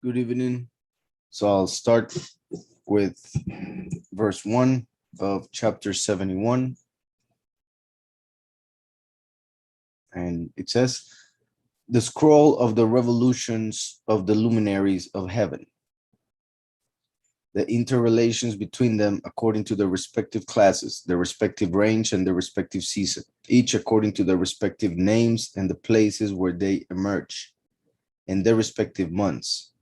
Good evening. So I'll start with verse 1 of chapter 71. And it says, the scroll of the revolutions of the luminaries of heaven, the interrelations between them according to their respective classes, their respective range, and their respective season, each according to their respective names and the places where they emerge, and their respective months,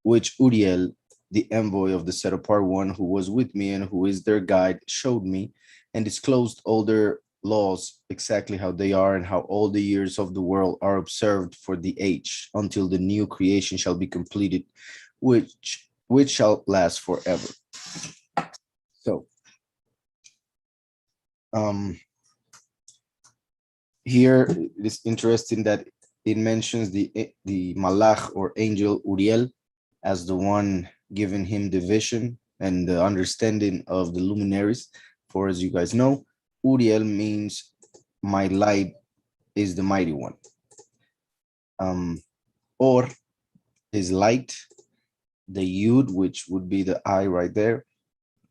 which Uriel, the envoy of the set apart one who was with me and who is their guide, showed me and disclosed all their laws exactly how they are and how all the years of the world are observed for the age until the new creation shall be completed, which shall last forever. So here it is interesting that it mentions the malach or angel Uriel as the one giving him the vision and the understanding of the luminaries. For as you guys know, Uriel means my light is the mighty one. Or is light. The yud, which would be the eye right there,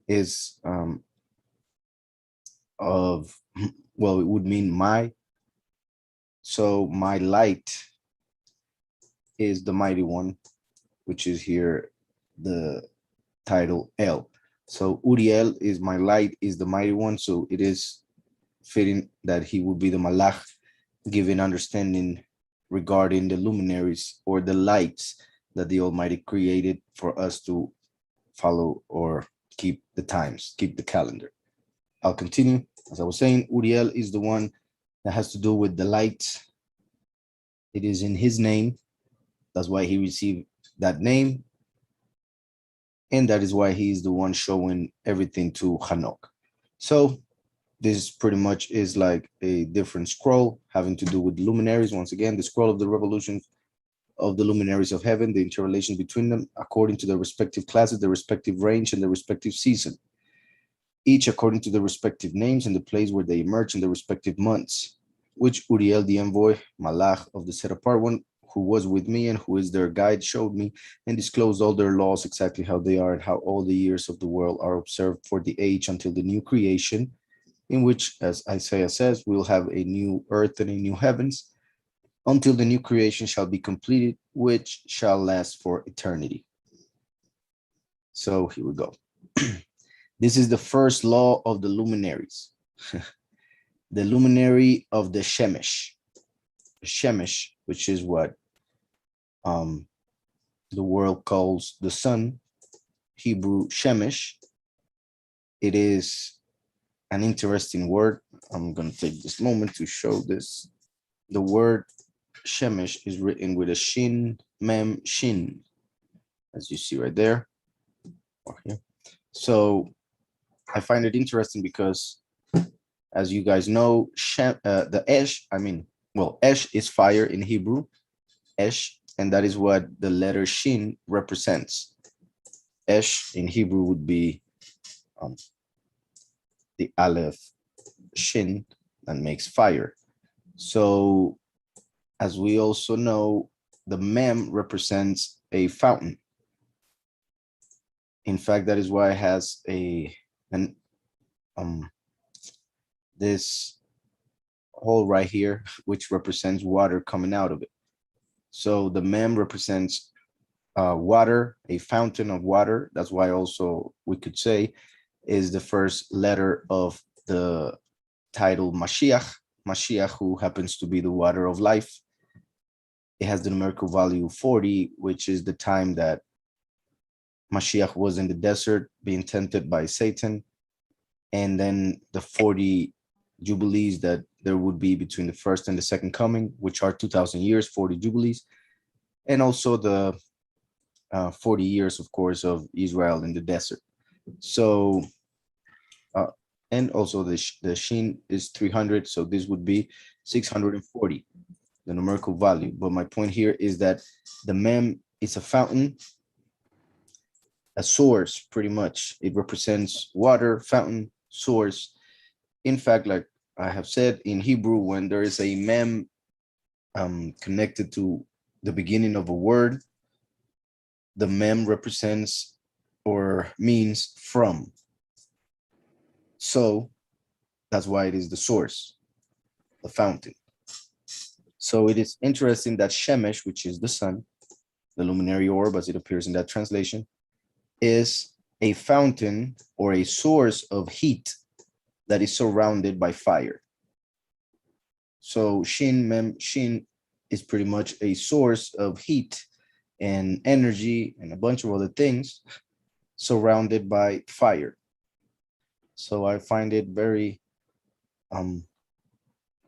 is of, well, it would mean my. So my light is the mighty one, which is here the title El. So Uriel is my light, is the mighty one. So it is fitting that he would be the malach, giving understanding regarding the luminaries or the lights that the Almighty created for us to follow or keep the times, keep the calendar. I'll continue. As I was saying, Uriel is the one that has to do with the lights. It is in his name. That's why he received that name. And that is why he's the one showing everything to Hanoch. So this pretty much is like a different scroll having to do with luminaries. Once again, the scroll of the revolutions of the luminaries of heaven, the interrelation between them according to their respective classes, their respective range, and their respective season, each according to their respective names and the place where they emerge in their respective months, which Uriel, the envoy, Malach of the set apart one, who was with me and who is their guide, showed me and disclosed all their laws exactly how they are and how all the years of the world are observed for the age until the new creation, in which, as Isaiah says, we'll have a new earth and a new heavens, until the new creation shall be completed, which shall last for eternity. So here we go. This is the first law of the luminaries. The luminary of the Shemesh. Shemesh, which is what the world calls the sun, Hebrew Shemesh. It is an interesting word. I'm going to take this moment to show this. The word Shemesh is written with a shin, mem, shin, as you see right there. Or here. So I find it interesting because, as you guys know, the esh, esh is fire in Hebrew, esh, and that is what the letter shin represents. Esh in Hebrew would be the aleph shin that makes fire. So as we also know, the mem represents a fountain. In fact, that is why it has this hole right here, which represents water coming out of it. So the mem represents water, a fountain of water. That's why also we could say is the first letter of the title Mashiach, Mashiach, who happens to be the water of life. It has the numerical value 40, which is the time that Mashiach was in the desert being tempted by Satan. And then the 40 jubilees that there would be between the first and the second coming, which are 2,000 years, 40 jubilees. And also the 40 years, of course, of Israel in the desert. So, and also the Shin is 300, so this would be 640, the numerical value. But my point here is that the Mem is a fountain, a source, pretty much. It represents water, fountain, source. In fact, like I have said, in Hebrew, when there is a Mem connected to the beginning of a word, the mem represents or means from. So that's why it is the source, the fountain. So it is interesting that Shemesh, which is the sun, the luminary orb as it appears in that translation, is a fountain or a source of heat that is surrounded by fire. So Shin Mem Shin is pretty much a source of heat and energy and a bunch of other things surrounded by fire. So I find it very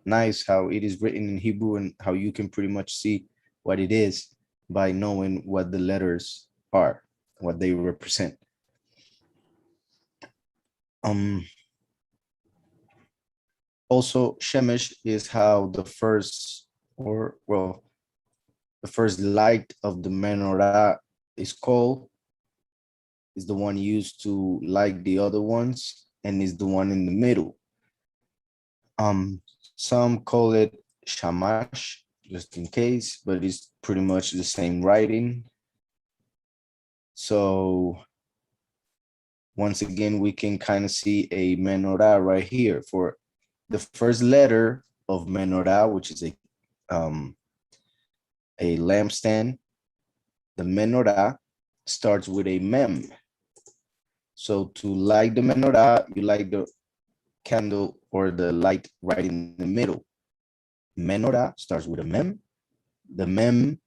nice how it is written in Hebrew and how you can pretty much see what it is by knowing what the letters are, what they represent. Also, Shemesh is how the first, or well, the first light of the menorah is called, is the one used to light the other ones, and is the one in the middle. Some call it Shamash, just in case, but it's pretty much the same writing. So once again, we can kind of see a menorah right here for the first letter of menorah, which is a lampstand. The menorah starts with a mem. So to light the menorah, you light the candle or the light right in the middle. Menorah starts with a mem. The mem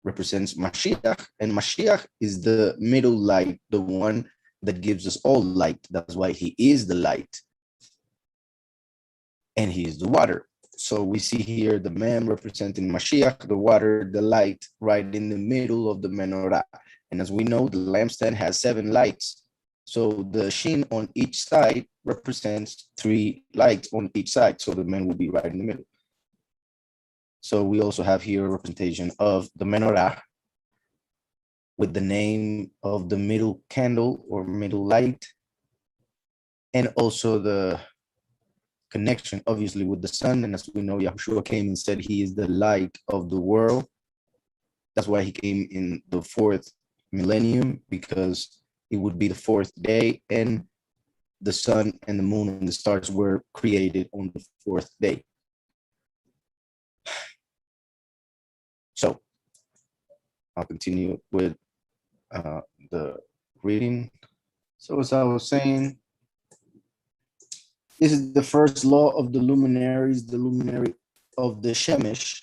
represents Mashiach, and Mashiach is the middle light, the one that gives us all light. That's why he is the light. And he is the water. So we see here the mem representing Mashiach, the water, the light, right in the middle of the menorah. And as we know, the lampstand has 7 lights. So the shin on each side represents 3 lights on each side. So the mem will be right in the middle. So we also have here a representation of the menorah with the name of the middle candle or middle light, and also the connection, obviously, with the sun. And as we know, Yahushua came and said he is the light of the world. That's why he came in the 4th millennium, because it would be the 4th day, and the sun and the moon and the stars were created on the 4th day. So I'll continue with the reading. So as I was saying, this is the first law of the luminaries, the luminary of the Shemesh,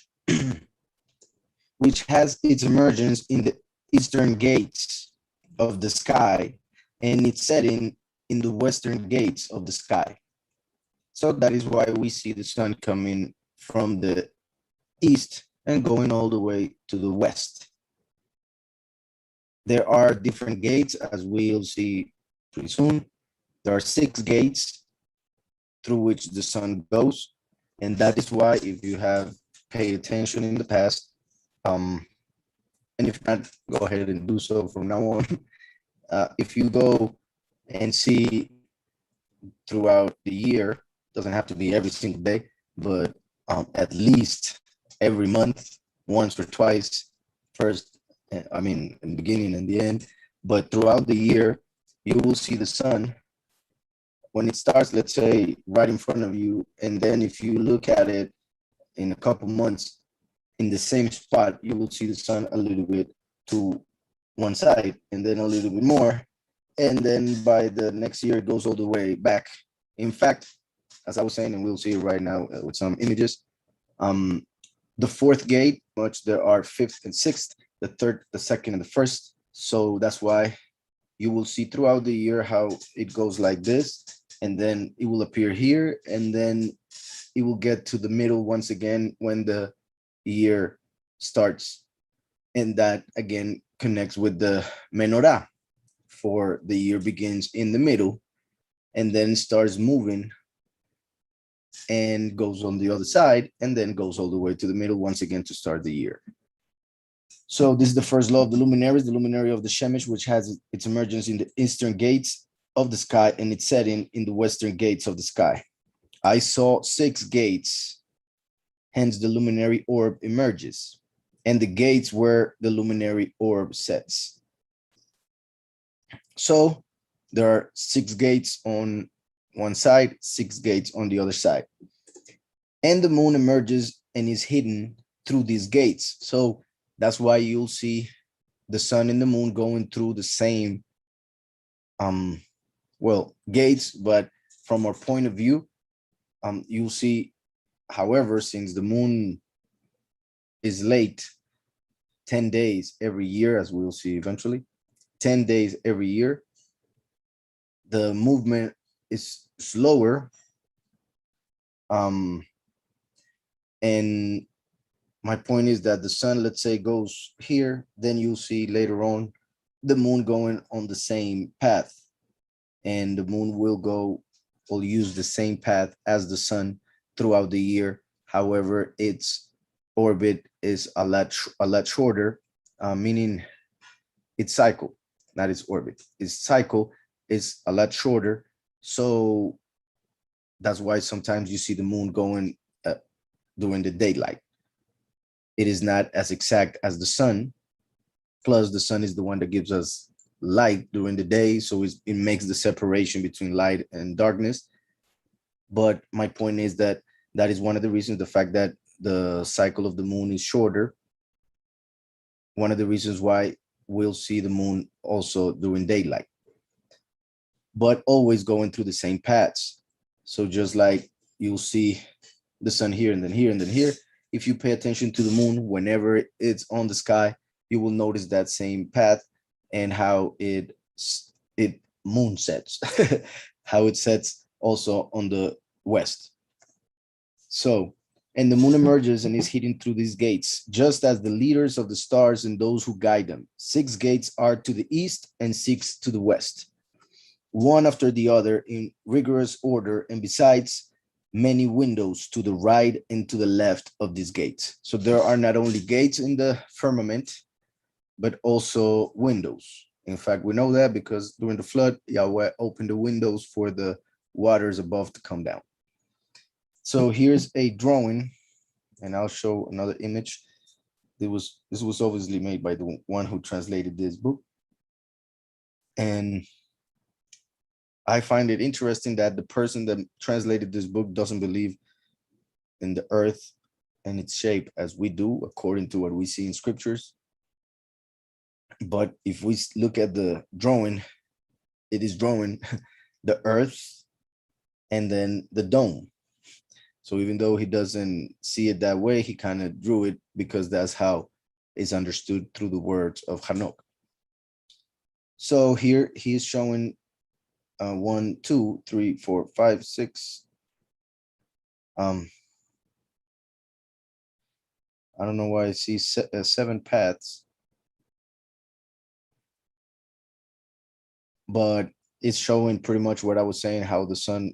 which has its emergence in the eastern gates of the sky and its setting in the western gates of the sky. So that is why we see the sun coming from the east and going all the way to the west. There are different gates, as we'll see pretty soon. There are 6 gates through which the sun goes. And that is why, if you have paid attention in the past, and if not, go ahead and do so from now on. If you go and see throughout the year, doesn't have to be every single day, but at least every month, once or twice, first, in the beginning and the end, but throughout the year, you will see the sun when it starts, let's say, right in front of you. And then if you look at it in a couple months in the same spot, you will see the sun a little bit to one side and then a little bit more. And then by the next year, it goes all the way back. In fact, as I was saying, and we'll see it right now with some images, the 4th gate, which there are 5th and 6th, the 3rd, the 2nd, and the 1st. So that's why you will see throughout the year how it goes like this, and then it will appear here, and then it will get to the middle once again when the year starts. And that again connects with the menorah, for the year begins in the middle and then starts moving and goes on the other side, and then goes all the way to the middle once again to start the year. So this is the first law of the luminaries, the luminary of the Shemesh, which has its emergence in the eastern gates of the sky and its setting in the western gates of the sky. I saw 6 gates, hence the luminary orb emerges, and the gates where the luminary orb sets. So there are 6 gates on one side, 6 gates on the other side. And the moon emerges and is hidden through these gates. So that's why you'll see the sun and the moon going through the same gates, but from our point of view, you'll see, however, since the moon is late 10 days every year, as we'll see eventually, 10 days every year, the movement is slower. And my point is that the sun, let's say, goes here, then you'll see later on the moon going on the same path, and the moon will use the same path as the sun throughout the year. However, its orbit is a lot shorter, meaning its cycle, not its orbit. Its cycle is a lot shorter. So that's why sometimes you see the moon going during the daylight. It is not as exact as the sun. Plus, the sun is the one that gives us light during the day. So it makes the separation between light and darkness. But my point is that is one of the reasons, the fact that the cycle of the moon is shorter. One of the reasons why we'll see the moon also during daylight, but always going through the same paths. So just like you'll see the sun here and then here and then here, if you pay attention to the moon, whenever it's on the sky, you will notice that same path and how it moon sets, how it sets also on the west. So, and the moon emerges and is hidden through these gates, just as the leaders of the stars and those who guide them. 6 gates are to the east and 6 to the west, one after the other in rigorous order, and besides, many windows to the right and to the left of these gates. So there are not only gates in the firmament, but also windows. In fact, we know that because during the flood, Yahweh opened the windows for the waters above to come down. So here's a drawing, and I'll show another image. This was obviously made by the one who translated this book. And I find it interesting that the person that translated this book doesn't believe in the earth and its shape as we do, according to what we see in scriptures. But if we look at the drawing, it is drawing the earth and then the dome. So even though he doesn't see it that way, he kind of drew it because that's how it's understood through the words of Hanoch. So here he is showing 1, 2, 3, 4, 5, 6. I don't know why I see 7 paths, but it's showing pretty much what I was saying, how the sun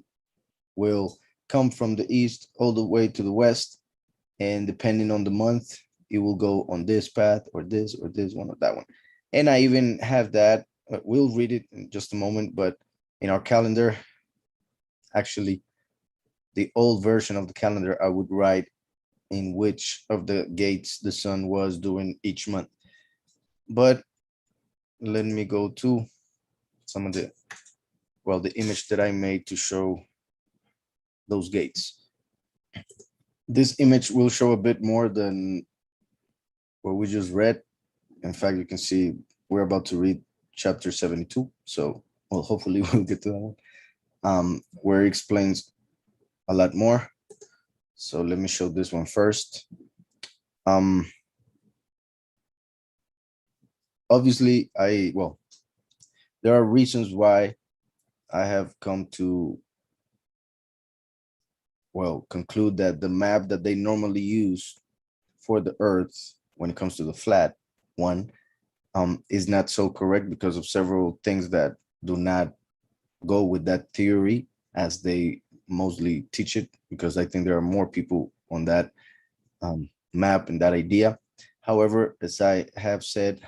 will come from the east all the way to the west, and depending on the month, it will go on this path or this one or that one. And I even have that. We'll read it in just a moment, but in our calendar, actually, the old version of the calendar, I would write in which of the gates the sun was during each month. But let me go to some of the image that I made to show those gates. This image will show a bit more than what we just read. In fact, you can see we're about to read chapter 72. So, well, hopefully we'll get to that one, where it explains a lot more. So let me show this one first. Obviously, there are reasons why I have come to, conclude that the map that they normally use for the Earth when it comes to the flat one is not so correct because of several things that do not go with that theory as they mostly teach it, because I think there are more people on that map and that idea. However, as I have said,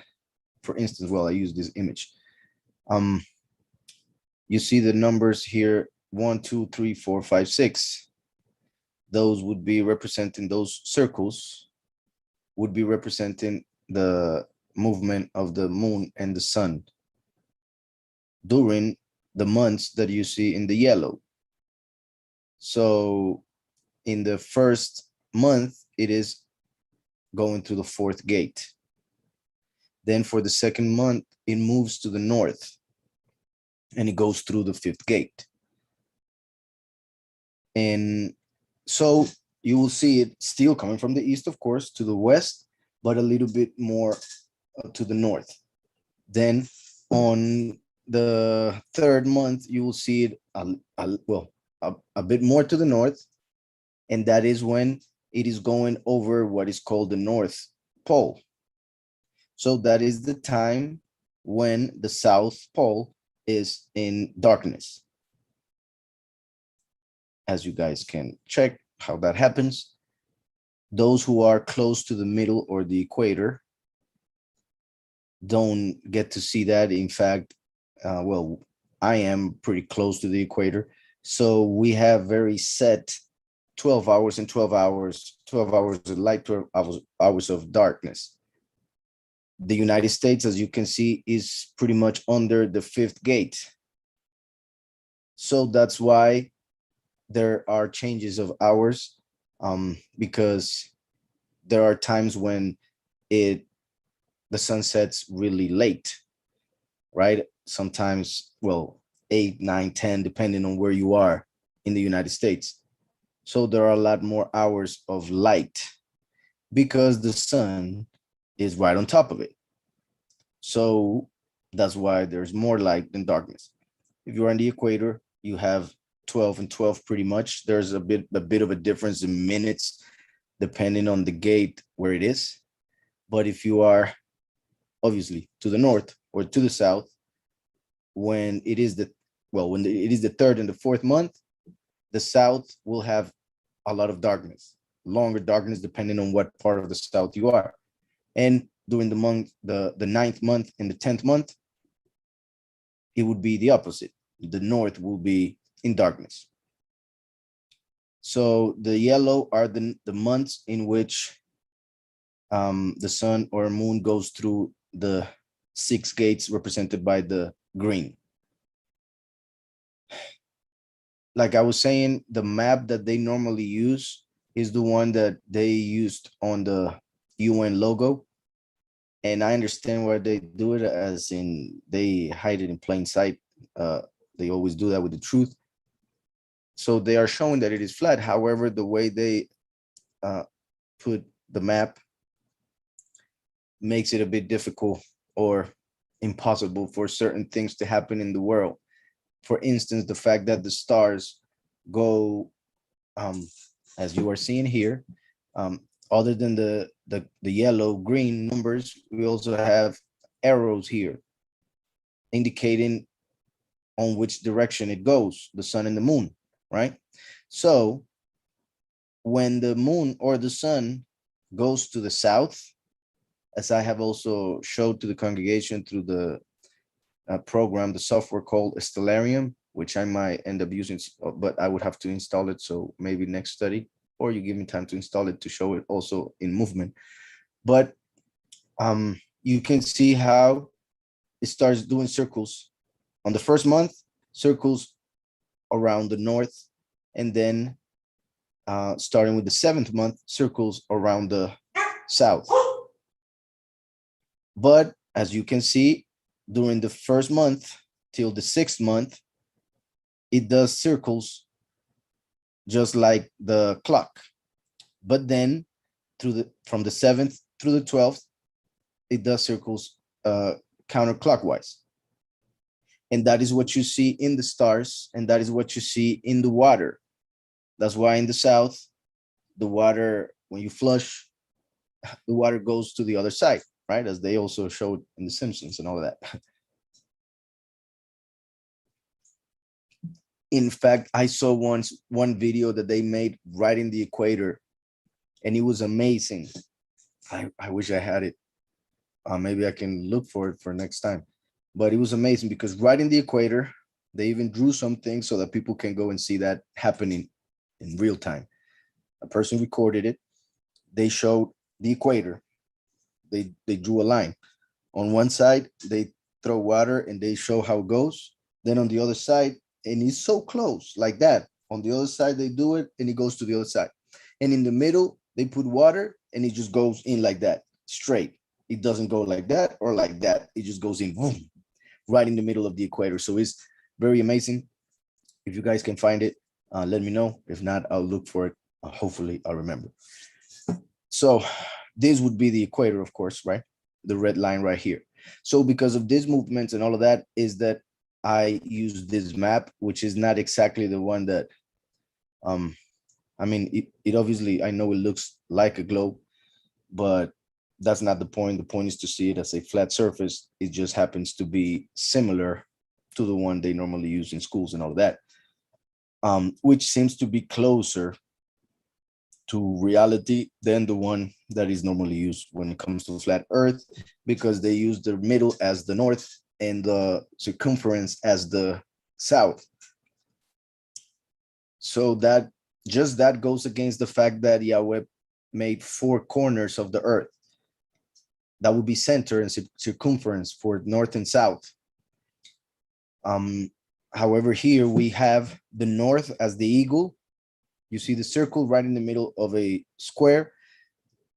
for instance, I use this image. You see the numbers here, 1, 2, 3, 4, 5, 6. Those would be representing, those circles would be representing the movement of the moon and the sun. during the months that you see in the yellow. So in the first month, it is going to the fourth gate. Then for the second month, it moves to the north and it goes through the fifth gate. And so you will see it still coming from the east, of course, to the west, but a little bit more to the north. Then on the third month, you will see it a bit more to the north, and that is when it is going over what is called the North Pole. So that is the time when the South Pole is in darkness. As you guys can check how that happens, those who are close to the middle or the equator don't get to see that. In fact, well, I am pretty close to the equator. So we have very set 12 hours and 12 hours, 12 hours of light, 12 hours of darkness. The United States, as you can see, is pretty much under the fifth gate. So that's why there are changes of hours, because there are times when the sun sets really late, right? Sometimes, well, 8, 9, 10, depending on where you are in the United States. So there are a lot more hours of light because the sun is right on top of it. So that's why there's more light than darkness. If you're on the equator, you have 12 and 12 pretty much. There's a bit of a difference in minutes depending on the gate where it is. But if you are obviously to the north or to the south, when it is the third and the fourth month, the south will have a lot of darkness, longer darkness, depending on what part of the south you are. And during the month, the ninth month and the 10th month, it would be the opposite. The north will be in darkness. So the yellow are the months in which the sun or moon goes through the 6 gates represented by the green. Like I was saying, the map that they normally use is the one that they used on the UN logo. And I understand why they do it, as in they hide it in plain sight. They always do that with the truth. So they are showing that it is flat. However, the way they put the map makes it a bit difficult or impossible for certain things to happen in the world. For instance, the fact that the stars go, as you are seeing here, other than the yellow, green numbers, we also have arrows here indicating on which direction it goes, the sun and the moon, right? So when the moon or the sun goes to the south, as I have also showed to the congregation through the program, the software called Stellarium, which I might end up using, but I would have to install it. So maybe next study, or you give me time to install it to show it also in movement. But you can see how it starts doing circles. On the first month, circles around the north, and then starting with the 7th month, circles around the south. But as you can see, during the first month till the 6th month, it does circles just like the clock. But then from the 7th through the 12th, it does circles counterclockwise. And that is what you see in the stars, and that is what you see in the water. That's why in the south, the water, when you flush, the water goes to the other side, right? As they also showed in The Simpsons and all of that. In fact, I saw one video that they made right in the equator, and it was amazing. I wish I had it. Maybe I can look for it for next time. But it was amazing because right in the equator, they even drew some things so that people can go and see that happening in real time. A person recorded it. They showed the equator. They drew a line. On one side, they throw water and they show how it goes. Then on the other side, and it's so close like that. On the other side, they do it and it goes to the other side. And in the middle, they put water and it just goes in like that, straight. It doesn't go like that or like that. It just goes in, boom, right in the middle of the equator. So it's very amazing. If you guys can find it, let me know. If not, I'll look for it. Hopefully, I'll remember. So this would be the equator, of course, right? The red line right here. So because of these movements and all of that is that I use this map, which is not exactly the one that, I mean, it obviously, I know it looks like a globe, but that's not the point. The point is to see it as a flat surface. It just happens to be similar to the one they normally use in schools and all of that, which seems to be closer to reality than the one that is normally used when it comes to flat Earth, because they use the middle as the north and the circumference as the south. So that just that goes against the fact that Yahweh made 4 corners of the earth. That would be center and circumference for north and south. However, here we have the north as the eagle. You see the circle right in the middle of a square.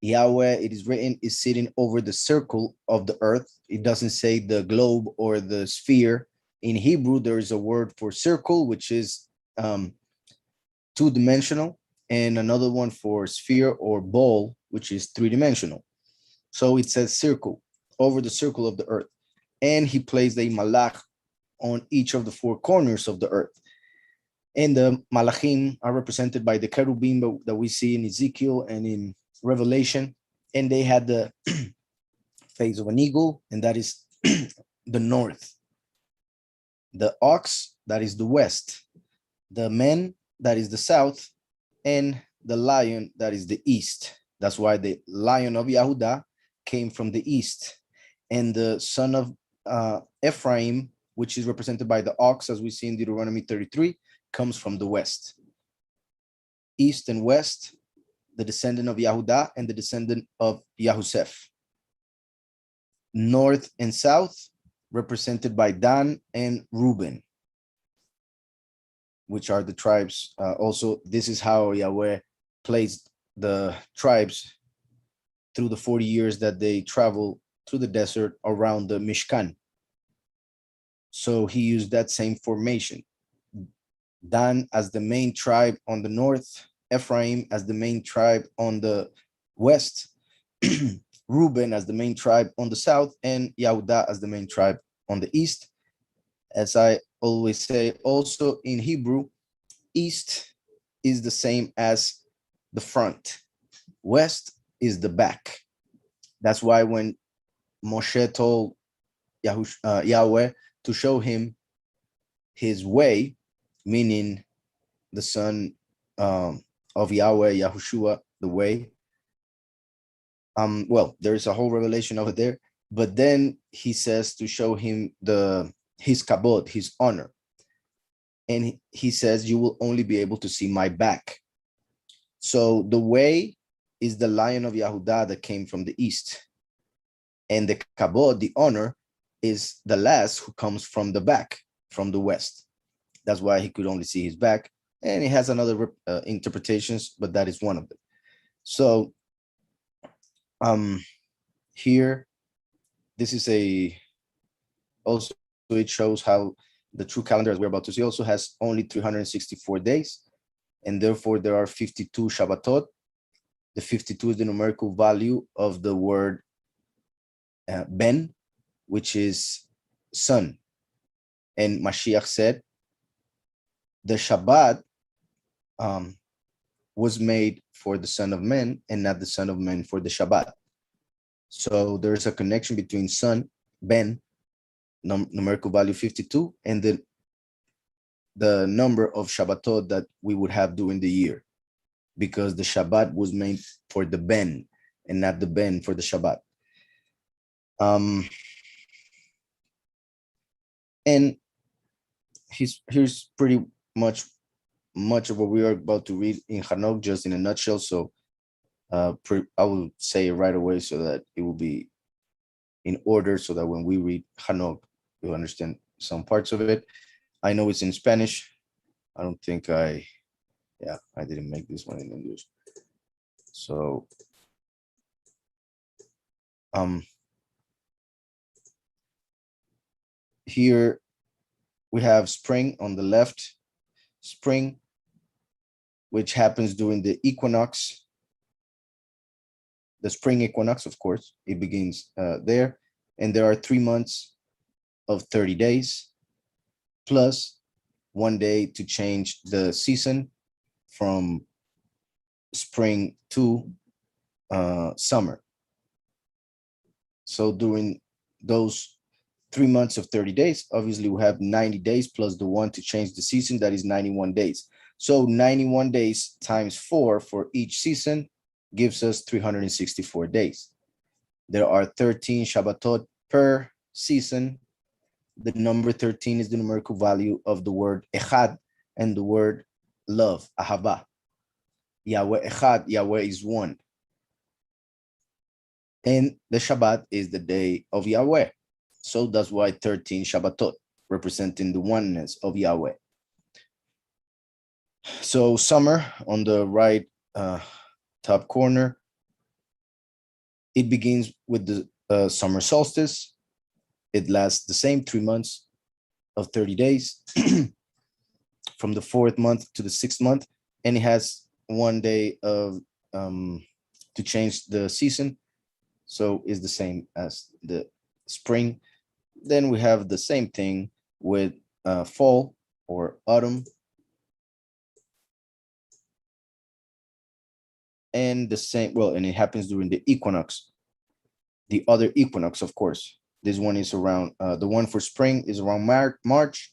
Yahweh, it is written, is sitting over the circle of the earth. It doesn't say the globe or the sphere. In Hebrew, there is a word for circle, which is 2-dimensional, and another one for sphere or ball, which is 3-dimensional. So it says circle, over the circle of the earth. And he placed a malach on each of the 4 corners of the earth. And the malachim are represented by the cherubim that we see in Ezekiel and in Revelation. And they had the face of an eagle, and that is the north. The ox, that is the west. The man, that is the south. And the lion, that is the east. That's why the lion of Yehudah came from the east. And the son of Ephraim, which is represented by the ox, as we see in Deuteronomy 33, comes from the west. East and west, the descendant of Yehudah and the descendant of Yahusef. North and south, represented by Dan and Reuben, which are the tribes. Also, this is how Yahweh placed the tribes through the 40 years that they travel through the desert around the Mishkan. So he used that same formation. Dan as the main tribe on the north, Ephraim as the main tribe on the west, Reuben as the main tribe on the south, and Yehudah as the main tribe on the east. As I always say, also in Hebrew, east is the same as the front. West is the back. That's why when Moshe told Yahweh to show him his way, meaning the son of Yahweh, Yahushua, the way. Well, there's a whole revelation over there, but then he says to show him his kabod, his honor. And he says, you will only be able to see my back. So the way is the lion of Yehudah that came from the east. And the kabod, the honor, is the last who comes from the back, from the west. That's why he could only see his back. And he has another interpretations, but that is one of them. So here, this is also it shows how the true calendar, as we're about to see, also has only 364 days. And therefore, there are 52 Shabbatot. The 52 is the numerical value of the word Ben, which is sun. And Mashiach said, the Shabbat was made for the Son of Man and not the Son of Man for the Shabbat. So there's a connection between sun, Ben, numerical value 52, and the number of Shabbatot that we would have during the year, because the Shabbat was made for the Ben and not the Ben for the Shabbat. And here's pretty much of what we are about to read in Hanoch, just in a nutshell. So I will say it right away so that it will be in order, so that when we read Hanoch, you'll understand some parts of it. I know it's in Spanish. I don't think I didn't make this one in English. So here we have spring on the left, spring, which happens during the equinox, the spring equinox, of course, it begins there. And there are 3 months of 30 days, plus 1 day to change the season from spring to summer. So during those 3 months of 30 days, obviously we have 90 days plus the 1 to change the season, that is 91 days. So 91 days times 4 for each season gives us 364 days. There are 13 Shabbatot per season. The number 13 is the numerical value of the word Echad and the word love, Ahava. Yahweh Echad, Yahweh is one. And the Shabbat is the day of Yahweh. So that's why 13 Shabbatot, representing the oneness of Yahweh. So summer on the right top corner, it begins with the summer solstice. It lasts the same 3 months of 30 days from the 4th month to the 6th month. And it has 1 day of to change the season. So it's the same as the spring. Then we have the same thing with fall or autumn. And the same, well, and it happens during the equinox. The other equinox, of course. This one is around, the one for spring is around March,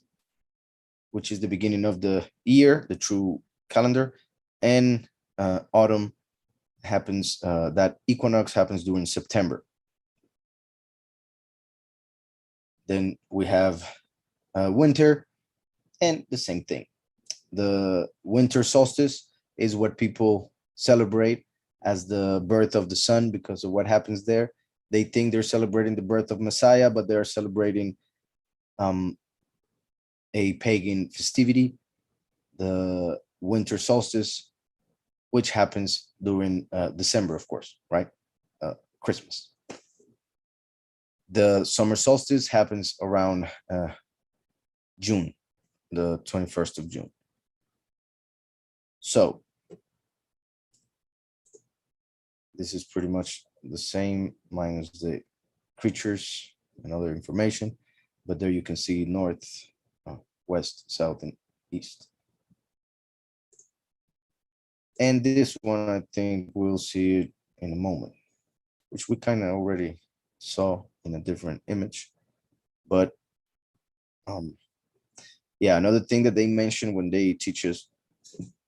which is the beginning of the year, the true calendar. And autumn happens, that equinox happens during September. Then we have winter, and the same thing. The winter solstice is what people celebrate as the birth of the sun because of what happens there. They think they're celebrating the birth of Messiah, but they're celebrating a pagan festivity, the winter solstice, which happens during December, of course, right? Christmas. The summer solstice happens around June, the 21st of June. So this is pretty much the same minus the creatures and other information, but there you can see north, west, south, and east. And this one, I think we'll see it in a moment, which we kind of already saw in a different image. But yeah, another thing that they mention when they teach us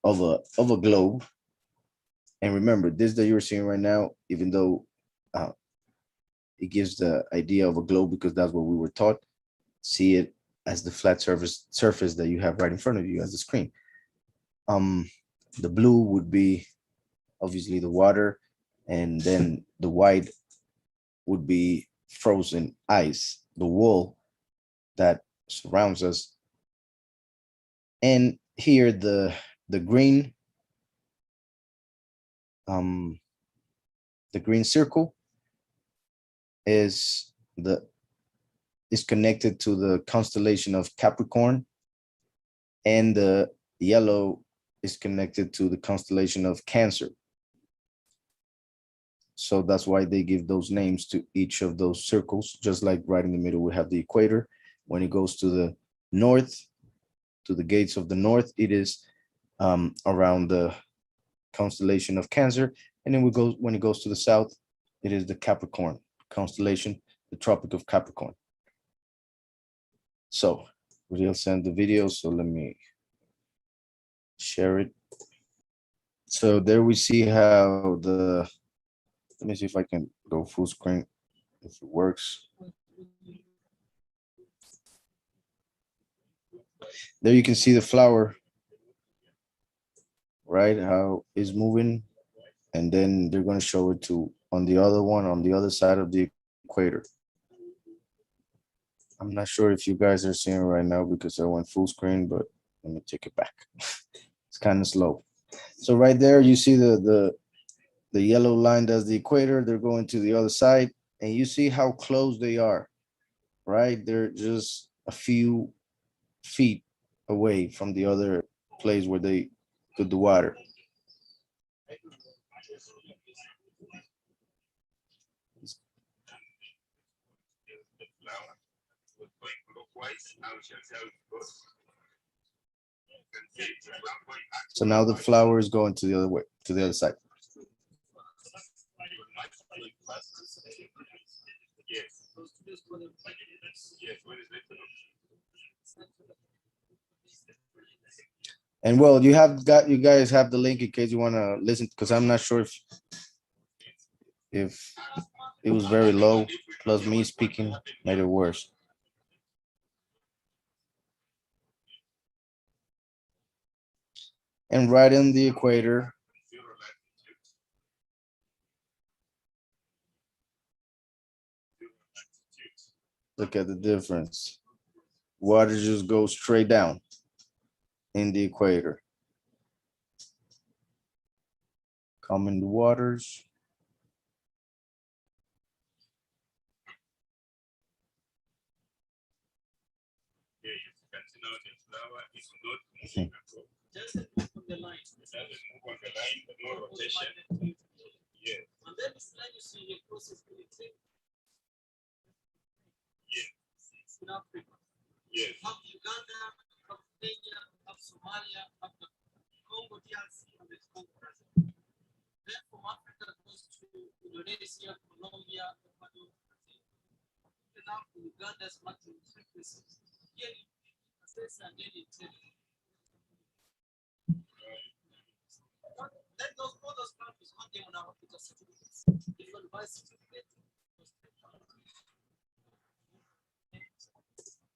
of a globe, and remember this that you're seeing right now, even though it gives the idea of a globe because that's what we were taught, see it as the flat surface that you have right in front of you as the screen. The blue would be obviously the water, and then the white would be frozen ice, the wall that surrounds us. And here the green circle is connected to the constellation of Capricorn, and the yellow is connected to the constellation of Cancer. So that's why they give those names to each of those circles, just like right in the middle we have the equator. When it goes to the north, to the gates of the north, it is around the constellation of Cancer. And then when it goes to the south, it is the Capricorn constellation, the Tropic of Capricorn. So we'll send the video, so let me share it. So there we see how let me see if I can go full screen, if it works. There you can see the flower, right? How it's moving. And then they're going to show it on the other one, on the other side of the equator. I'm not sure if you guys are seeing right now because I went full screen, but let me take it back. It's kind of slow. So right there, you see the yellow line, that's the equator. They're going to the other side, and you see how close they are, right? They're just a few feet away from the other place where they put the water. So now the flower is going to the other way, to the other side. And well, you guys have the link in case you want to listen, because I'm not sure if it was very low, plus me speaking made it worse. And right in the equator, look at the difference. Water just goes straight down in the equator. Come in the waters.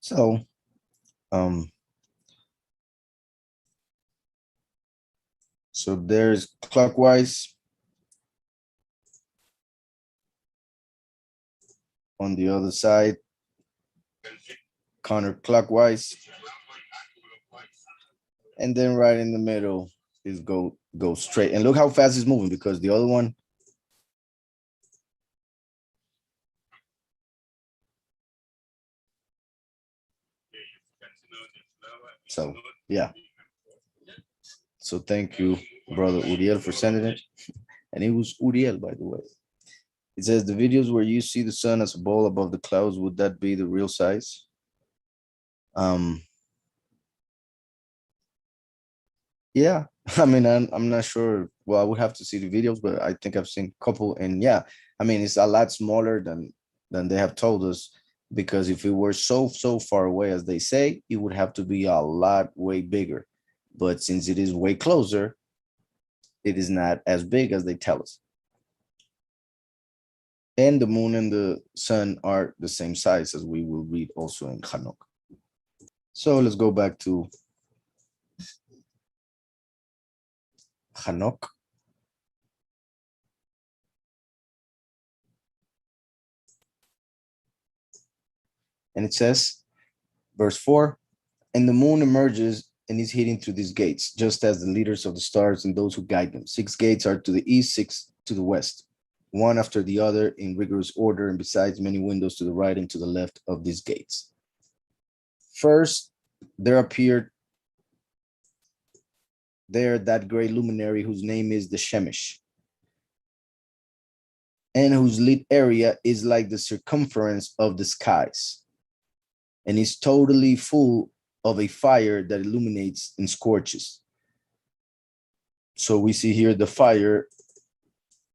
So, so there's clockwise. On the other side, counterclockwise. And then right in the middle is go straight. And look how fast it's moving, because the other one, so yeah. So thank you, brother Uriel, for sending it. And it was Uriel, by the way. It says the videos where you see the sun as a ball above the clouds, would that be the real size? Yeah, I mean, I'm not sure. Well, I would have to see the videos, but I think I've seen a couple, and yeah, I mean, it's a lot smaller than they have told us, because if it were so far away as they say, it would have to be a lot way bigger. But since it is way closer, it is not as big as they tell us. And the moon and the sun are the same size, as we will read also in Hanoch. So let's go back to Hanoch. And it says, verse 4, and the moon emerges and is heading through these gates, just as the leaders of the stars and those who guide them. 6 gates are to the east, 6 to the west, one after the other in rigorous order, and besides many windows to the right and to the left of these gates. First, there appeared there that great luminary whose name is the Shemesh, and whose lit area is like the circumference of the skies, and is totally full of a fire that illuminates and scorches. So we see here the fire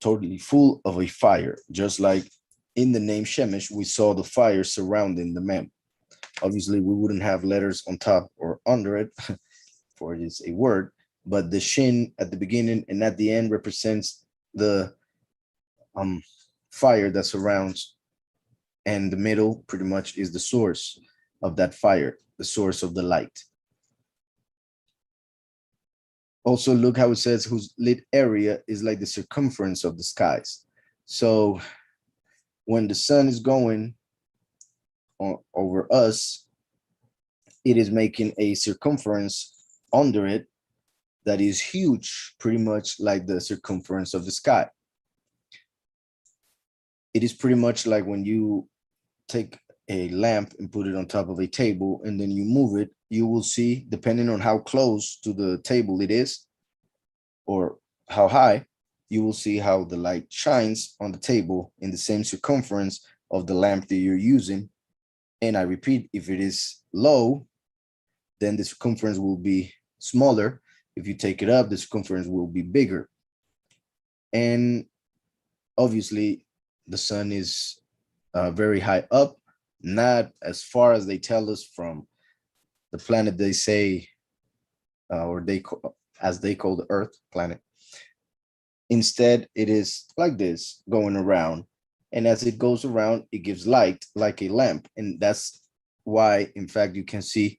totally full of a fire, just like in the name Shemesh, we saw the fire surrounding the mem. Obviously, we wouldn't have letters on top or under it, for it is a word, but the shin at the beginning and at the end represents the fire that surrounds, and the middle pretty much is the source of that fire, the source of the light. Also, look how it says whose lit area is like the circumference of the skies. So when the sun is going over us, it is making a circumference under it that is huge, pretty much like the circumference of the sky. It is pretty much like when you take a lamp and put it on top of a table and then you move it, you will see, depending on how close to the table it is or how high, you will see how the light shines on the table in the same circumference of the lamp that you're using. And I repeat, if it is low, then the circumference will be smaller. If you take it up, the circumference will be bigger. And obviously, the sun is very high up, not as far as they tell us from the planet they say, or as they call the Earth planet. Instead, it is like this, going around. And as it goes around, it gives light like a lamp. And that's why, in fact, you can see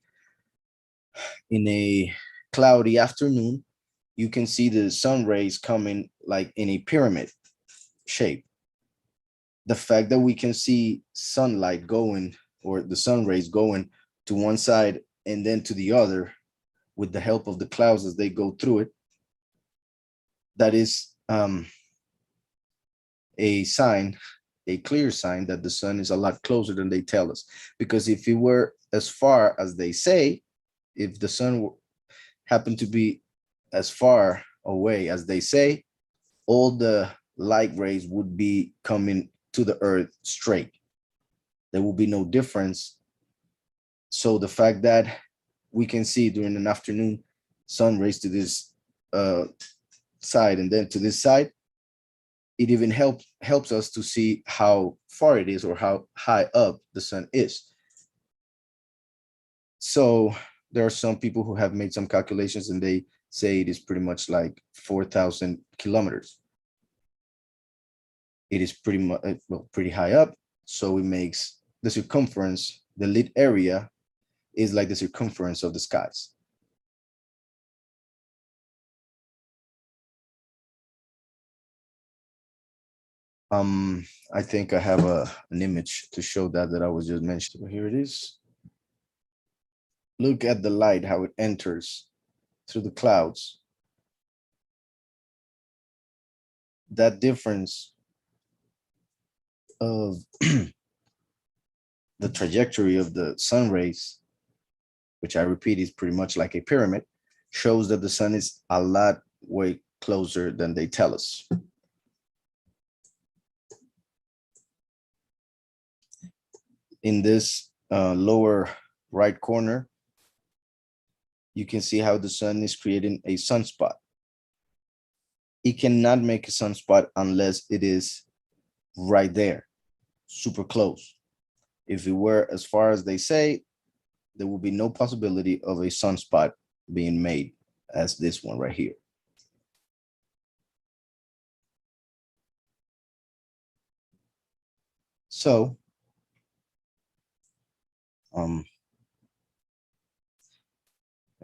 in a cloudy afternoon, you can see the sun rays coming like in a pyramid shape. The fact that we can see sunlight going, or the sun rays going to one side and then to the other with the help of the clouds as they go through it, that is a sign, a clear sign that the sun is a lot closer than they tell us. Because if it were as far as they say, if the sun happened to be as far away as they say, all the light rays would be coming to the earth straight. There will be no difference. So the fact that we can see during an afternoon sun rays to this side and then to this side, it even helps us to see how far it is or how high up the sun is. So there are some people who have made some calculations and they say it is pretty much like 4,000 kilometers. It is pretty much, well, pretty high up. So it makes the circumference, the lit area is like the circumference of the skies. I think I have an image to show that I was just mentioning. Here it is. Look at the light, how it enters through the clouds. That difference of the trajectory of the sun rays, which I repeat is pretty much like a pyramid, shows that the sun is a lot way closer than they tell us. In this lower right corner, you can see how the sun is creating a sunspot. It cannot make a sunspot unless it is right there, super close. If it were as far as they say, there will be no possibility of a sunspot being made as this one right here. So, and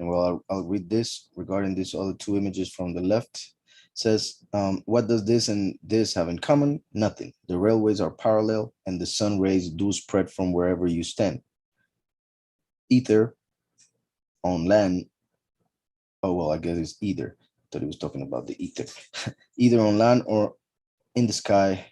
well, I'll read this regarding these other two images from the left. It says, what does this and this have in common? Nothing. The railways are parallel and the sun rays do spread from wherever you stand. Ether on land. Oh, well, I guess it's either. I thought he was talking about the ether. Either on land or in the sky,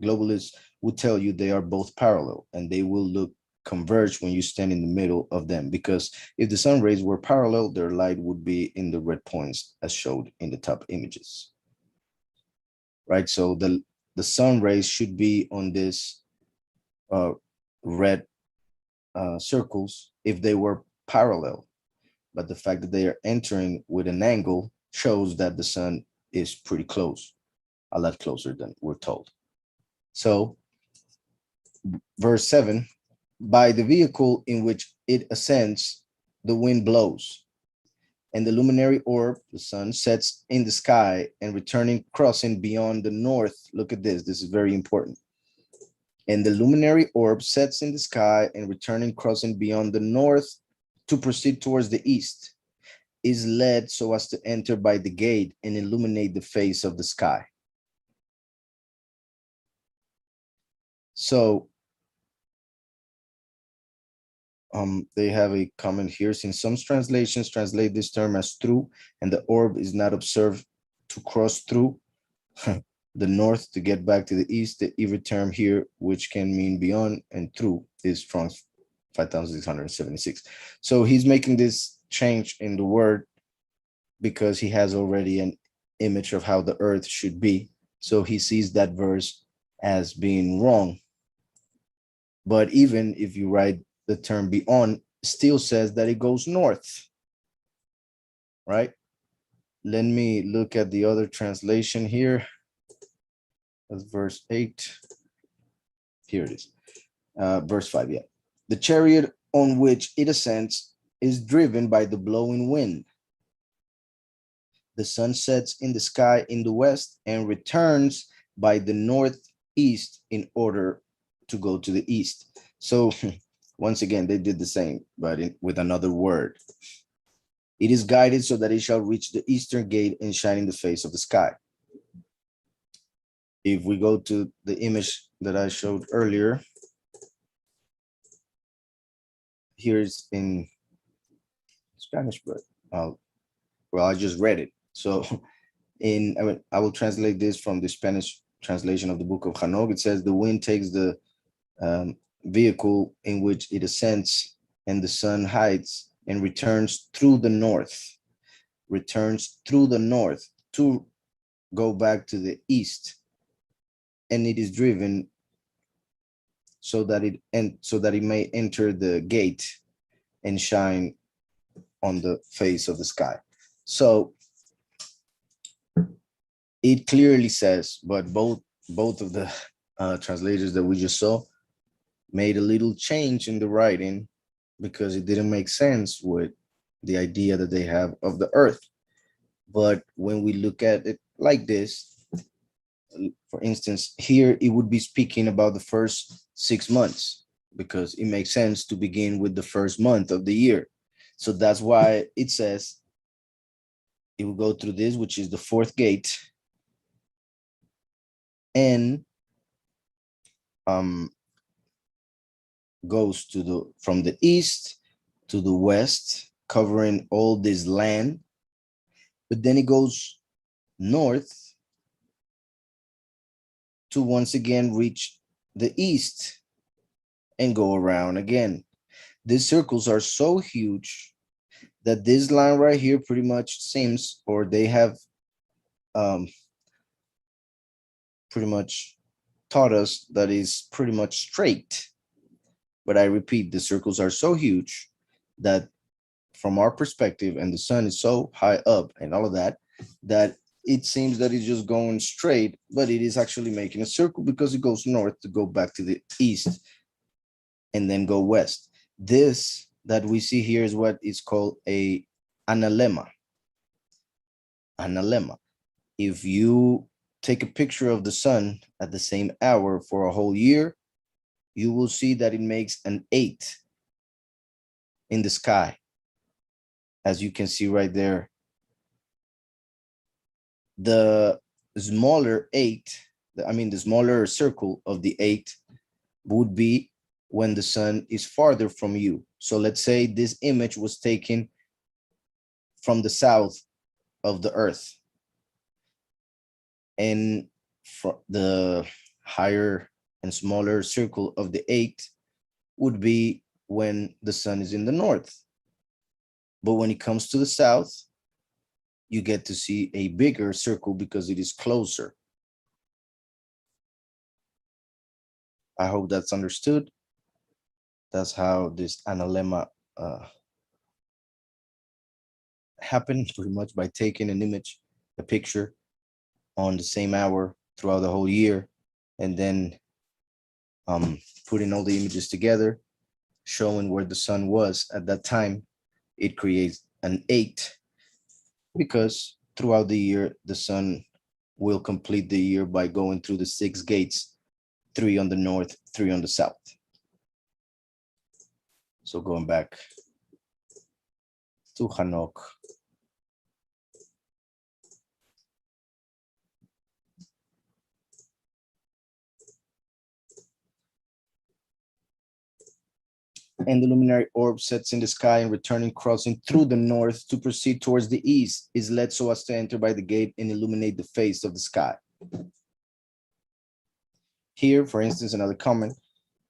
globalists would tell you they are both parallel and they will look converge when you stand in the middle of them, because if the sun rays were parallel, their light would be in the red points as showed in the top images. Right, so the sun rays should be on this red circles if they were parallel, but the fact that they are entering with an angle shows that the sun is pretty close, a lot closer than we're told. So verse 7, by the vehicle in which it ascends, the wind blows, and the luminary orb, the sun, sets in the sky and returning, crossing beyond the north. Look at this. This is very important. And the luminary orb sets in the sky and returning, crossing beyond the north to proceed towards the east, is led so as to enter by the gate and illuminate the face of the sky. So they have a comment here. Since some translations translate this term as through, and the orb is not observed to cross through the north to get back to the east, the every term here, which can mean beyond and through, is from 5676. So he's making this change in the word because he has already an image of how the earth should be. So he sees that verse as being wrong. But even if you write the term beyond, still says that it goes north, right? Let me look at the other translation here. That's verse 8. Here it is. Verse 5, yeah. The chariot on which it ascends is driven by the blowing wind. The sun sets in the sky in the west and returns by the northeast in order to go to the east. So once again, they did the same, but with another word. It is guided so that it shall reach the eastern gate and shine in the face of the sky. If we go to the image that I showed earlier, here's in Spanish, but well, I just read it. So I will translate this from the Spanish translation of the Book of Enoch. It says the wind takes the vehicle in which it ascends, and the sun hides and returns through the north, to go back to the east, and it is driven so that it may enter the gate and shine on the face of the sky. So it clearly says, but both of the translators that we just saw made a little change in the writing because it didn't make sense with the idea that they have of the earth. But when we look at it like this, for instance, here it would be speaking about the first 6 months because it makes sense to begin with the first month of the year. So that's why it says it will go through this, which is the fourth gate, and goes to from the east to the west, covering all this land, but then it goes north to once again reach the east and go around again. These circles are so huge that this line right here pretty much seems, or they have pretty much taught us that is pretty much straight. But I repeat, the circles are so huge that from our perspective, and the sun is so high up and all of that, that it seems that it's just going straight, but it is actually making a circle because it goes north to go back to the east and then go west. This that we see here is what is called a analemma. Analemma. If you take a picture of the sun at the same hour for a whole year, you will see that it makes an 8 in the sky. As you can see right there, the smaller 8, the smaller circle of the 8 would be when the sun is farther from you. So let's say this image was taken from the south of the earth, and for the higher and smaller circle of the 8 would be when the sun is in the north. But when it comes to the south, you get to see a bigger circle because it is closer. I hope that's understood. That's how this analemma happened, pretty much by taking an image, a picture on the same hour throughout the whole year, and then putting all the images together, showing where the sun was at that time. It creates an 8 because throughout the year, the sun will complete the year by going through the 6 gates, 3 on the north, 3 on the south. So going back to Hanoch. And the luminary orb sets in the sky and returning, crossing through the north to proceed towards the east, is led so as to enter by the gate and illuminate the face of the sky. Here, for instance, another comment,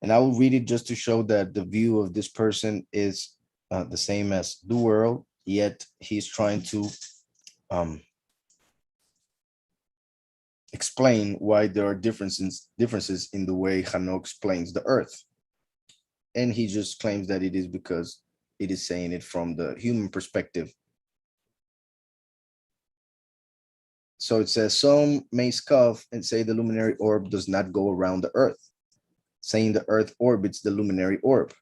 and I will read it just to show that the view of this person is the same as the world, yet he's trying to explain why there are differences in the way Hanoch explains the earth. And he just claims that it is because it is saying it from the human perspective. So it says, some may scoff and say the luminary orb does not go around the earth, saying the earth orbits the luminary orb.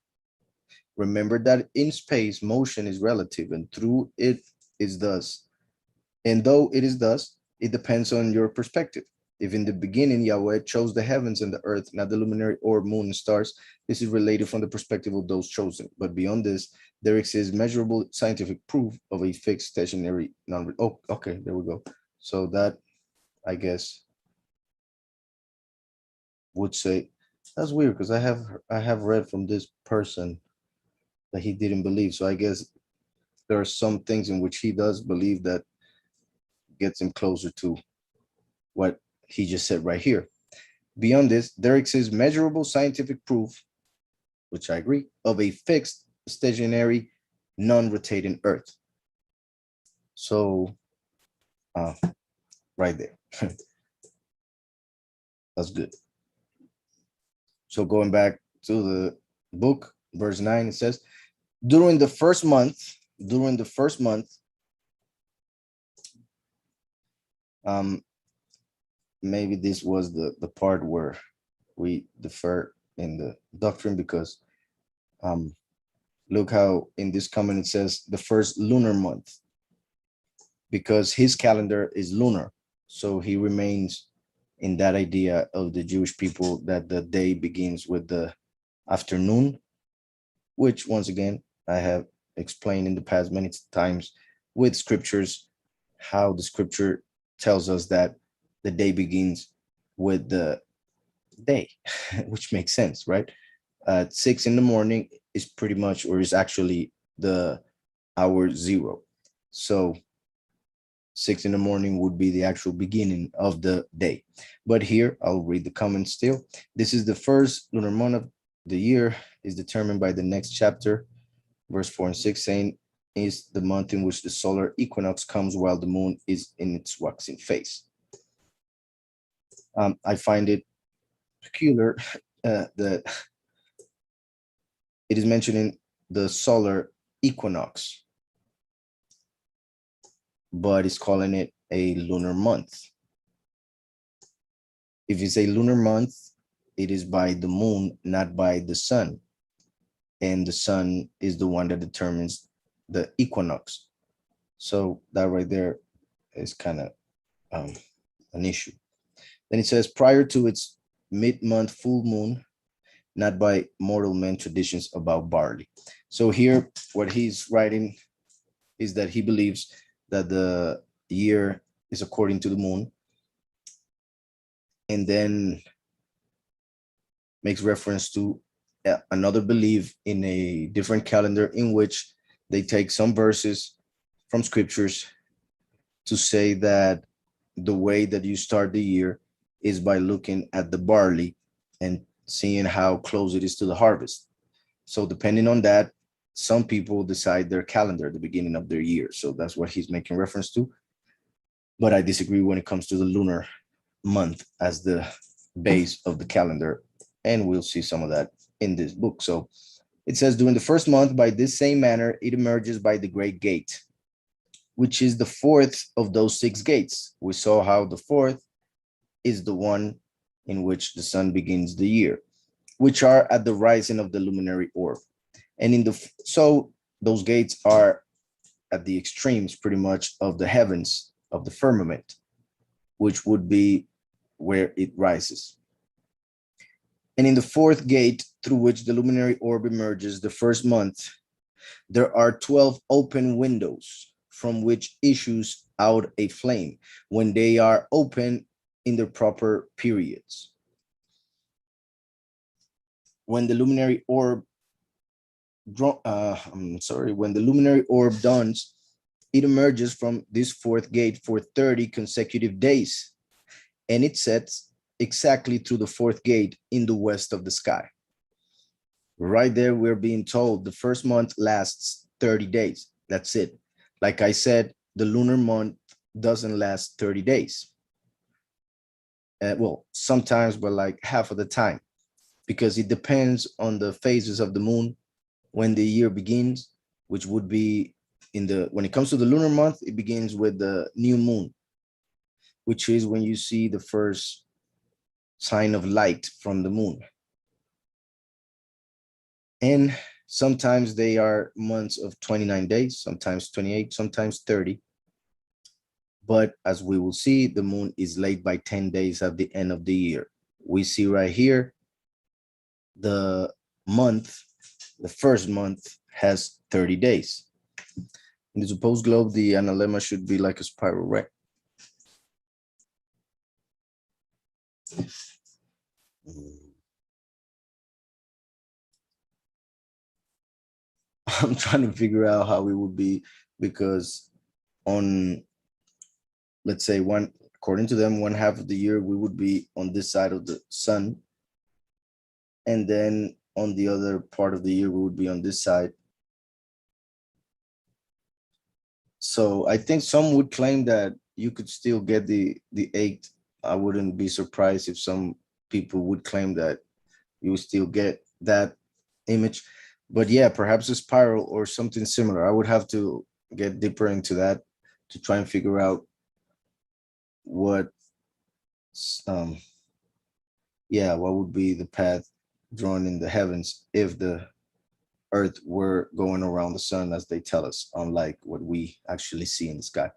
Remember that in space, motion is relative, and through it is thus. And though it is thus, it depends on your perspective. If in the beginning Yahweh chose the heavens and the earth, not the luminary orb, moon, and stars, this is related from the perspective of those chosen. But beyond this, there exists measurable scientific proof of a fixed stationary non. Oh, okay, there we go. So that, I guess, would say that's weird because I have read from this person that he didn't believe. So I guess there are some things in which he does believe that gets him closer to what he just said right here. Beyond this, there exists measurable scientific proof, which I agree, of a fixed, stationary, non-rotating Earth. So, right there. That's good. So going back to the book, verse 9, it says, during the first month, maybe this was the part where we defer in the doctrine, because look how in this comment it says the first lunar month, because his calendar is lunar. So he remains in that idea of the Jewish people that the day begins with the afternoon, which once again, I have explained in the past many times with scriptures, how the scripture tells us that the day begins with the day, which makes sense, right? 6 in the morning is pretty much, or is actually the hour 0. So 6 in the morning would be the actual beginning of the day. But here, I'll read the comments still. This is the first lunar month of the year, is determined by the next chapter, verse 4 and 6, saying, is the month in which the solar equinox comes while the moon is in its waxing phase. I find it peculiar that it is mentioning the solar equinox, but it's calling it a lunar month. If it's a lunar month, it is by the moon, not by the sun. And the sun is the one that determines the equinox. So that right there is kind of an issue. Then it says, prior to its mid-month full moon, not by mortal men traditions about barley. So here, what he's writing is that he believes that the year is according to the moon, and then makes reference to another belief in a different calendar in which they take some verses from scriptures to say that the way that you start the year is by looking at the barley and seeing how close it is to the harvest. So depending on that, some people decide their calendar at the beginning of their year. So that's what he's making reference to. But I disagree when it comes to the lunar month as the base of the calendar. And we'll see some of that in this book. So it says, during the first month, by this same manner, it emerges by the great gate, which is the fourth of those 6 gates. We saw how the fourth is the one in which the sun begins the year, which are at the rising of the luminary orb. And so those gates are at the extremes pretty much of the heavens of the firmament, which would be where it rises. And in the 4th gate, through which the luminary orb emerges the first month, there are 12 open windows from which issues out a flame when they are open in their proper periods. When the luminary orb I'm sorry, when the luminary orb dawns, it emerges from this fourth gate for 30 consecutive days, and it sets exactly through the fourth gate in the west of the sky. Right there, we're being told the first month lasts 30 days. That's it. Like I said, the lunar month doesn't last 30 days. Well, sometimes, but like half of the time, because it depends on the phases of the moon when the year begins, which would be when it comes to the lunar month, it begins with the new moon, which is when you see the first sign of light from the moon. And sometimes they are months of 29 days, sometimes 28, sometimes 30. But as we will see, the moon is late by 10 days at the end of the year. We see right here, the first month has 30 days. In the supposed globe, the analemma should be like a spiral, right? I'm trying to figure out how it would be, because let's say according to them, 1/2 of the year, we would be on this side of the sun. And then on the other part of the year, we would be on this side. So I think some would claim that you could still get the 8. I wouldn't be surprised if some people would claim that you would still get that image. But yeah, perhaps a spiral or something similar. I would have to get deeper into that to try and figure out what would be the path drawn in the heavens if the earth were going around the sun as they tell us, unlike what we actually see in the sky.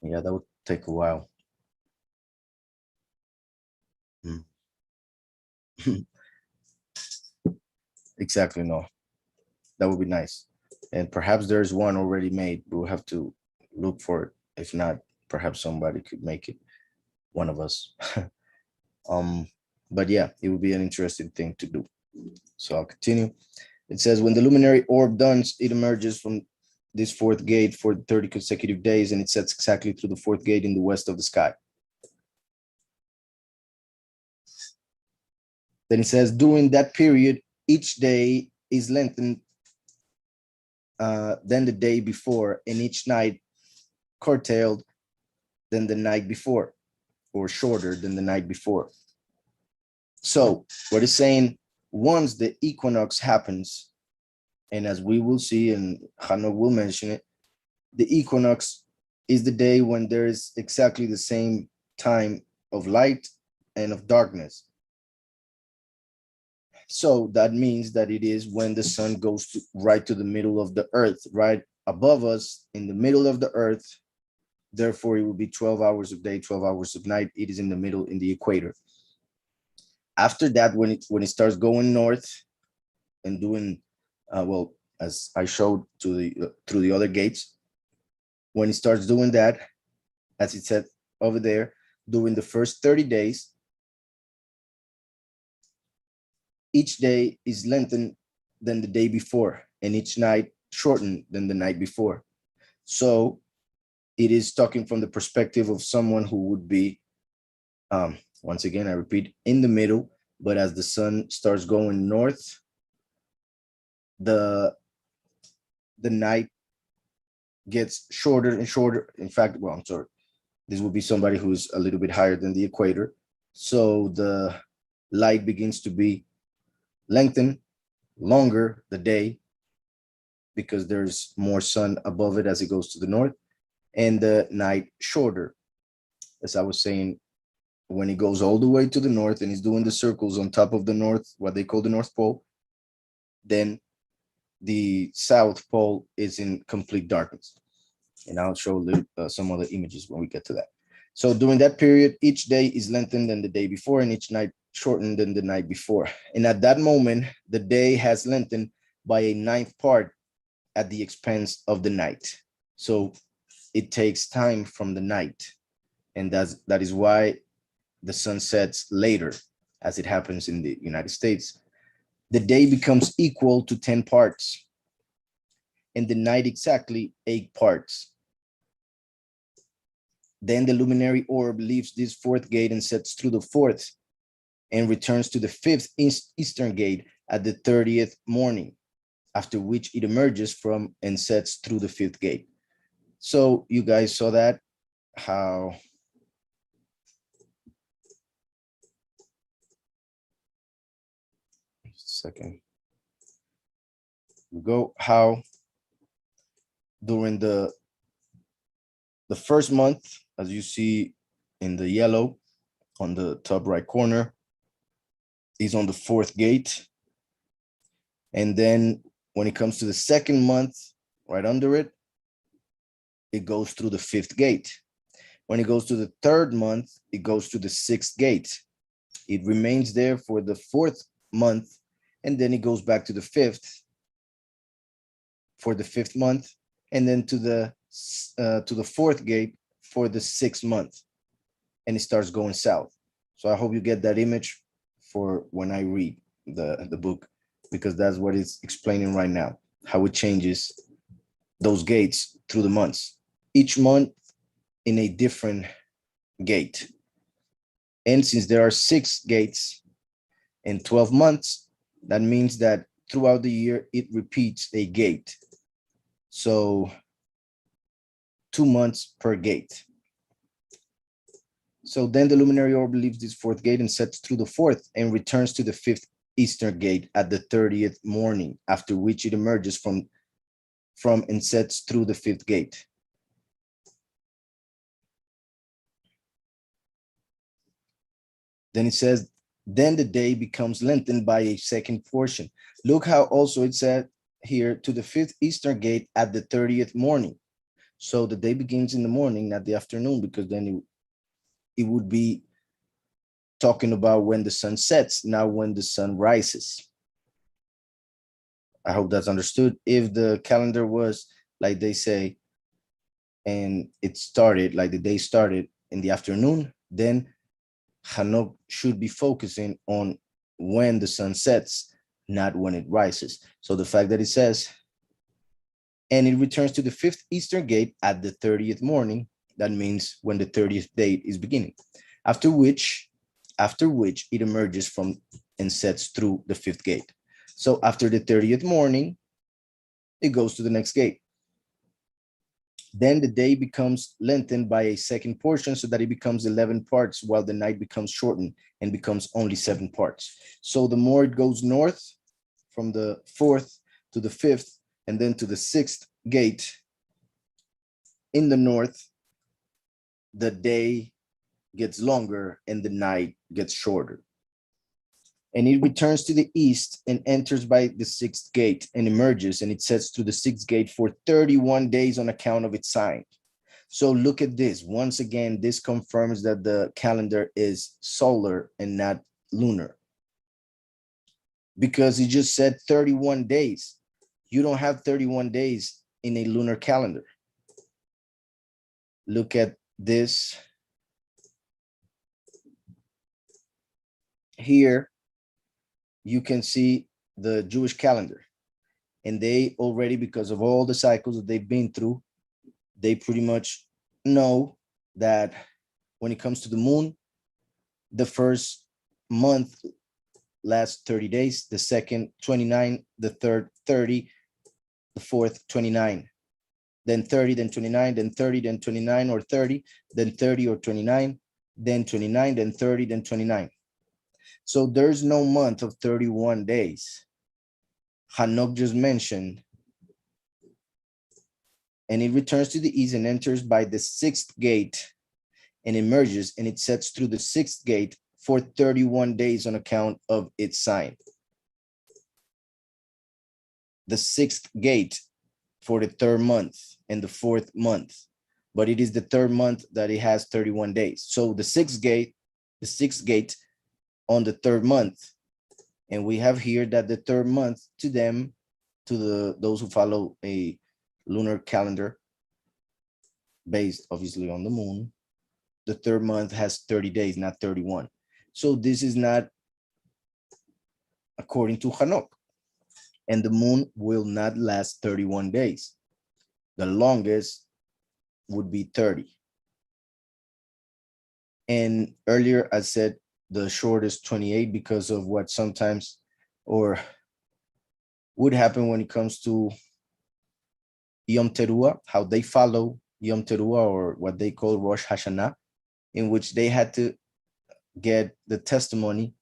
Yeah, that would take a while. Exactly, no, that would be nice. And perhaps there's one already made. We'll have to look for it. If not, perhaps somebody could make it, one of us. But yeah, it would be an interesting thing to do. So I'll continue. It says, when the luminary orb dawns, it emerges from this fourth gate for 30 consecutive days, and it sets exactly through the fourth gate in the west of the sky. Then it says, during that period, each day is lengthened than the day before, and each night curtailed than the night before, or shorter than the night before. So what it's saying, once the equinox happens, and as we will see, and Hannah will mention it, the equinox is the day when there is exactly the same time of light and of darkness. So that means that it is when the sun goes right to the middle of the earth, right above us, in the middle of the earth. Therefore, it will be 12 hours of day, 12 hours of night. It is in the middle, in the equator. After that, when it starts going north and doing, well, as I showed through the other gates, when it starts doing that, as it said over there, during the first 30 days, each day is lengthened than the day before, and each night shortened than the night before. So it is talking from the perspective of someone who would be, once again, I repeat, in the middle, but as the sun starts going north, the night gets shorter and shorter. In fact, well, I'm sorry, this would be somebody who's a little bit higher than the equator. So the light begins to be lengthened, longer the day, because there's more sun above it as it goes to the north, and the night shorter. As I was saying, when it goes all the way to the north and is doing the circles on top of the north, what they call the North Pole, then the South Pole is in complete darkness. And I'll show some other images when we get to that. So during that period, each day is lengthened than the day before, and each night shortened than the night before. And at that moment, the day has lengthened by a 9th part at the expense of the night. So it takes time from the night. And that is why the sun sets later, as it happens in the United States. the day becomes equal to 10 parts, and the night exactly 8 parts. Then the luminary orb leaves this fourth gate and sets through the fourth, and returns to the fifth eastern gate at the 30th morning, after which it emerges from and sets through the fifth gate. So you guys saw that, how second we go, how during the first month, as you see in the yellow on the top right corner, is on the fourth gate. And then when it comes to the second month, right under it, it goes through the fifth gate. When it goes to the third month, it goes to the sixth gate. It remains there for the fourth month, and then it goes back to the fifth for the fifth month, and then to the fourth gate for the sixth month, and it starts going south. So I hope you get that image for when I read the book, because that's what it's explaining right now, how it changes those gates through the months, each month in a different gate. And since there are 6 gates in 12 months, that means that throughout the year, it repeats a gate. So 2 months per gate. So then the luminary orb leaves this fourth gate and sets through the fourth and returns to the fifth eastern gate at the 30th morning, after which it emerges from and sets through the fifth gate. Then it says, then the day becomes lengthened by a second portion. Look how also it said here, to the fifth eastern gate at the 30th morning. So the day begins in the morning, not the afternoon, because then it would be talking about when the sun sets, not when the sun rises. I hope that's understood. If the calendar was, like they say, and it started, like the day started in the afternoon, then Hanoch should be focusing on when the sun sets, not when it rises. So the fact that it says, and it returns to the fifth eastern gate at the 30th morning, that means when the 30th day is beginning, after which it emerges from and sets through the fifth gate. So after the 30th morning, it goes to the next gate. Then the day becomes lengthened by a second portion, so that it becomes 11 parts, while the night becomes shortened and becomes only 7 parts. So the more it goes north, from the fourth to the fifth, and then to the sixth gate in the north, the day gets longer and the night gets shorter. And it returns to the east and enters by the sixth gate and emerges, and it sets through the sixth gate for 31 days on account of its sign. So look at this. Once again, this confirms that the calendar is solar and not lunar, because it just said 31 days. You don't have 31 days in a lunar calendar. Look at this here. You can see the Jewish calendar, and they already, because of all the cycles that they've been through, they pretty much know that when it comes to the moon, the first month lasts 30 days, the second 29, the third 30, the fourth 29, then 30, then 29, then 30, then 29 or 30, then 30 or 29, then 29, then 30, then 29. So there's no month of 31 days. Hanoch just mentioned, and it returns to the east and enters by the sixth gate and emerges, and it sets through the sixth gate for 31 days on account of its sign. The sixth gate for the third month and the fourth month, but it is the third month that it has 31 days. So the sixth gate on the third month. And we have here that the third month to them, to those who follow a lunar calendar based obviously on the moon, the third month has 30 days, not 31. So this is not according to Hanoch. And the moon will not last 31 days. The longest would be 30. And earlier I said the shortest 28 because of what sometimes or would happen when it comes to Yom Teruah, how they follow Yom Teruah, or what they call Rosh Hashanah, in which they had to get the testimony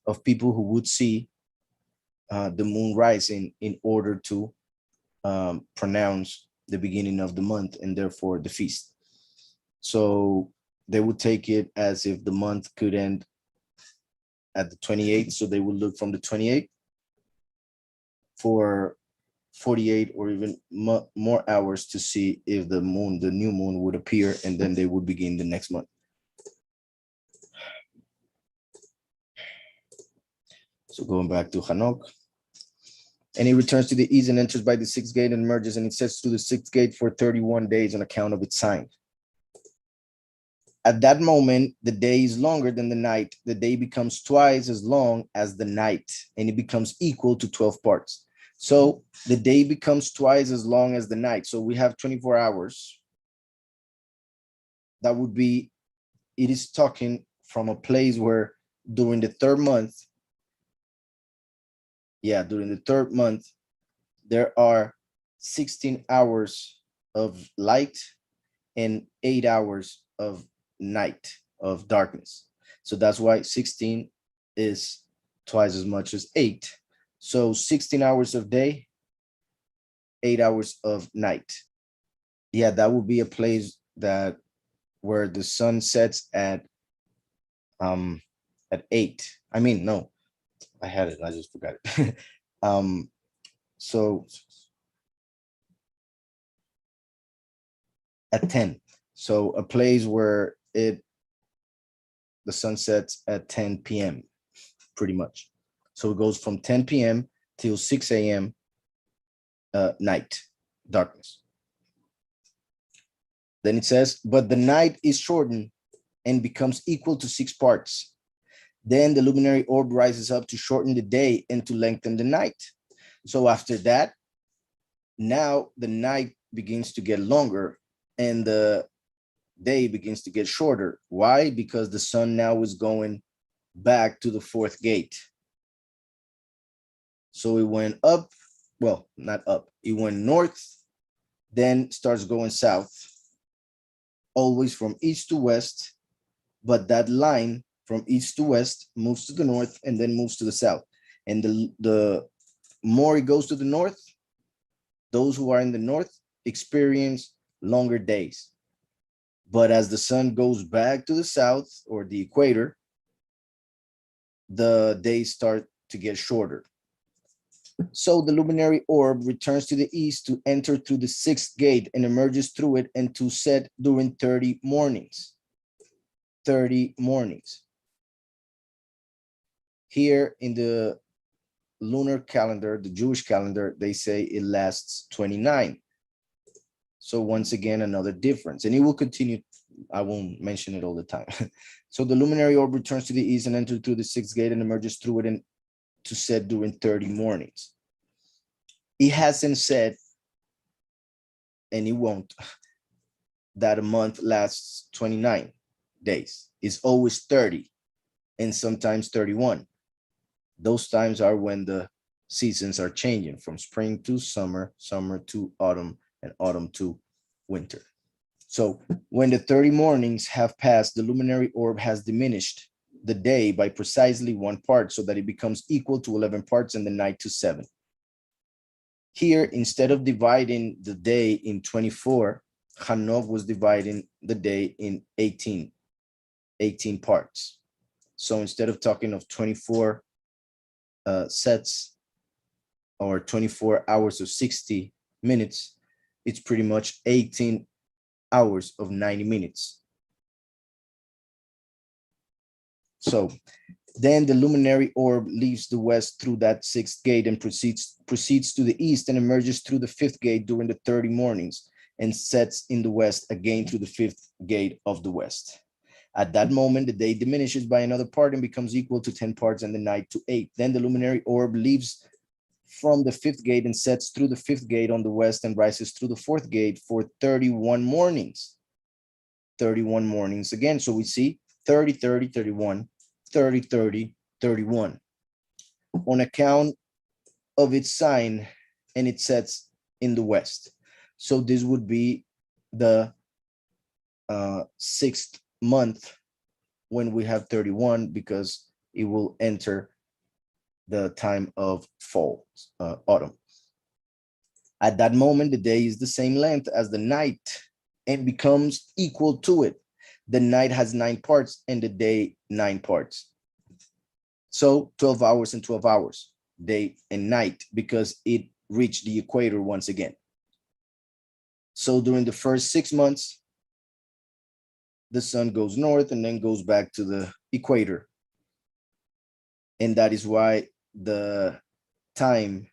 of people who would see the moon rising in order to pronounce the beginning of the month and therefore the feast. So they would take it as if the month could end at the 28th. So they would look from the 28th for 48 or even more hours to see if the moon, the new moon, would appear, and then they would begin the next month. So going back to Hanoch. And he returns to the east and enters by the sixth gate and emerges, and it sets through the sixth gate for 31 days on account of its sign. At that moment, the day is longer than the night. The day becomes twice as long as the night, and it becomes equal to 12 parts. So the day becomes twice as long as the night. So we have 24 hours. That would be, it is talking from a place where during the third month, during the third month, there are 16 hours of light and 8 hours of night, of darkness. So that's why 16 is twice as much as 8. So 16 hours of day, 8 hours of night. Yeah, that would be a place that where the sun sets at 8. I mean, no, I had it, I just forgot it. So at 10. So a place where the sun sets at 10 p.m. pretty much. So it goes from 10 p.m. till 6 a.m. Night, darkness. Then it says, but the night is shortened and becomes equal to 6 parts. Then the luminary orb rises up to shorten the day and to lengthen the night. So after that, now the night begins to get longer and the day begins to get shorter. Why? Because the sun now is going back to the 4th gate. So it went up, well, not up, it went north, then starts going south, always from east to west, but that line from east to west moves to the north and then moves to the south. And the more it goes to the north, those who are in the north experience longer days. But as the sun goes back to the south or the equator, the days start to get shorter. So the luminary orb returns to the east to enter through the 6th gate and emerges through it and to set during 30 mornings. 30 mornings. Here in the lunar calendar, the Jewish calendar, they say it lasts 29. So once again, another difference, and it will continue. I won't mention it all the time. So the luminary orb returns to the east and enters through the 6th gate and emerges through it and to set during 30 mornings. It hasn't said, and it won't, that a month lasts 29 days. It's always 30 and sometimes 31. Those times are when the seasons are changing from spring to summer, summer to autumn, and autumn to winter. So when the 30 mornings have passed, the luminary orb has diminished the day by precisely 1 part so that it becomes equal to 11 parts and the night to 7. Here, instead of dividing the day in 24, Hanoch was dividing the day in 18 parts. So instead of talking of 24 sets or 24 hours of 60 minutes, it's pretty much 18 hours of 90 minutes. So then the luminary orb leaves the west through that 6th gate and proceeds to the east and emerges through the 5th gate during the 30 mornings and sets in the west again through the 5th gate of the west. At that moment, the day diminishes by another part and becomes equal to 10 parts, and the night to 8. Then the luminary orb leaves from the 5th gate and sets through the 5th gate on the west and rises through the 4th gate for 31 mornings. 31 mornings again. So we see 30, 30, 31, 30, 30, 31. On account of its sign, and it sets in the west. So this would be the 6th month when we have 31, because it will enter the time of fall, autumn. At that moment, the day is the same length as the night and becomes equal to it. The night has 9 parts and the day 9 parts. So 12 hours and 12 hours, day and night, because it reached the equator once again. So during the first 6 months, the sun goes north and then goes back to the equator. And that is why the time,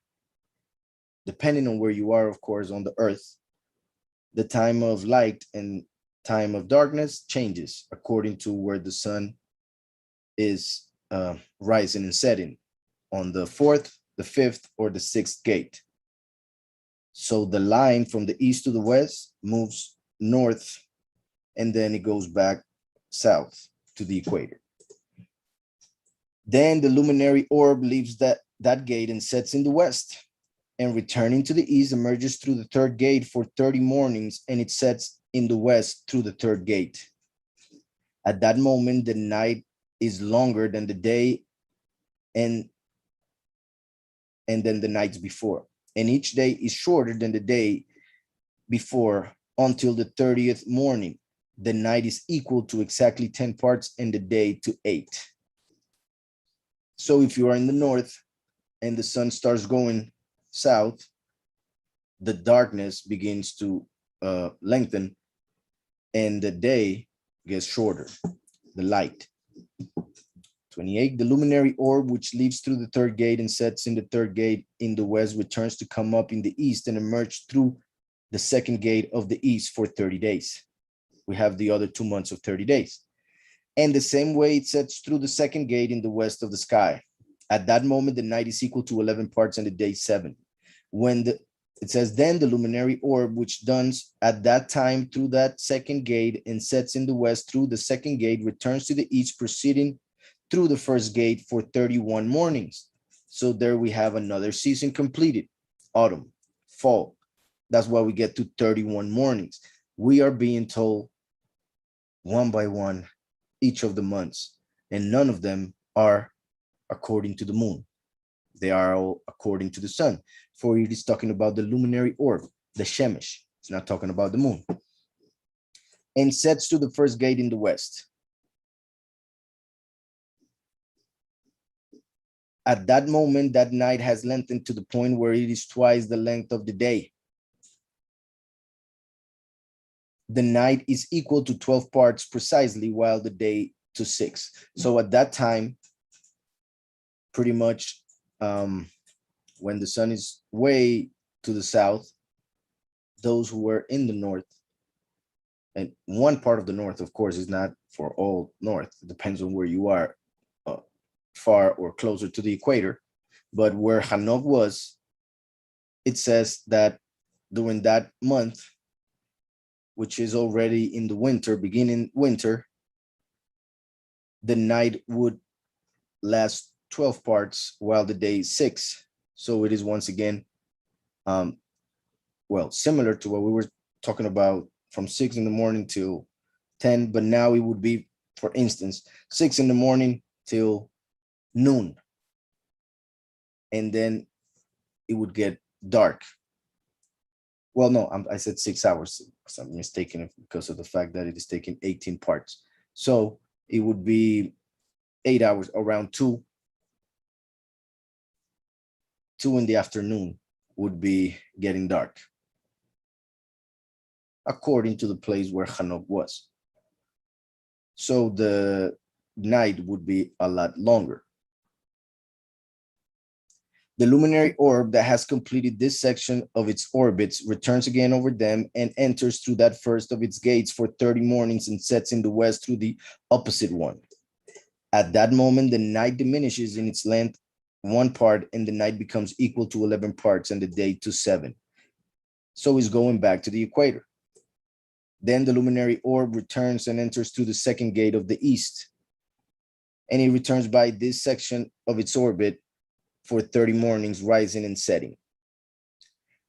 depending on where you are, of course, on the earth, the time of light and time of darkness changes according to where the sun is rising and setting, on the 4th, the 5th, or the 6th gate. So the line from the east to the west moves north, and then it goes back south to the equator. Then the luminary orb leaves that gate and sets in the west, and returning to the east emerges through the 3rd gate for 30 mornings, and it sets in the west through the 3rd gate. At that moment, the night is longer than the day and then the nights before, and each day is shorter than the day before until the 30th morning. The night is equal to exactly 10 parts and the day to 8. So if you are in the north and the sun starts going south, the darkness begins to lengthen and the day gets shorter, the light. 28, the luminary orb, which leaves through the 3rd gate and sets in the 3rd gate in the west, returns to come up in the east and emerge through the 2nd gate of the east for 30 days. We have the other 2 months of 30 days. And the same way it sets through the 2nd gate in the west of the sky. At that moment, the night is equal to 11 parts and the day 7. It says, then the luminary orb, which dawns at that time through that 2nd gate and sets in the west through the 2nd gate, returns to the east, proceeding through the 1st gate for 31 mornings. So there we have another season completed, autumn, fall. That's why we get to 31 mornings. We are being told one by one each of the months, and none of them are according to the moon. They are all according to the sun. For it is talking about the luminary orb, the Shemesh. It's not talking about the moon. And sets to the 1st gate in the west. At that moment, that night has lengthened to the point where it is twice the length of the day. The night is equal to 12 parts precisely, while the day to 6. So at that time, pretty much when the sun is way to the south, those who were in the north, and one part of the north, of course, is not for all north. It depends on where you are, far or closer to the equator. But where Hanoch was, it says that during that month, which is already in the winter, beginning winter, the night would last 12 parts while the day is 6. So it is once again, well, similar to what we were talking about from 6 in the morning till 10, but now it would be, for instance, 6 in the morning till noon. And then it would get dark. Well, no, I said 6 hours. So I'm mistaken because of the fact that it is taking 18 parts. So it would be 8 hours, around 2 in the afternoon would be getting dark, according to the place where Hanoch was. So the night would be a lot longer. The luminary orb that has completed this section of its orbits returns again over them and enters through that first of its gates for 30 mornings and sets in the west through the opposite one. At that moment, the night diminishes in its length 1 part, and the night becomes equal to 11 parts and the day to 7. So it's going back to the equator. Then the luminary orb returns and enters through the second gate of the east. And it returns by this section of its orbit for 30 mornings, rising and setting.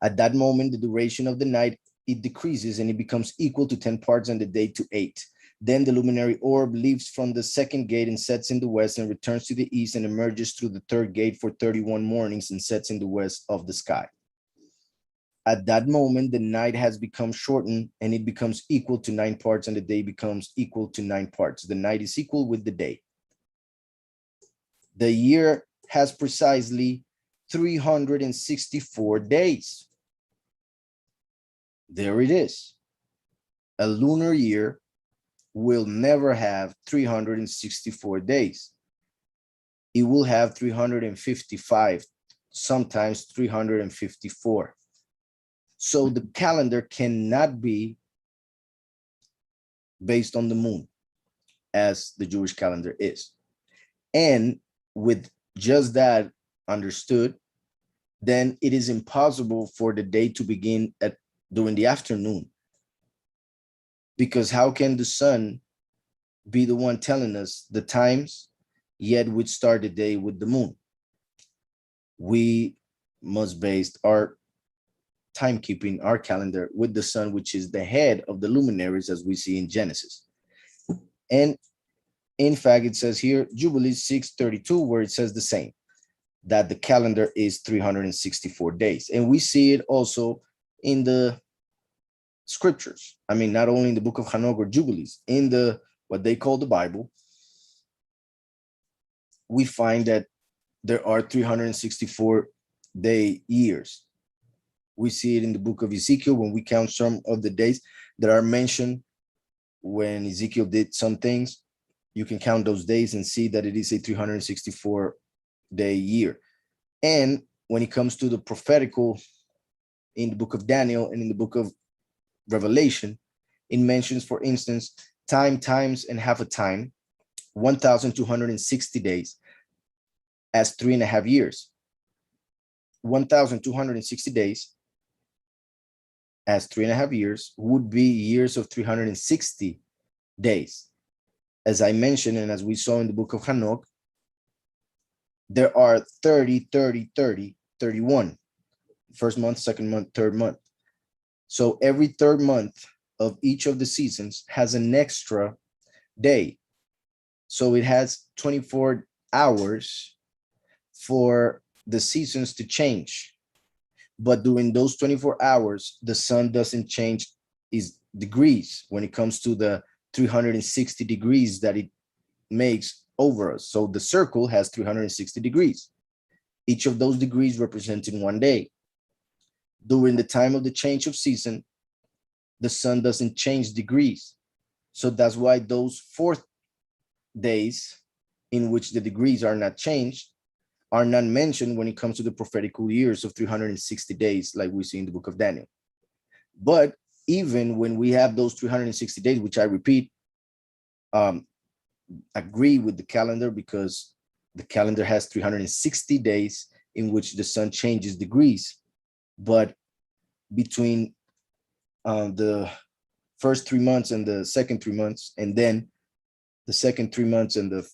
At that moment, the duration of the night, it decreases and it becomes equal to 10 parts and the day to 8. Then the luminary orb leaves from the second gate and sets in the west and returns to the east and emerges through the third gate for 31 mornings and sets in the west of the sky. At that moment, the night has become shortened and it becomes equal to 9 parts and the day becomes equal to 9 parts. The night is equal with the day. The year has precisely 364 days. There it is. A lunar year will never have 364 days. It will have 355, sometimes 354. So the calendar cannot be based on the moon as the Jewish calendar is. And with just that understood, then it is impossible for the day to begin during the afternoon. Because how can the sun be the one telling us the times, yet we'd start the day with the moon? We must base our timekeeping, our calendar, with the sun, which is the head of the luminaries, as we see in Genesis. And in fact, it says here, Jubilee 6:32, where it says the same, that the calendar is 364 days. And we see it also in the scriptures. I mean, not only in the book of Hanoch or Jubilees, in the what they call the Bible, we find that there are 364-day years. We see it in the book of Ezekiel when we count some of the days that are mentioned when Ezekiel did some things. You can count those days and see that it is a 364-day year. And when it comes to the prophetical in the book of Daniel and in the book of Revelation, it mentions, for instance, times, and half a time, 1,260 days as 3.5 years. 1,260 days as 3.5 years would be years of 360 days. As I mentioned, and as we saw in the book of Hanoch, there are 30, 30, 30, 31. First month, second month, third month. So every third month of each of the seasons has an extra day. So it has 24 hours for the seasons to change. But during those 24 hours, the sun doesn't change its degrees when it comes to the 360 degrees that it makes over us. So the circle has 360 degrees. Each of those degrees representing 1 day. During the time of the change of season, the sun doesn't change degrees. So that's why those 4 days in which the degrees are not changed are not mentioned when it comes to the prophetical years of 360 days, like we see in the book of Daniel. But even when we have those 360 days, which I repeat, agree with the calendar, because the calendar has 360 days in which the sun changes degrees. But between the first 3 months and the second 3 months, and then the second 3 months and the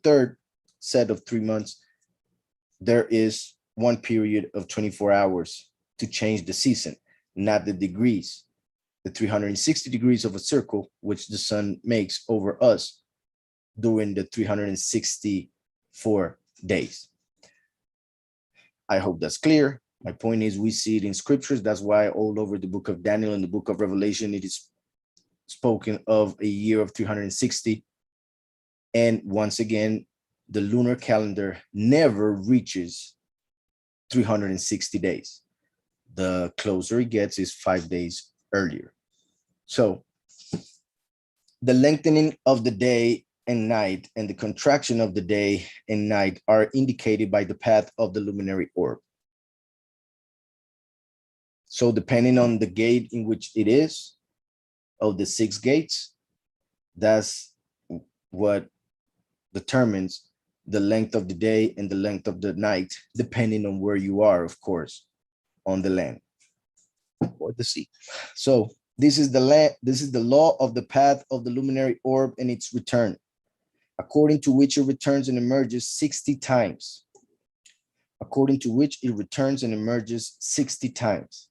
third set of 3 months, there is one period of 24 hours to change the season, not the degrees, the 360 degrees of a circle, which the sun makes over us during the 364 days. I hope that's clear. My point is, we see it in scriptures. That's why all over the book of Daniel and the book of Revelation, it is spoken of a year of 360. And once again, the lunar calendar never reaches 360 days. The closer it gets is 5 days earlier. So the lengthening of the day and night and the contraction of the day and night are indicated by the path of the luminary orb. So depending on the gate in which it is, of the 6 gates, that's what determines the length of the day and the length of the night, depending on where you are, of course, on the land or the sea. So this is the law of the path of the luminary orb and its return, according to which it returns and emerges 60 times. According to which it returns and emerges 60 times.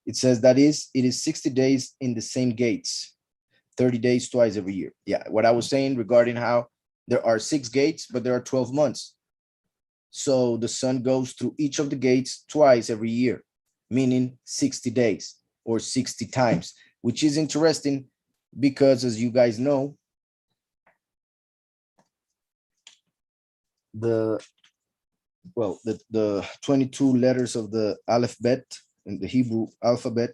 It says that it is 60 days in the same gates, 30 days twice every year. Yeah, what I was saying regarding how there are 6 gates, but there are 12 months. So the sun goes through each of the gates twice every year, meaning 60 days or 60 times, which is interesting because, as you guys know, the 22 letters of the alphabet in the Hebrew alphabet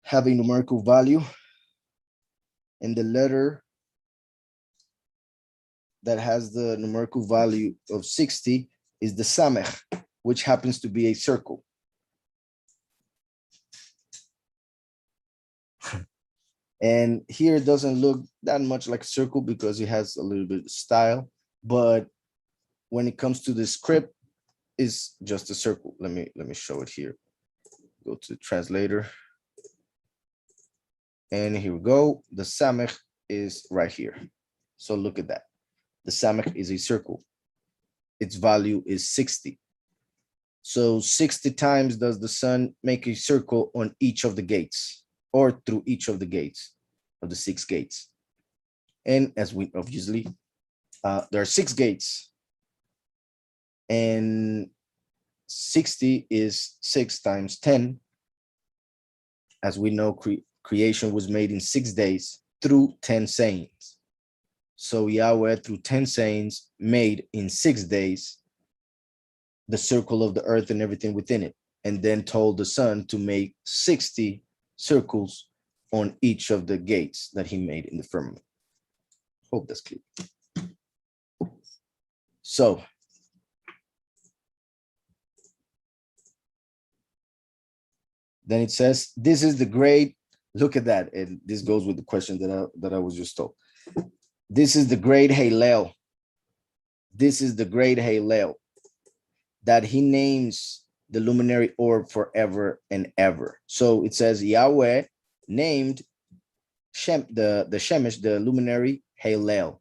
have a numerical value, and the letter that has the numerical value of 60 is the Samech, which happens to be a circle. And here it doesn't look that much like a circle because it has a little bit of style, but when it comes to the script, it's just a circle. Let me show it here. Go to the translator. And here we go. The Samech is right here. So look at that. The Samech is a circle. Its value is 60. So 60 times does the sun make a circle on each of the gates or through each of the gates of the 6 gates. And as we obviously, there are 6 gates and 60 is 6 times 10. As we know, creation was made in 6 days through 10 sayings. So Yahweh, through 10 sayings, made in 6 days the circle of the earth and everything within it, and then told the sun to make 60 circles on each of the gates that he made in the firmament. Hope that's clear. So then it says, this is the great, look at that. And this goes with the question that I was just told. This is the great Halel. This is the great Halel that he names the luminary orb forever and ever. So it says Yahweh named the Shemesh, the luminary Halel.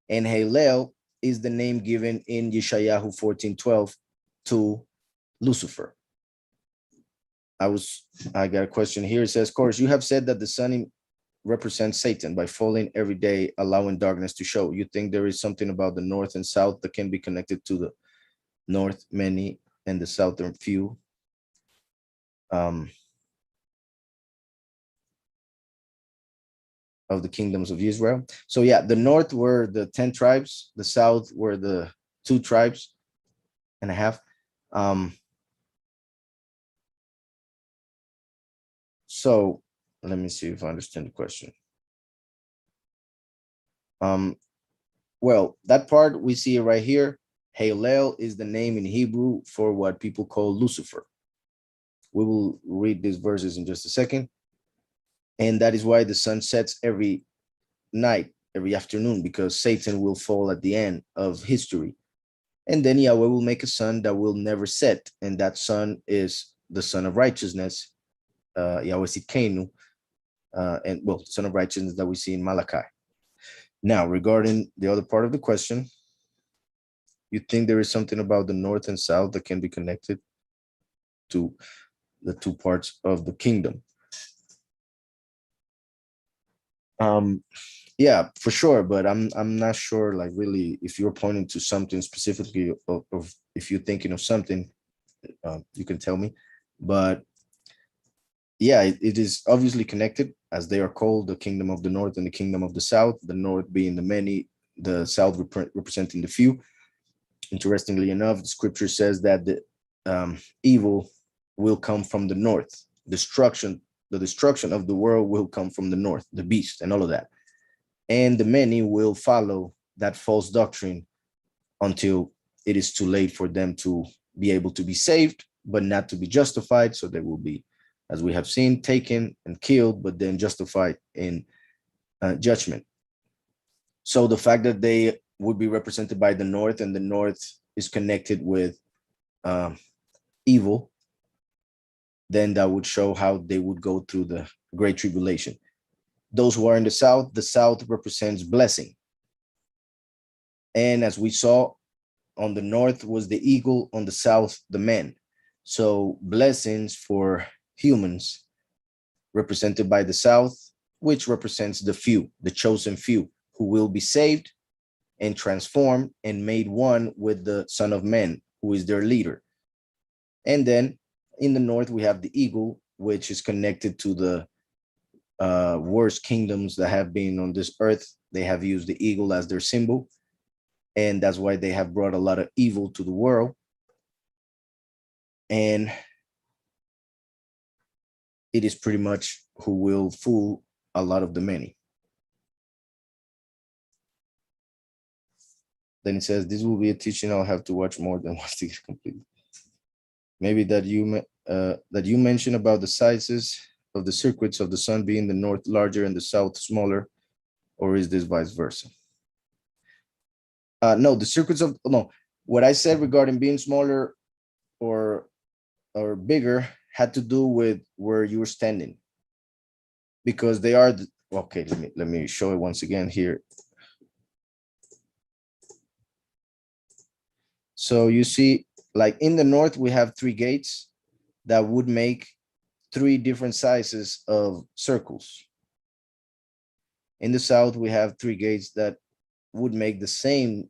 And Halel is the name given in Yeshayahu 14:12 to Lucifer. I got a question here. It says, Koresh, you have said that the sun represents Satan by falling every day, allowing darkness to show. You think there is something about the north and south that can be connected to the north, many, and the southern few? Of the kingdoms of Israel. So yeah, the north were the 10 tribes, the south were the 2 tribes and a half. So let me see if I understand the question. Well, that part we see it right here. Halel is the name in Hebrew for what people call Lucifer. We will read these verses in just a second. And that is why the sun sets every night, every afternoon, because Satan will fall at the end of history. And then Yahweh will make a sun that will never set. And that sun is the son of righteousness, Yahweh Sikenu, and well, son of righteousness that we see in Malachi. Now, regarding the other part of the question, you think there is something about the north and south that can be connected to the 2 parts of the kingdom? Yeah, for sure, but I'm not sure, like, really, if you're pointing to something specifically, of if you're thinking of something, you can tell me. But yeah, it is obviously connected, as they are called the kingdom of the north and the kingdom of the south, the north being the many, the south representing the few. Interestingly enough, the scripture says that the evil will come from the north. Destruction the destruction of the world will come from the north, the beast and all of that. And the many will follow that false doctrine until it is too late for them to be able to be saved, but not to be justified. So they will be, as we have seen, taken and killed, but then justified in judgment. So the fact that they would be represented by the north, and the north is connected with evil, then that would show how they would go through the great tribulation. Those who are in the south represents blessing. And as we saw, on the north was the eagle, on the south, the man. So blessings for humans represented by the south, which represents the few, the chosen few, who will be saved and transformed and made one with the Son of Man, who is their leader. And then in the north, we have the eagle, which is connected to the worst kingdoms that have been on this earth. They have used the eagle as their symbol. And that's why they have brought a lot of evil to the world. And it is pretty much who will fool a lot of the many. Then it says, this will be a teaching I'll have to watch more than once to get complete. Maybe that you mentioned about the sizes of the circuits of the sun being the north larger and the south smaller, or is this vice versa? No, the circuits of, no, what I said regarding being smaller or bigger had to do with where you were standing, because they are, okay, let me show it once again here. So you see, like in the north, we have 3 gates that would make 3 different sizes of circles. In the south, we have 3 gates that would make the same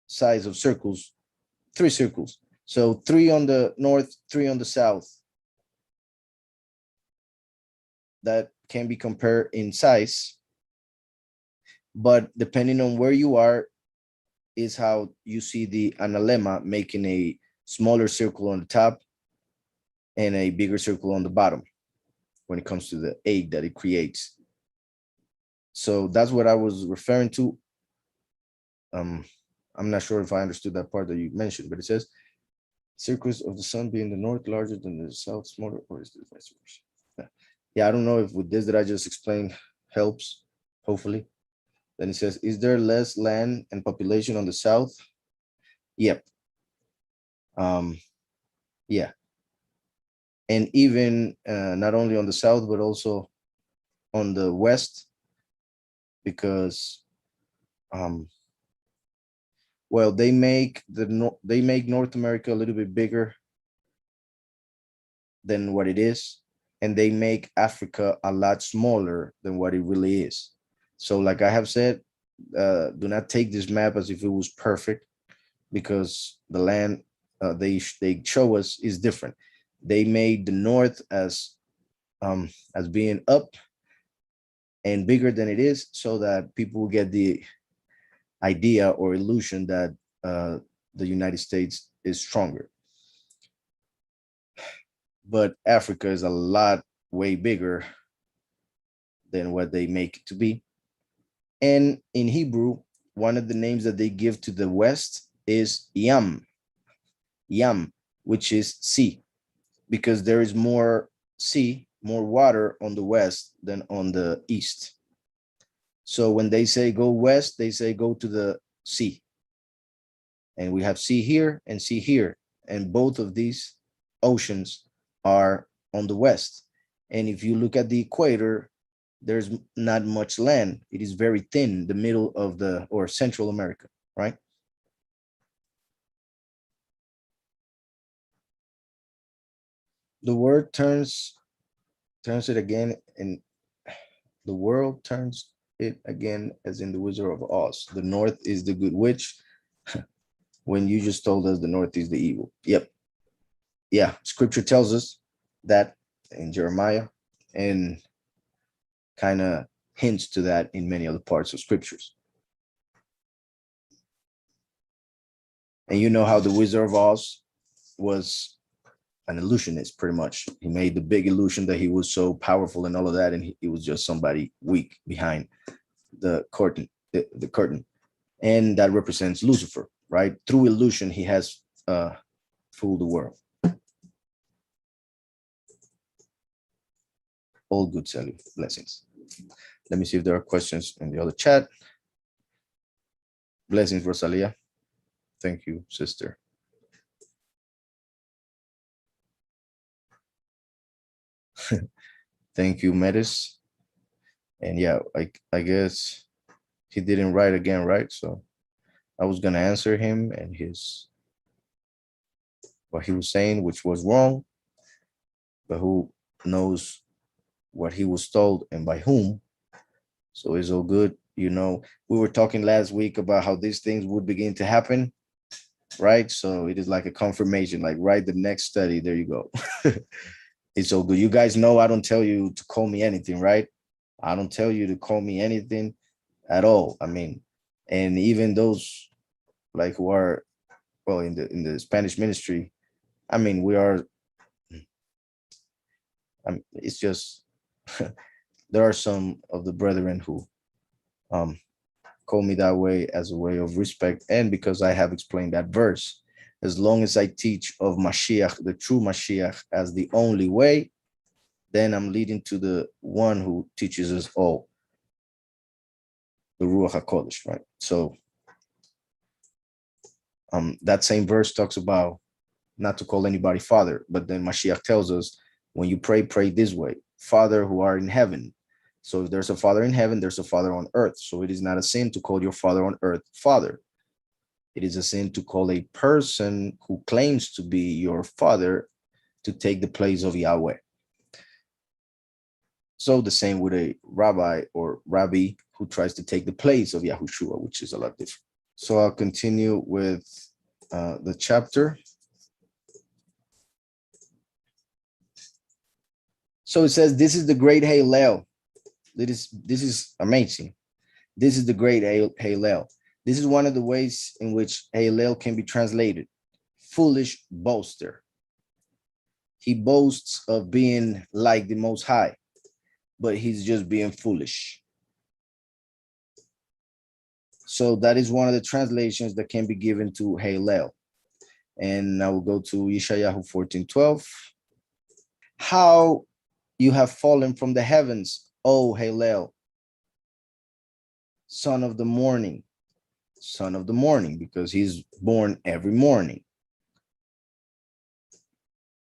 size of circles, 3 circles. So 3 on the north, 3 on the south. That can be compared in size, but depending on where you are is how you see the Analemma making a smaller circle on the top and a bigger circle on the bottom when it comes to the egg that it creates. So that's what I was referring to. I'm not sure if I understood that part that you mentioned, but it says circles of the sun being the north larger than the south smaller, or is this vice versa? Yeah, I don't know if with this that I just explained helps, hopefully. Then it says, is there less land and population on the south? Yep. Yeah. And even not only on the south, but also on the west, because well, they make North America a little bit bigger than what it is, and they make Africa a lot smaller than what it really is. So like I have said, do not take this map as if it was perfect, because the land they show us is different. They made the north as being up and bigger than it is, so that people get the idea or illusion that the United States is stronger. But Africa is a lot way bigger than what they make it to be. And in Hebrew, one of the names that they give to the west is Yam, which is sea, because there is more sea, more water on the west than on the east. So when they say go west, they say go to the sea. And we have sea here and sea here. And both of these oceans are on the west. And if you look at the equator, there's not much land. It is very thin, the middle of the, or Central America, right? The word turns it again, and the world turns it again, as in the Wizard of Oz. The north is the good witch, when you just told us the north is the evil. Yep. Yeah, scripture tells us that in Jeremiah, and kind of hints to that in many other parts of scriptures. And you know how the Wizard of Oz was an illusionist, pretty much. He made the big illusion that he was so powerful and all of that, and he was just somebody weak behind the curtain, the curtain, and that represents Lucifer, right? Through illusion, he has fooled the world. All good, Sally. Blessings. Let me see if there are questions in the other chat. Blessings, Rosalia. Thank you, sister. Thank you, Metis. And yeah, I guess he didn't write again, right? So I was gonna answer him and what he was saying, which was wrong, but who knows what he was told and by whom. So it's all good. You know, we were talking last week about how these things would begin to happen, right? So it is like a confirmation, like write the next study. There you go. It's all good. You guys know I don't tell you to call me anything, right? I don't tell you to call me anything at all. I mean, and even those like who are well in the Spanish ministry, I mean, we are. It's just there are some of the brethren who call me that way as a way of respect, and because I have explained that verse. As long as I teach of Mashiach, the true Mashiach, as the only way, then I'm leading to the one who teaches us all, the Ruach HaKodesh, right? So that same verse talks about not to call anybody father, but then Mashiach tells us, when you pray, pray this way, Father who are in heaven. So if there's a father in heaven, there's a father on earth. So it is not a sin to call your father on earth father. It is a sin to call a person who claims to be your father to take the place of Yahweh. So the same with a rabbi or rabbi who tries to take the place of Yahushua, which is a lot different. So I'll continue with the chapter. So it says, this is the great Halel. This is amazing. This is the great Halel. This is one of the ways in which Halel can be translated. Foolish boaster. He boasts of being like the Most High, but he's just being foolish. So that is one of the translations that can be given to Halel. And now we'll go to Yeshayahu 14:12. How you have fallen from the heavens, O Halel, son of the morning, because he's born every morning.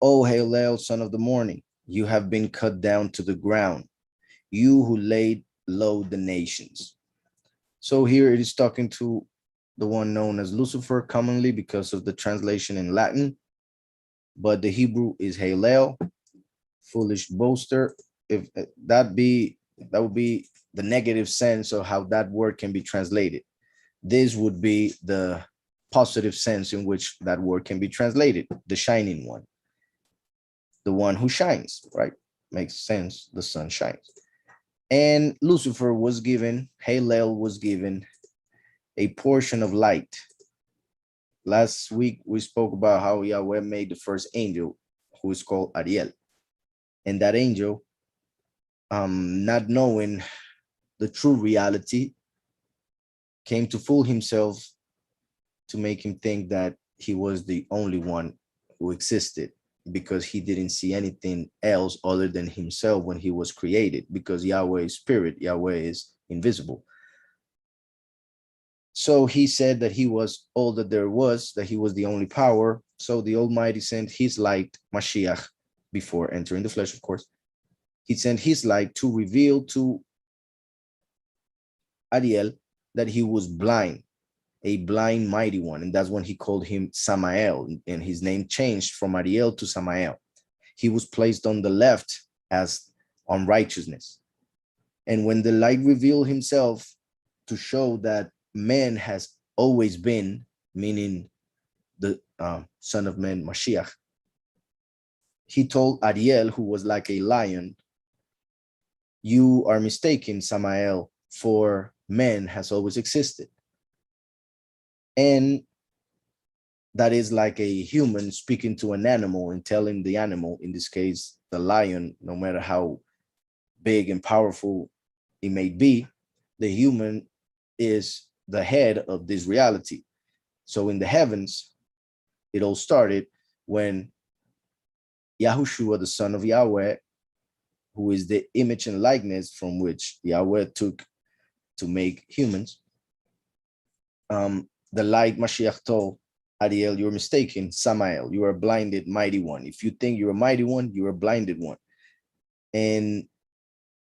O Halel, son of the morning, you have been cut down to the ground, you who laid low the nations. So here it is talking to the one known as Lucifer commonly because of the translation in Latin, but the Hebrew is Halel, foolish boaster. If that would be the negative sense of how that word can be translated. This would be the positive sense in which that word can be translated, the shining one, the one who shines, right? Makes sense, the sun shines. And Lucifer was given, Halel was given a portion of light. Last week, we spoke about how Yahweh made the first angel, who is called Ariel. And that angel, not knowing the true reality, came to fool himself to make him think that he was the only one who existed, because he didn't see anything else other than himself when he was created, because Yahweh is spirit, Yahweh is invisible. So he said that he was all that there was, that he was the only power. So the Almighty sent his light, Mashiach, before entering the flesh, of course. He sent his light to reveal to Ariel that he was blind, a blind mighty one. And that's when he called him Samael, and his name changed from Ariel to Samael. He was placed on the left as unrighteousness. And when the light revealed himself to show that man has always been, meaning the son of man, Mashiach, he told Ariel, who was like a lion, you are mistaken, Samael, for man has always existed. And that is like a human speaking to an animal and telling the animal, in this case, the lion, no matter how big and powerful it may be, the human is the head of this reality. So in the heavens, it all started when Yahushua, the son of Yahweh, who is the image and likeness from which Yahweh took to make humans, the light Mashiach told Ariel, you're mistaken, Samael, you are a blinded mighty one. If you think you're a mighty one, you're a blinded one. And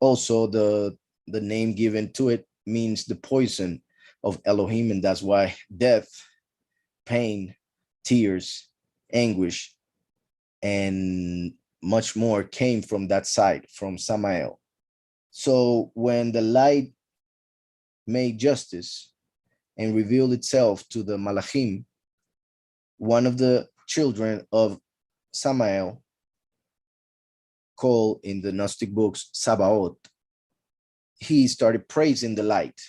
also the name given to it means the poison of Elohim, and that's why death, pain, tears, anguish, and much more came from that side, from Samael. So when the light made justice and revealed itself to the Malachim, one of the children of Samael, called in the Gnostic books Sabaoth, he started praising the light,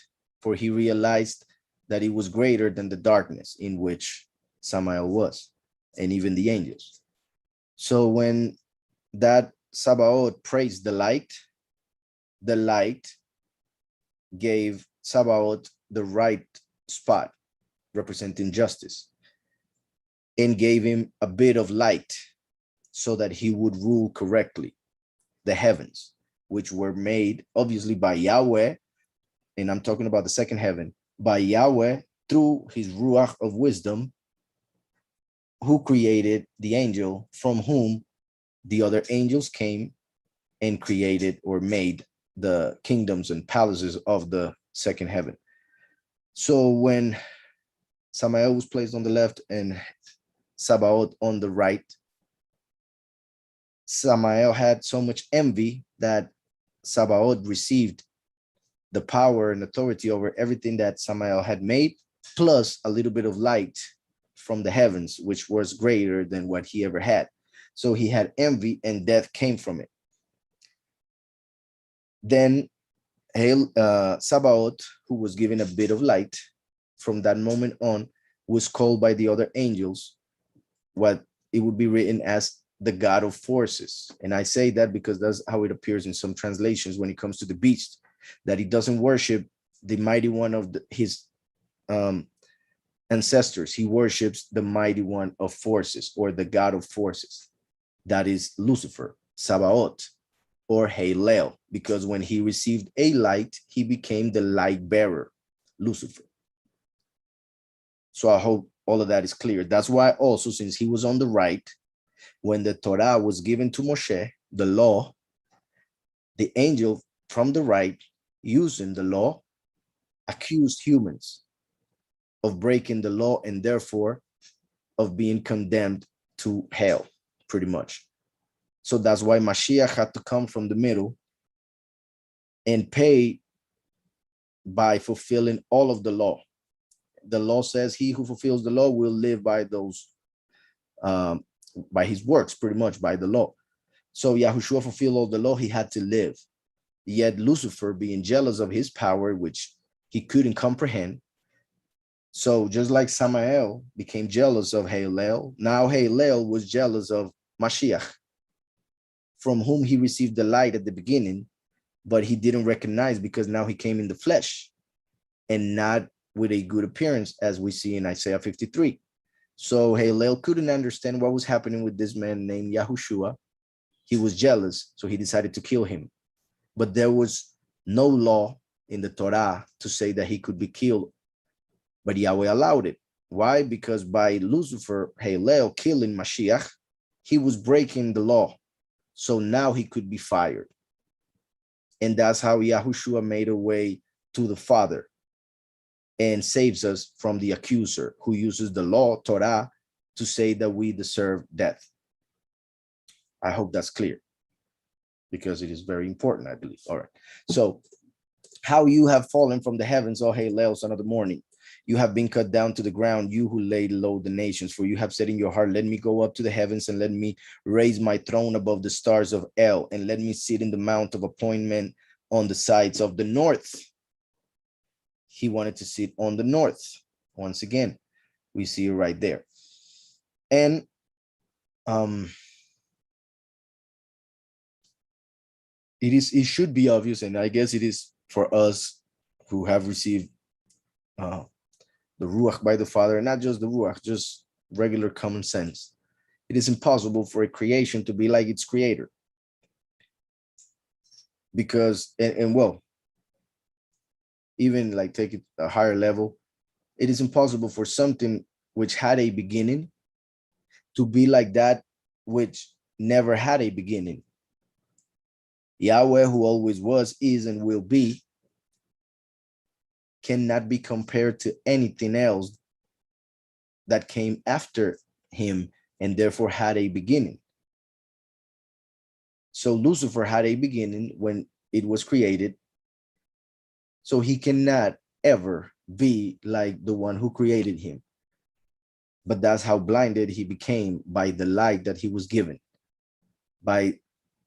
for he realized that it was greater than the darkness in which Samael was, and even the angels. So when that Sabaoth praised the light gave Sabaoth the right spot, representing justice, and gave him a bit of light so that he would rule correctly the heavens, which were made obviously by Yahweh, and I'm talking about the second heaven, by Yahweh through his Ruach of wisdom, who created the angel from whom the other angels came and created or made the kingdoms and palaces of the second heaven. So when Samael was placed on the left and Sabaoth on the right, Samael had so much envy that Sabaoth received the power and authority over everything that Samael had made, plus a little bit of light from the heavens, which was greater than what he ever had. So he had envy, and death came from it. Then Sabaoth, who was given a bit of light, from that moment on, was called by the other angels what it would be written as the God of forces. And I say that because that's how it appears in some translations when it comes to the beast, that he doesn't worship the mighty one of his ancestors. He worships the mighty one of forces, or the God of forces. That is Lucifer, Sabaoth, or Halel, because when he received a light, he became the light bearer, Lucifer. So I hope all of that is clear. That's why also, since he was on the right, when the Torah was given to Moshe, the law, the angel from the right, using the law, accused humans of breaking the law and therefore of being condemned to hell, pretty much. So that's why Mashiach had to come from the middle and pay by fulfilling all of the law. The law says he who fulfills the law will live by those, by his works, pretty much by the law. So Yahushua fulfilled all the law, he had to live. Yet Lucifer, being jealous of his power, which he couldn't comprehend. So just like Samael became jealous of Halel, now Halel was jealous of Mashiach, from whom he received the light at the beginning, but he didn't recognize because now he came in the flesh and not with a good appearance, as we see in Isaiah 53. So Halel couldn't understand what was happening with this man named Yahushua. He was jealous, so he decided to kill him. But there was no law in the Torah to say that he could be killed, but Yahweh allowed it. Why? Because by Lucifer, Halel, killing Mashiach, he was breaking the law. So now he could be fired. And that's how Yahushua made a way to the Father and saves us from the accuser who uses the law, Torah, to say that we deserve death. I hope that's clear, because it is very important, I believe. All right. So how you have fallen from the heavens, O Halel, son of the morning. You have been cut down to the ground, you who laid low the nations, for you have said in your heart, let me go up to the heavens and let me raise my throne above the stars of El, and let me sit in the mount of appointment on the sides of the north. He wanted to sit on the north. Once again, we see it right there. And it should be obvious, and I guess it is for us who have received the Ruach by the Father, not just the Ruach, just regular common sense. It is impossible for a creation to be like its creator. Because, and well, even like take it a higher level, it is impossible for something which had a beginning to be like that which never had a beginning. Yahweh, who always was, is, and will be, cannot be compared to anything else that came after him and therefore had a beginning. So Lucifer had a beginning when it was created. So he cannot ever be like the one who created him. But that's how blinded he became by the light that he was given, by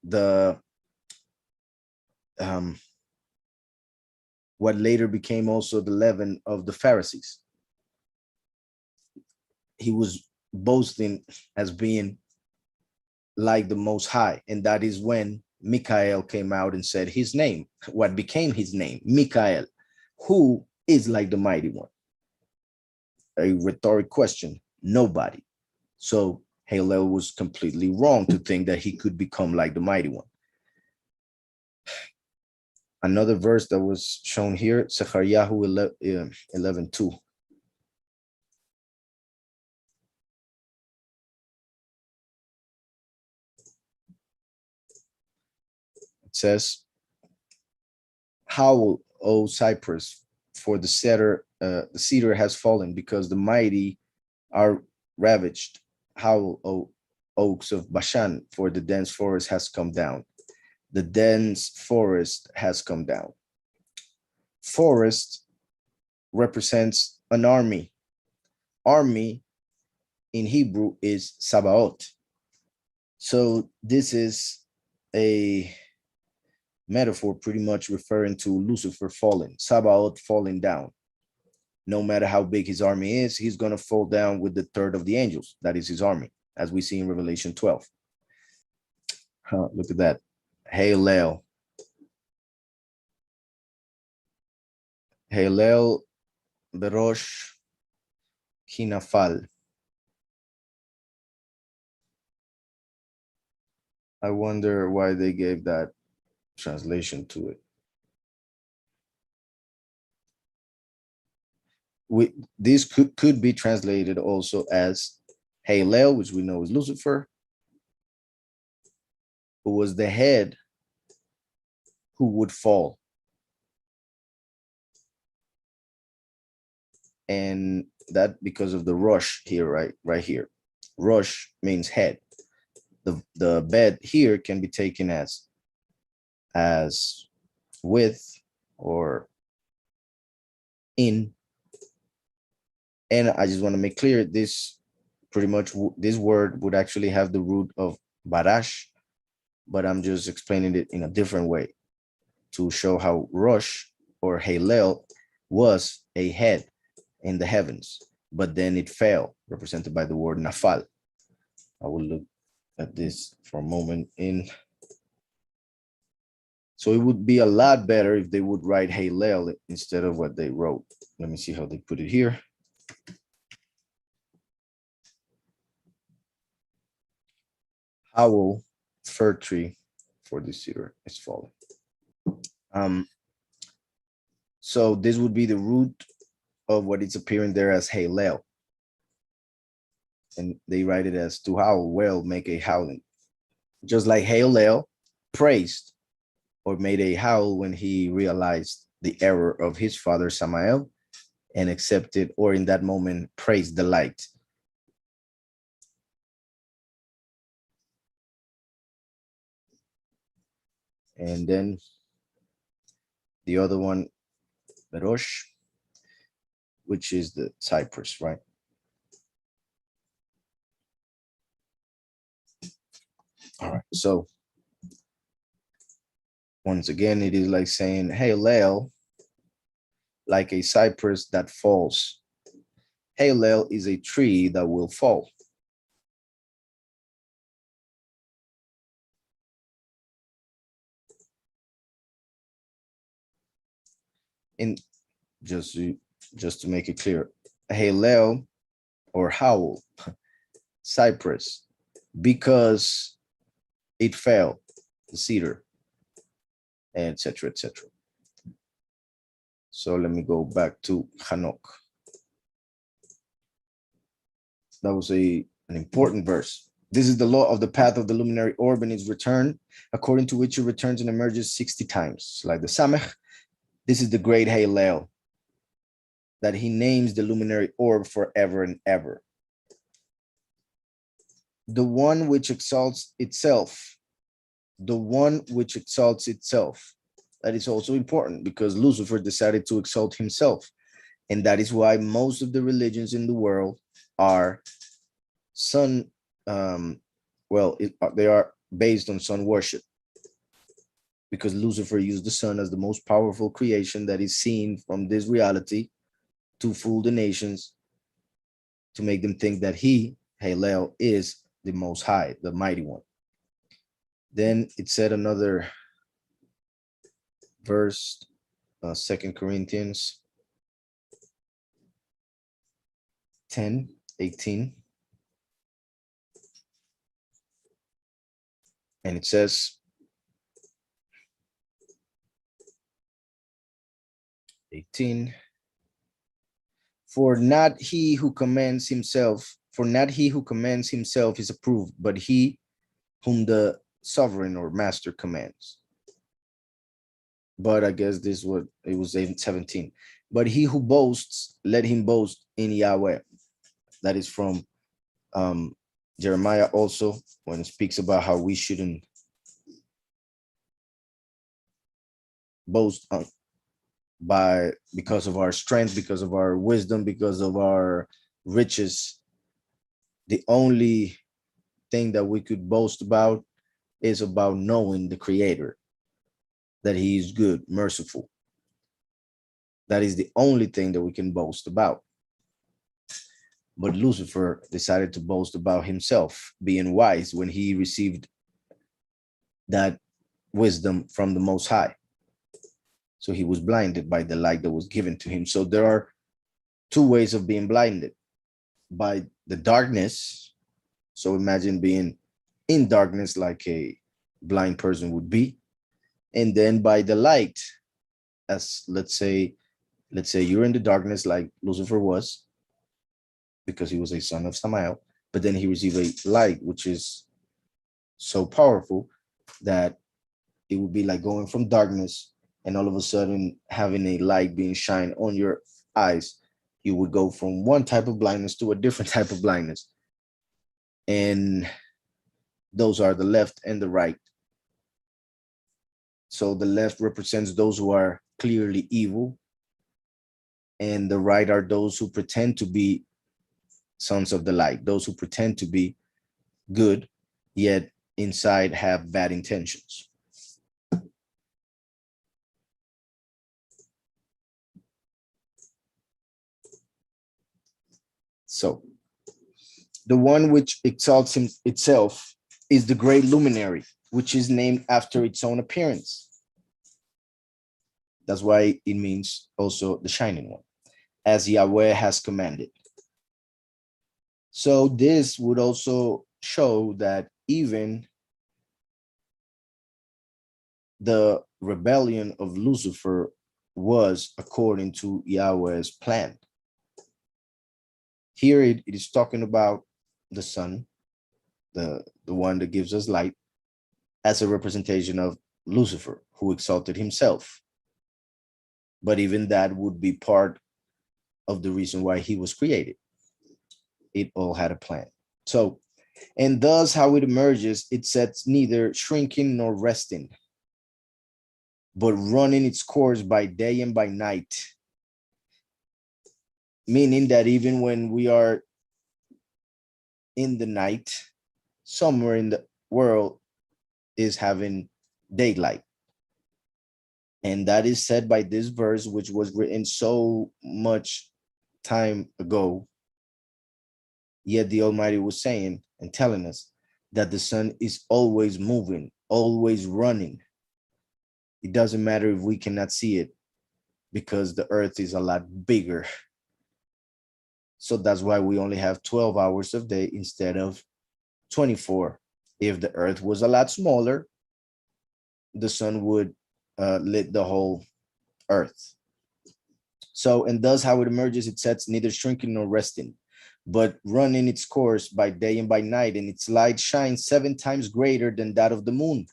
the what later became also the leaven of the Pharisees. He was boasting as being like the Most High, and that is when Michael came out and said his name, what became his name, Michael, who is like the Mighty One. A rhetoric question, nobody. So Hillel was completely wrong to think that he could become like the Mighty One. Another verse that was shown here, Zechariah 11:2. It says, "Howl, O Cyprus, for the cedar has fallen, because the mighty are ravaged. Howl, O oaks of Bashan, for the dense forest has come down." The dense forest has come down. Forest represents an army. Army in Hebrew is Sabaoth. So this is a metaphor pretty much referring to Lucifer falling, Sabaoth falling down. No matter how big his army is, he's going to fall down with the third of the angels. That is his army, as we see in Revelation 12. Look at that. Hallel. Hallel Berosh Hinafal. I wonder why they gave that translation to it. This could be translated also as Hallel, which we know is Lucifer, who was the head who would fall. And that because of the Rosh here, right here. Rosh means head. The bed here can be taken as with or in. And I just want to make clear this pretty much this word would actually have the root of barash, but I'm just explaining it in a different way to show how Rosh or Hallel was a head in the heavens, but then it fell, represented by the word nafal. I will look at this for a moment in. So it would be a lot better if they would write Hallel instead of what they wrote. Let me see how they put it here. Howl, fir tree, for the cedar is falling. So this would be the root of what is appearing there as Hallel. And they write it as to howl, well, make a howling. Just like Hallel praised or made a howl when he realized the error of his father Samael and accepted, or in that moment, praised the light. And then the other one, Berosh, which is the cypress, right? All right, so once again, it is like saying, Hallel, like a cypress that falls. Hallel is a tree that will fall. in just to make it clear, Halel or howl, cypress, because it fell, the cedar, etc., etc. So let me go back to Hanoch. That was an important verse. This is the law of the path of the luminary orb and its return, according to which it returns and emerges 60 times. Like the Samech, this is the great Halel, that he names the luminary orb forever and ever. The one which exalts itself, the one which exalts itself. That is also important because Lucifer decided to exalt himself. And that is why most of the religions in the world are sun, they are based on sun worship, because Lucifer used the sun as the most powerful creation that is seen from this reality to fool the nations, to make them think that he, Halel, is the most high, the mighty one. Then it said another verse, 2 Corinthians 10:18. And it says, 18, for not he who commands himself is approved, but he whom the sovereign or master commands. But I guess this was, it was 17. But he who boasts, let him boast in Yahweh. That is from Jeremiah also, when it speaks about how we shouldn't boast because of our strength, because of our wisdom, because of our riches. The only thing that we could boast about is about knowing the Creator, that he is good, merciful. That is the only thing that we can boast about. But Lucifer decided to boast about himself being wise when he received that wisdom from the Most High. So he was blinded by the light that was given to him. So there are two ways of being blinded: by the darkness. So imagine being in darkness like a blind person would be. And then by the light, as let's say you're in the darkness like Lucifer was, because he was a son of Samael, but then he received a light which is so powerful that it would be like going from darkness and all of a sudden having a light being shined on your eyes. You would go from one type of blindness to a different type of blindness. And those are the left and the right. So the left represents those who are clearly evil, and the right are those who pretend to be sons of the light, those who pretend to be good, yet inside have bad intentions. So the one which exalts itself is the great luminary, which is named after its own appearance. That's why it means also the shining one, as Yahweh has commanded. So this would also show that even the rebellion of Lucifer was according to Yahweh's plan. Here it is talking about the sun, the one that gives us light, as a representation of Lucifer, who exalted himself. But even that would be part of the reason why he was created. It all had a plan. So, and thus how it emerges, it sets neither shrinking nor resting, but running its course by day and by night. Meaning that even when we are in the night, somewhere in the world is having daylight. And that is said by this verse, which was written so much time ago. Yet the Almighty was saying and telling us that the sun is always moving, always running. It doesn't matter if we cannot see it. because the earth is a lot bigger. So that's why we only have 12 hours of day instead of 24. If the earth was a lot smaller, the sun would lit the whole earth. So, and thus how it emerges, it sets neither shrinking nor resting, but running its course by day and by night, and its light shines 7 times greater than that of the moon.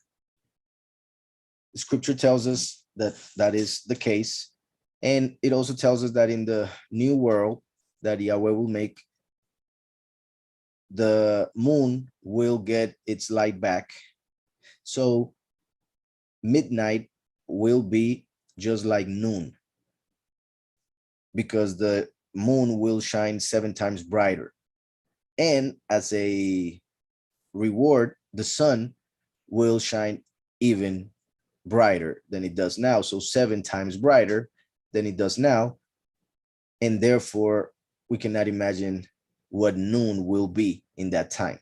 The scripture tells us that that is the case. And it also tells us that in the new world that Yahweh will make, the moon will get its light back. So midnight will be just like noon, because the moon will shine 7 times brighter. And as a reward, the sun will shine even brighter than it does now. So 7 times brighter than it does now. And therefore, we cannot imagine what noon will be in that time.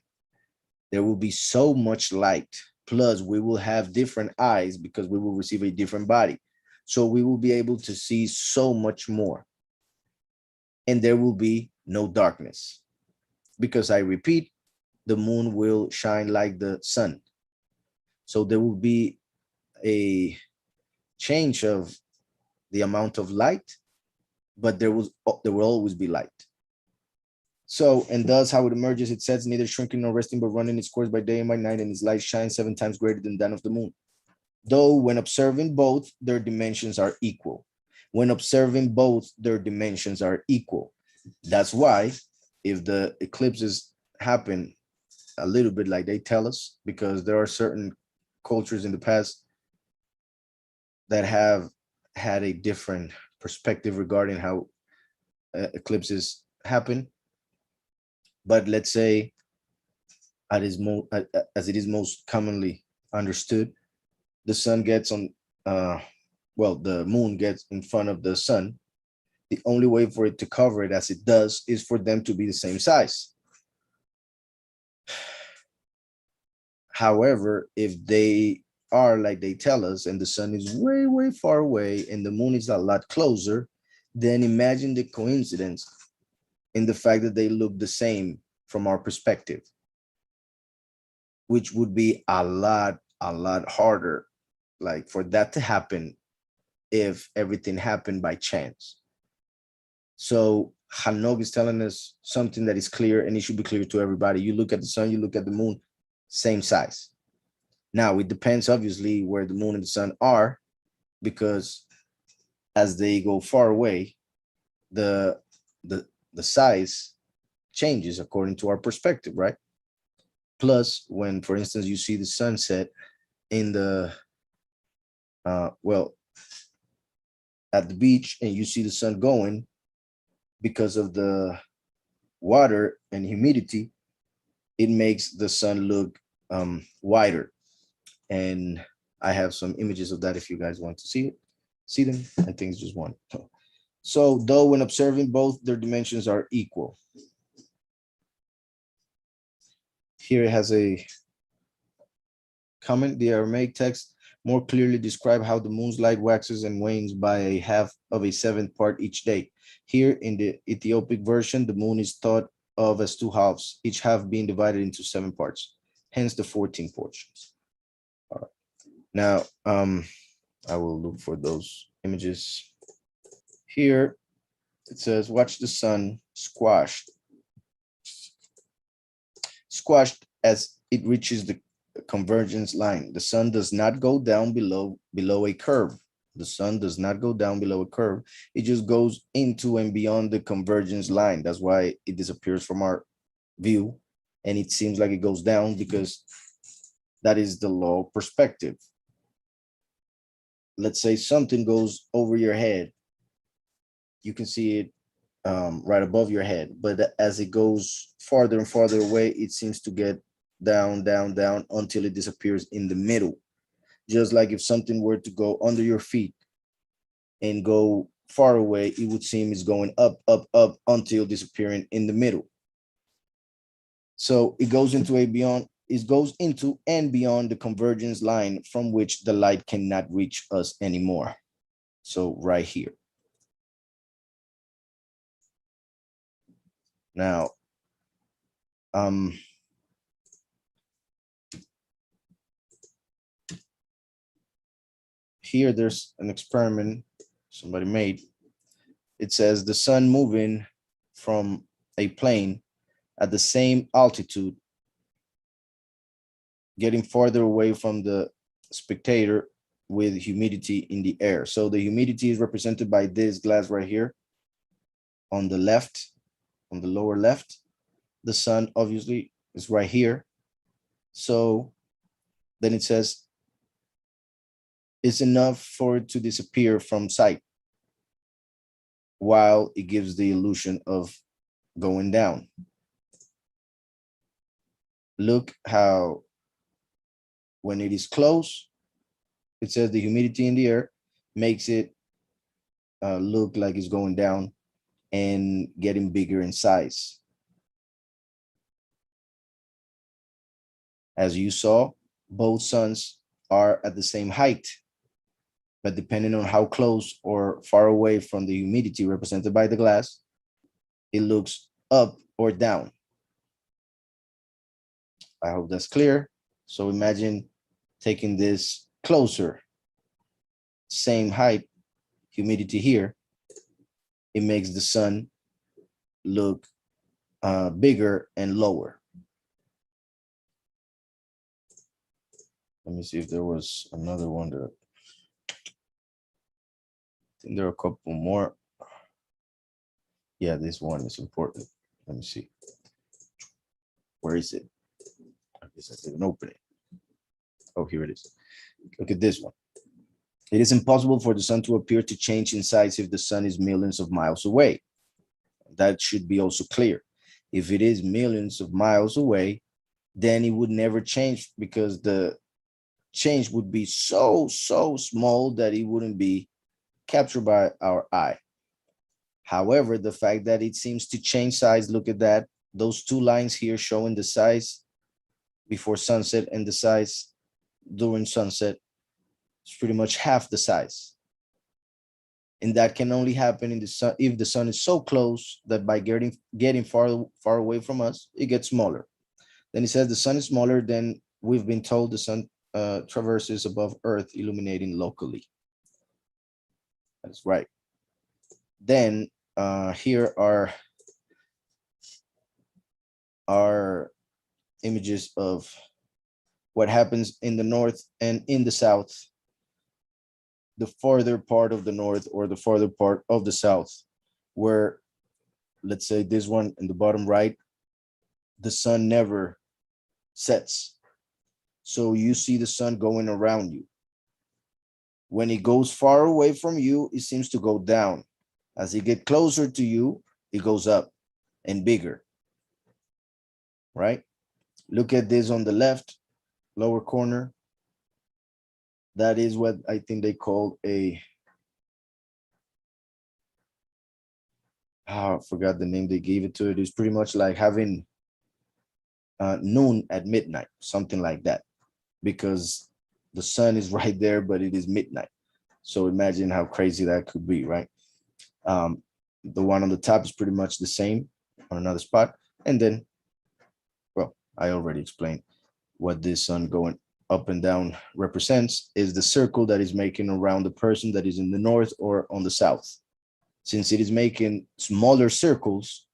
There will be so much light. Plus, we will have different eyes because we will receive a different body. So we will be able to see so much more. And there will be no darkness. Because I repeat, the moon will shine like the sun. So there will be a change of the amount of light, but there will always be light. So, and thus how it emerges, it says, neither shrinking nor resting, but running its course by day and by night, and its light shines 7 times greater than that of the moon. Though when observing both, their dimensions are equal. When observing both, their dimensions are equal. That's why if the eclipses happen a little bit like they tell us, because there are certain cultures in the past that have had a different perspective regarding how eclipses happen. But let's say as it is most commonly understood, the sun gets on, the moon gets in front of the sun. The only way for it to cover it as it does is for them to be the same size. However, if they are like they tell us, and the sun is way, way far away and the moon is a lot closer, then imagine the coincidence in the fact that they look the same from our perspective, which would be a lot harder, like for that to happen if everything happened by chance. So Hanoch is telling us something that is clear, and it should be clear to everybody. You look at the sun, you look at the moon, same size. Now, it depends, obviously, where the moon and the sun are, because as they go far away, the size changes according to our perspective, right? Plus, when, for instance, you see the sunset in the, at the beach, and you see the sun going, because of the water and humidity, it makes the sun look wider. And I have some images of that if you guys want to see them. I think it's just one. So though when observing both, their dimensions are equal. Here it has a comment. The Aramaic text more clearly describe how the moon's light waxes and wanes by a half of a 7th part each day. Here in the Ethiopic version, the moon is thought of as 2 halves, each half being divided into 7 parts, hence the 14 portions. All right. Now, I will look for those images. Here it says, watch the sun squashed as it reaches the convergence line. The sun does not go down below a curve. The sun does not go down below a curve. It just goes into and beyond the convergence line. That's why it disappears from our view, and it seems like it goes down, because that is the law of perspective. Let's say something goes over your head. You can see it right above your head, but as it goes farther and farther away, it seems to get down, down, down until it disappears in the middle. Just like if something were to go under your feet and go far away, it would seem it's going up, up, up until disappearing in the middle. So it goes into and beyond the convergence line from which the light cannot reach us anymore. So right here. Now, here there's an experiment somebody made. It says the sun moving from a plane at the same altitude, getting farther away from the spectator with humidity in the air. So the humidity is represented by this glass right here on the left, on the lower left. The sun obviously is right here. So then it says it's enough for it to disappear from sight while it gives the illusion of going down. Look how when it is close, it says the humidity in the air makes it look like it's going down and getting bigger in size. As you saw, both suns are at the same height, but depending on how close or far away from the humidity represented by the glass, it looks up or down. I hope that's clear. So imagine taking this closer, same height, humidity here, it makes the sun look bigger and lower. Let me see if there was another one that, I think there are a couple more. Yeah, this one is important. Let me see. Where is it? I guess I didn't open it. Oh, here it is. Look at this one. It is impossible for the sun to appear to change in size if the sun is millions of miles away. That should be also clear. If it is millions of miles away, then it would never change because the change would be so small that it wouldn't be captured by our eye. However, the fact that it seems to change size, look at that. Those two lines here showing the size before sunset and the size during sunset is pretty much half the size. And that can only happen in the sun if the sun is so close that by getting far away from us, it gets smaller. Then it says the sun is smaller than we've been told the sun traverses above Earth, illuminating locally. That's right. Then here are our images of what happens in the north and in the south. The farther part of the north or the farther part of the south, where, let's say this one in the bottom right, the sun never sets. So you see the sun going around you. When it goes far away from you, it seems to go down. As it gets closer to you, it goes up and bigger, right? Look at this on the left, lower corner. That is what I think they call a, I forgot the name they gave it to it. It's pretty much like having noon at midnight, something like that, because the sun is right there, but it is midnight. So imagine how crazy that could be, right? The one on the top is pretty much the same on another spot. And then, well, I already explained what this sun going up and down represents is the circle that is making around the person that is in the north or on the south. Since it is making smaller circles,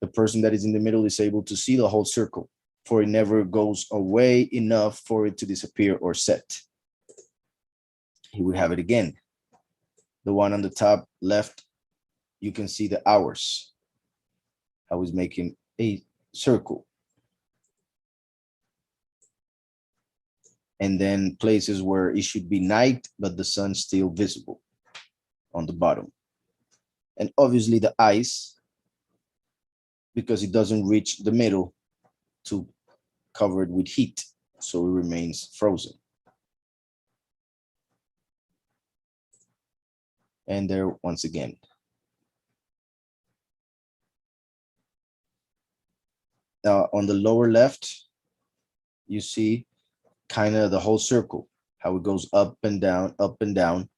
the person that is in the middle is able to see the whole circle, for it never goes away enough for it to disappear or set. Here we have it again. The one on the top left, you can see the hours, how he's making a circle. And then places where it should be night, but the sun's still visible on the bottom. And obviously the ice, because it doesn't reach the middle to cover it with heat, so it remains frozen. And there once again. Now on the lower left, you see kind of the whole circle, how it goes up and down,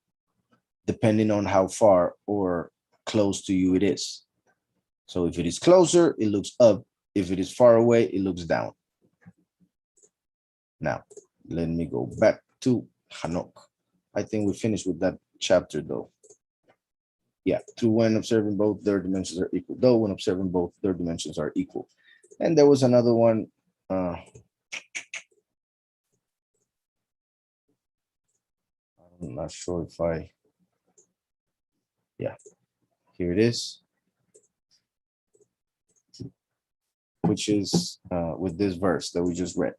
depending on how far or close to you it is. So if it is closer, it looks up. If it is far away, it looks down. Now, let me go back to Hanoch. I think we finished with that chapter though. Yeah, through when observing both their dimensions are equal, though when observing both their dimensions are equal. And there was another one. I'm not sure if yeah, here it is, which is with this verse that we just read.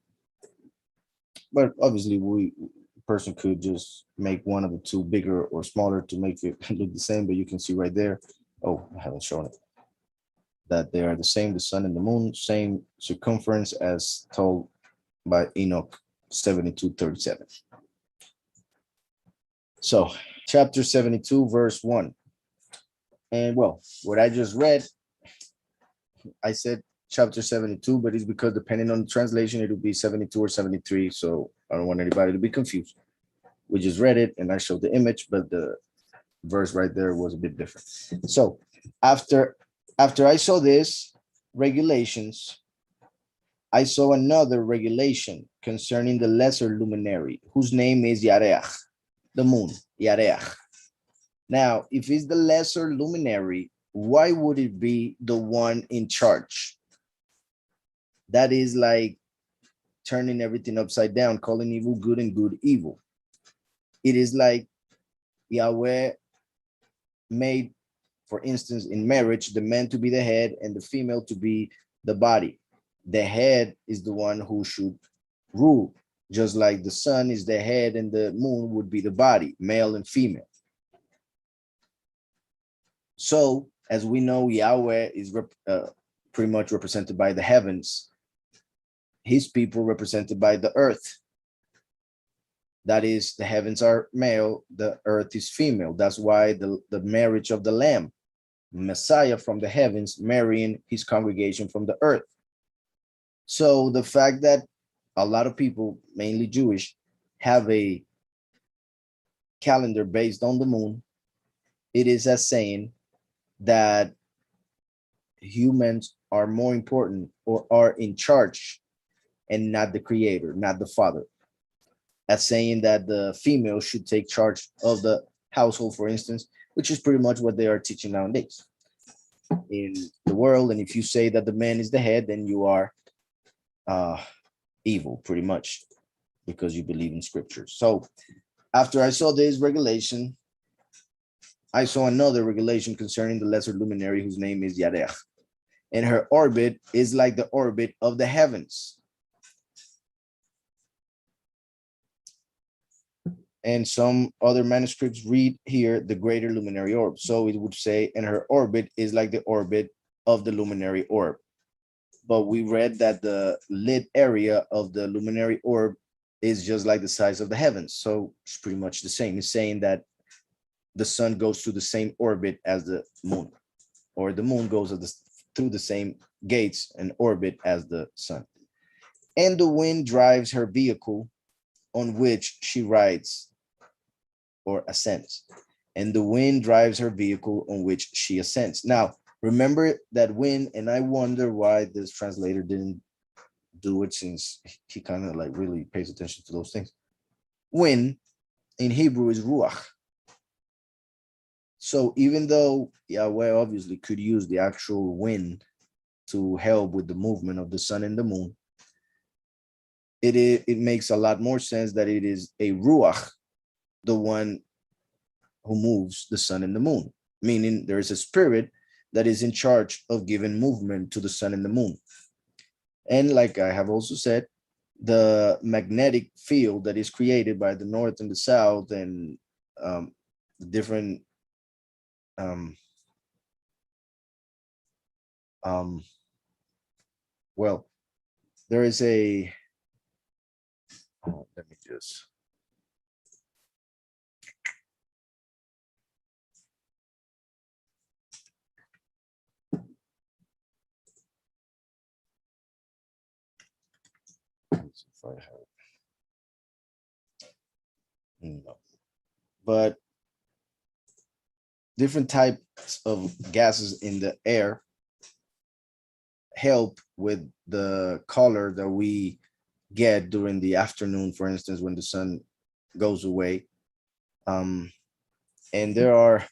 But obviously, person could just make one of the two bigger or smaller to make it look the same, but you can see right there. Oh, I haven't shown it. That they are the same, the sun and the moon, same circumference as told by Enoch 72:37. So chapter 72, verse 1. And well, what I just read, I said chapter 72, but it's because depending on the translation, it will be 72 or 73. So I don't want anybody to be confused. We just read it and I showed the image, but the verse right there was a bit different. So after I saw this regulations, I saw another regulation concerning the lesser luminary, whose name is Yareach, the moon, Yareach. Now, if it's the lesser luminary, why would it be the one in charge? That is like turning everything upside down, calling evil good and good evil. It is like Yahweh made, for instance, in marriage, the man to be the head and the female to be the body. The head is the one who should rule, just like the sun is the head and the moon would be the body, male and female. So, as we know, Yahweh is pretty much represented by the heavens. His people represented by the earth. That is, the heavens are male, the earth is female. That's why the marriage of the Lamb, Messiah from the heavens, marrying his congregation from the earth. So the fact that a lot of people, mainly Jewish, have a calendar based on the moon, it is as saying that humans are more important or are in charge and not the creator, not the father. As saying that the female should take charge of the household, for instance, which is pretty much what they are teaching nowadays in the world. And if you say that the man is the head, then you are evil, pretty much, because you believe in scripture. So after I saw this regulation, I saw another regulation concerning the lesser luminary, whose name is Yarech. And her orbit is like the orbit of the heavens. And some other manuscripts read here the greater luminary orb. So it would say, and her orbit is like the orbit of the luminary orb. But we read that the lit area of the luminary orb is just like the size of the heavens. So it's pretty much the same. It's saying that the sun goes through the same orbit as the moon, or the moon goes through the same gates and orbit as the sun. And the wind drives her vehicle on which she rides or ascends. And the wind drives her vehicle on which she ascends. Now, remember that wind, and I wonder why this translator didn't do it, since he kind of like really pays attention to those things. Wind in Hebrew is ruach. So even though Yahweh obviously could use the actual wind to help with the movement of the sun and the moon, it makes a lot more sense that it is a ruach, the one who moves the sun and the moon, meaning there is a spirit that is in charge of giving movement to the sun and the moon. And like I have also said, the magnetic field that is created by the north and the south, and the different well, there is a let me just if I have no, but different types of gases in the air help with the color that we get during the afternoon, for instance, when the sun goes away. And there are,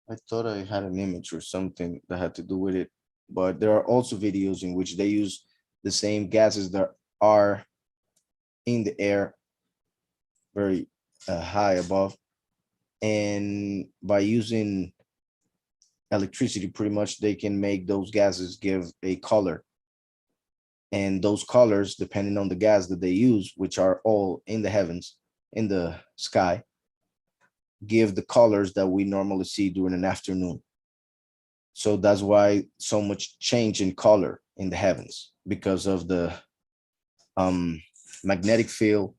I thought I had an image or something that had to do with it, but there are also videos in which they use the same gases that are in the air very high above, and by using electricity, pretty much they can make those gases give a color, and those colors, depending on the gas that they use, which are all in the heavens, in the sky, give the colors that we normally see during an afternoon. So that's why so much change in color in the heavens, because of the magnetic field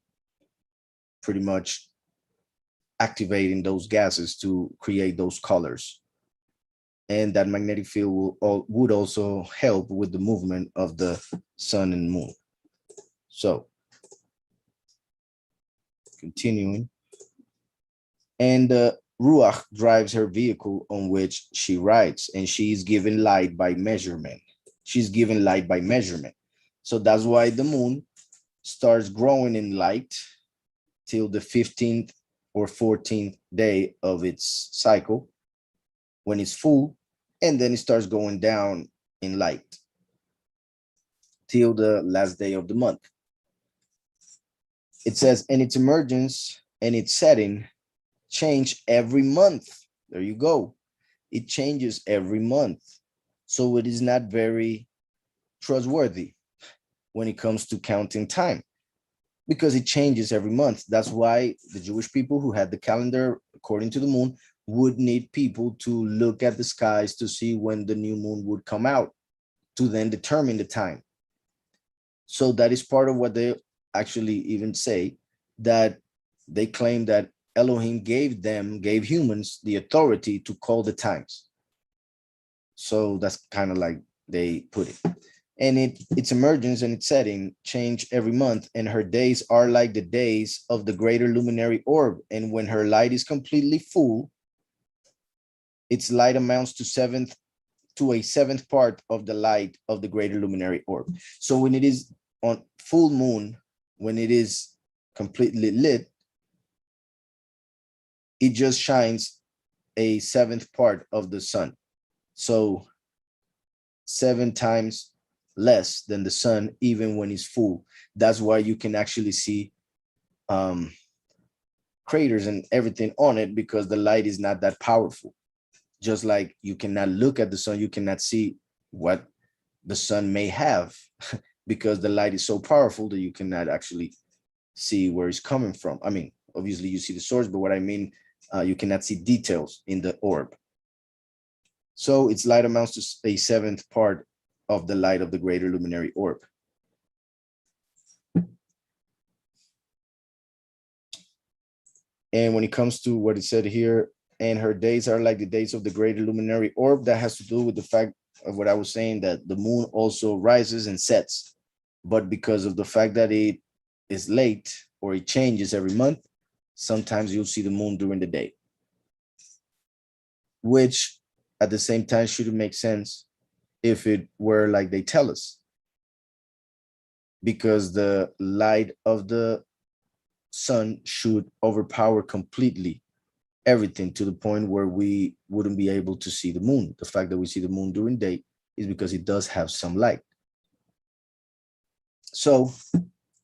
pretty much activating those gases to create those colors. And that magnetic field would also help with the movement of the sun and moon. So continuing, and Ruach drives her vehicle on which she rides, and she is given light by measurement. She's given light by measurement. So that's why the moon starts growing in light till the 15th or 14th day of its cycle when it's full, and then it starts going down in light till the last day of the month. It says, and its emergence and its setting change every month. There you go. It changes every month. So it is not very trustworthy when it comes to counting time, because it changes every month. That's why the Jewish people who had the calendar according to the moon would need people to look at the skies to see when the new moon would come out, to then determine the time. So that is part of what they actually even say, that they claim that Elohim gave humans the authority to call the times. So that's kind of like they put it. And its emergence and its setting change every month, and her days are like the days of the greater luminary orb. And when her light is completely full, its light amounts to a seventh part of the light of the greater luminary orb. So when it is on full moon, when it is completely lit, it just shines a seventh part of the sun. So 7 times less than the sun, even when it's full. That's why you can actually see craters and everything on it, because the light is not that powerful. Just like you cannot look at the sun, you cannot see what the sun may have because the light is so powerful that you cannot actually see where it's coming from. I mean, obviously you see the source, but what I mean, you cannot see details in the orb. So its light amounts to a seventh part of the light of the greater luminary orb. And when it comes to what it said here, and her days are like the days of the greater luminary orb, that has to do with the fact of what I was saying, that the moon also rises and sets. But because of the fact that it is late, or it changes every month, sometimes you'll see the moon during the day, which at the same time shouldn't make sense if it were like they tell us, because the light of the sun should overpower completely everything to the point where we wouldn't be able to see the moon. The fact that we see the moon during day is because it does have some light. So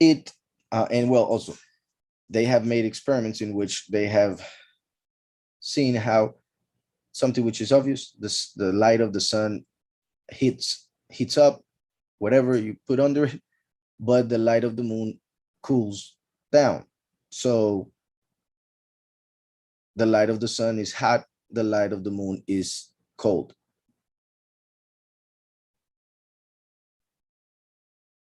it, and well, also they have made experiments in which they have seen how something which is obvious, the light of the sun heats up whatever you put under it, but the light of the moon cools down. So the light of the sun is hot, the light of the moon is cold.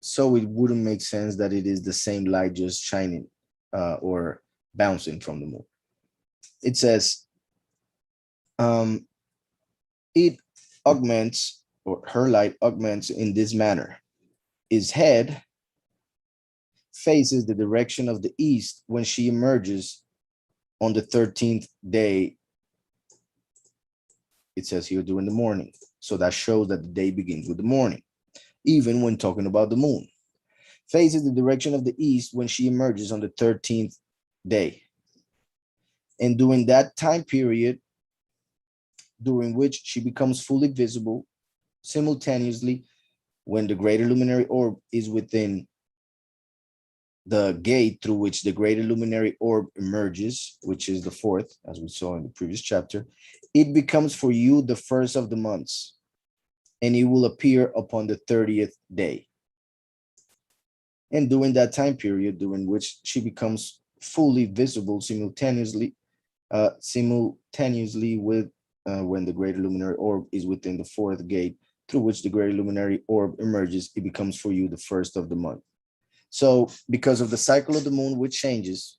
So it wouldn't make sense that it is the same light just shining or bouncing from the moon. It says, it augments, or her light augments in this manner. Its head faces the direction of the east when she emerges on the 13th day. It says here during the morning. So that shows that the day begins with the morning, even when talking about the moon. Faces the direction of the east when she emerges on the 13th day. And during that time period, during which she becomes fully visible simultaneously when the greater luminary orb is within the gate through which the greater luminary orb emerges, which is the 4th, as we saw in the previous chapter, it becomes for you the first of the months, and it will appear upon the 30th day. And during that time period, during which she becomes fully visible simultaneously with when the greater luminary orb is within the 4th gate through which the greater luminary orb emerges, it becomes for you the first of the month. So because of the cycle of the moon, which changes,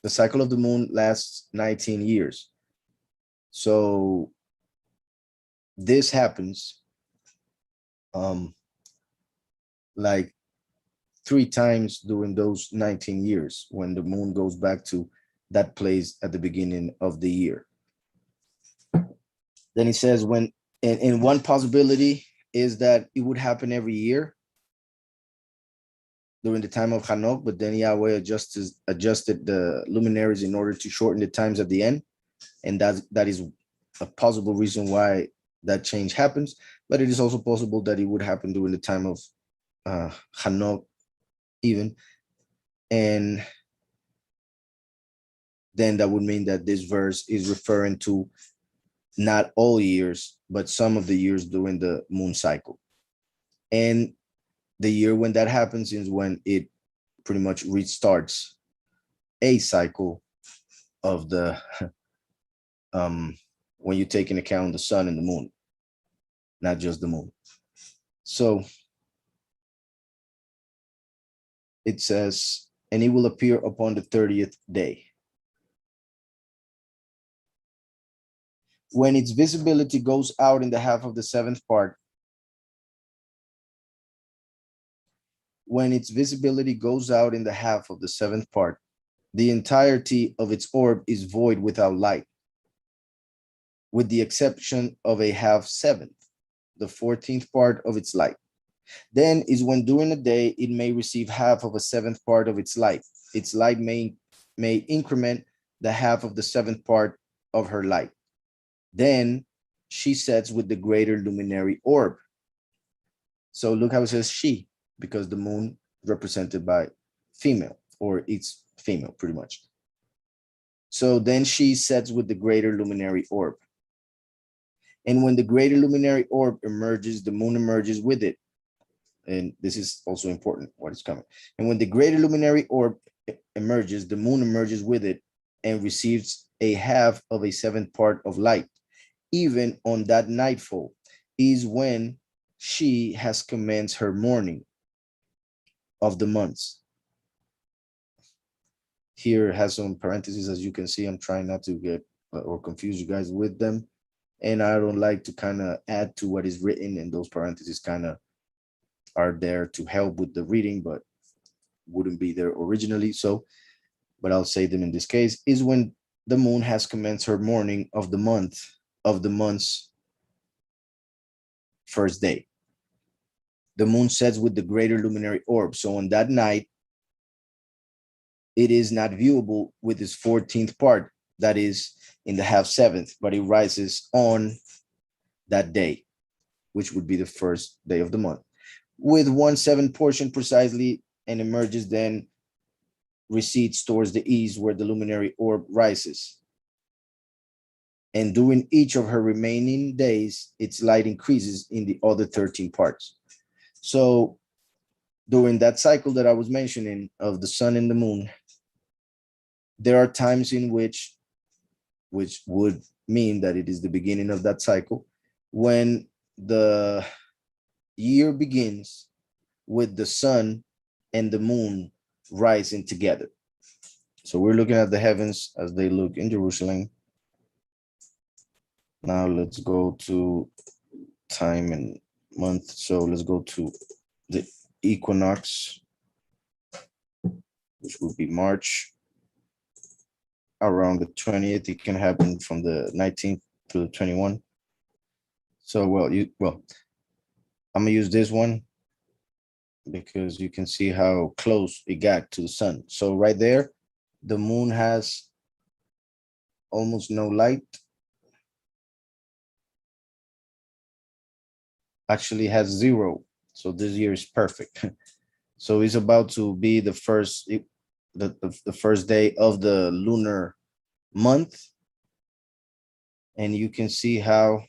the cycle of the moon lasts 19 years. So this happens like 3 times during those 19 years when the moon goes back to that place at the beginning of the year. Then it says when, and one possibility is that it would happen every year during the time of Hanoch, but then Yahweh adjusted the luminaries in order to shorten the times at the end. And that is a possible reason why that change happens. But it is also possible that it would happen during the time of Hanoch even. And then that would mean that this verse is referring to not all years, but some of the years during the moon cycle. And the year when that happens is when it pretty much restarts a cycle of the when you take into account the sun and the moon, not just the moon. So it says, and it will appear upon the 30th day. When its visibility goes out in the half of the 7th part, when its visibility goes out in the half of the 7th part, the entirety of its orb is void without light, with the exception of a half 7th, the 14th part of its light. Then is when during the day it may receive half of a 7th part of its light. Its light may increment the half of the 7th part of her light. Then she sets with the greater luminary orb. So look how it says she, because the moon represented by female, or it's female pretty much. So then she sets with the greater luminary orb. And when the greater luminary orb emerges, the moon emerges with it. And this is also important, what is coming. And when the greater luminary orb emerges, the moon emerges with it and receives a half of a 7th part of light. Even on that nightfall is when she has commenced her morning of the months. Here has some parentheses, as you can see. I'm trying not to get or confuse you guys with them. And I don't like to kind of add to what is written, and those parentheses kind of are there to help with the reading, but wouldn't be there originally. So, but I'll say them in this case, is when the moon has commenced her morning of the month's first day. The moon sets with the greater luminary orb. So on that night, it is not viewable with its 14th part, that is in the half 7th, but it rises on that day, which would be the first day of the month, with 1/7 portion precisely, and emerges, then recedes towards the east where the luminary orb rises. And during each of her remaining days, its light increases in the other 13 parts. So during that cycle that I was mentioning of the sun and the moon, there are times in which would mean that it is the beginning of that cycle, when the year begins with the sun and the moon rising together. So we're looking at the heavens as they look in Jerusalem. Now let's go to time and month. So let's go to the equinox, which would be March, around the 20th. It can happen from the 19th to the 21st. So, well, I'm gonna use this one because you can see how close it got to the sun. So right there, the moon has almost no light. Actually has zero. So this year is perfect. So it's about to be the first day of the lunar month. And you can see how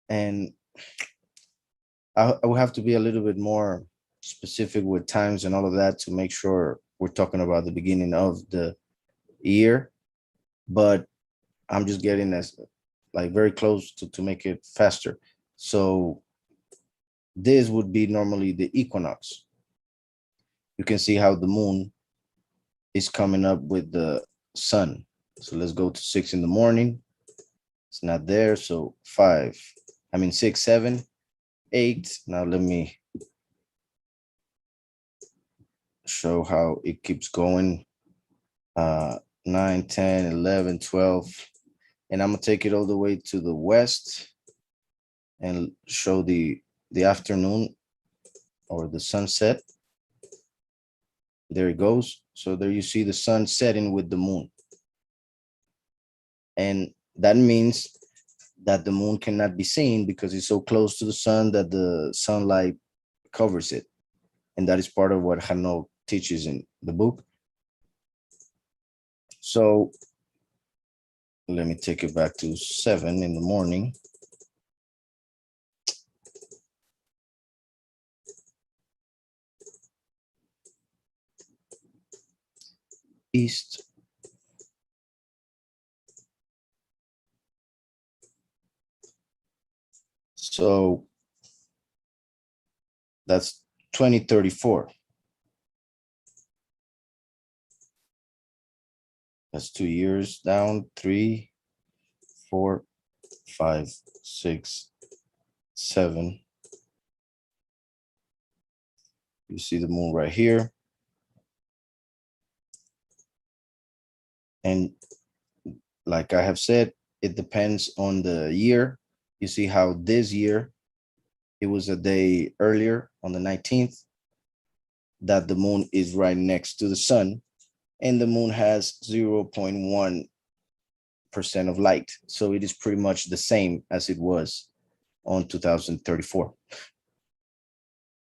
and I will have to be a little bit more specific with times and all of that to make sure we're talking about the beginning of the year. But I'm just getting as like very close to make it faster. So this would be normally the equinox. You can see how the moon is coming up with the sun. So let's go to 6 in the morning. It's not there. So 6, 7, 8. Now let me show how it keeps going. 9, 10, 11, 12. And I'm gonna take it all the way to the west and show the afternoon or the sunset. There it goes. So there you see the sun setting with the moon. And that means that the moon cannot be seen because it's so close to the sun that the sunlight covers it. And that is part of what Hanoch teaches in the book. So let me take it back to 7 in the morning. East. So that's 2034. That's 2 years down. 3, 4, 5, 6, 7. You see the moon right here. And like I have said, it depends on the year. You see how this year, it was a day earlier on the 19th that the moon is right next to the sun, and the moon has 0.1% of light. So it is pretty much the same as it was on 2034.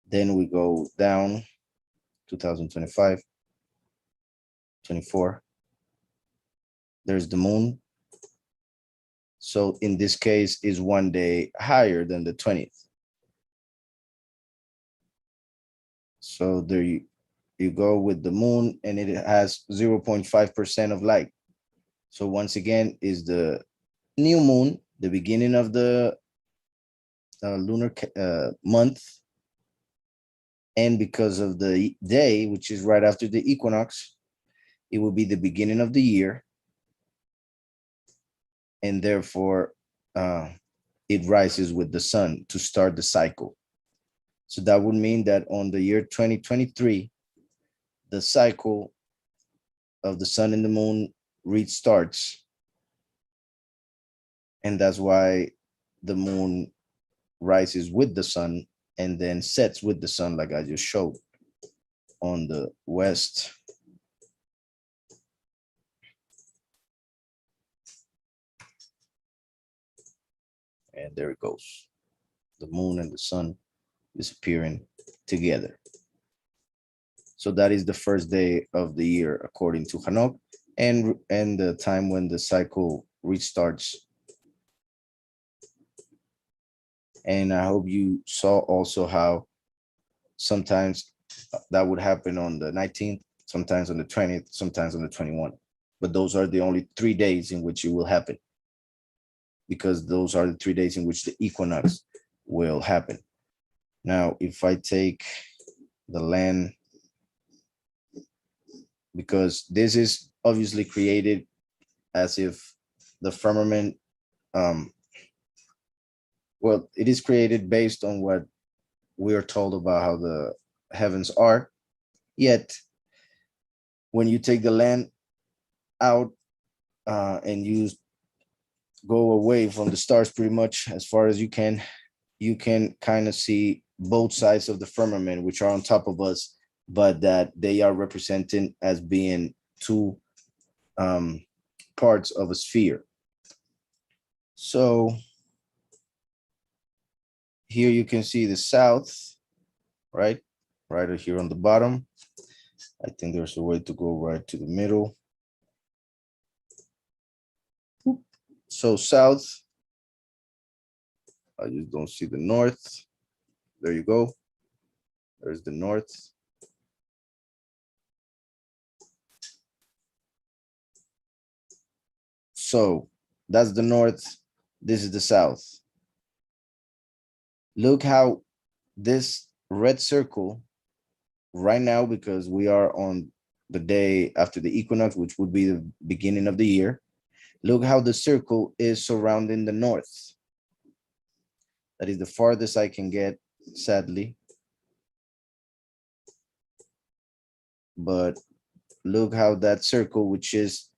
Then we go down 2025, 24. There's the moon. So in this case is one day higher than the 20th. So there you go with the moon, and it has 0.5% of light. So once again is the new moon, the beginning of the lunar month. And because of the day, which is right after the equinox, it will be the beginning of the year. And therefore, it rises with the sun to start the cycle. So that would mean that on the year 2023, the cycle of the sun and the moon restarts. And that's why the moon rises with the sun and then sets with the sun, like I just showed on the west. And there it goes. The moon and the sun disappearing together. So that is the first day of the year, according to Hanoch, and the time when the cycle restarts. And I hope you saw also how sometimes that would happen on the 19th, sometimes on the 20th, sometimes on the 21st. But those are the only 3 days in which it will happen, because those are the 3 days in which the equinox will happen. Now, if I take the land, because this is obviously created as if the firmament, well, it is created based on what we are told about how the heavens are, yet when you take the land out and you go away from the stars pretty much as far as you can kind of see both sides of the firmament, which are on top of us, but that they are represented as being two parts of a sphere. So here you can see the south, right here on the bottom. I think there's a way to go right to the middle. So south, I just don't see the north. There you go. There's the north. So that's the north. This is the south. Look how this red circle right now, because we are on the day after the equinox, which would be the beginning of the year. Look how the circle is surrounding the north. That is the farthest I can get, sadly. But look how that circle, which is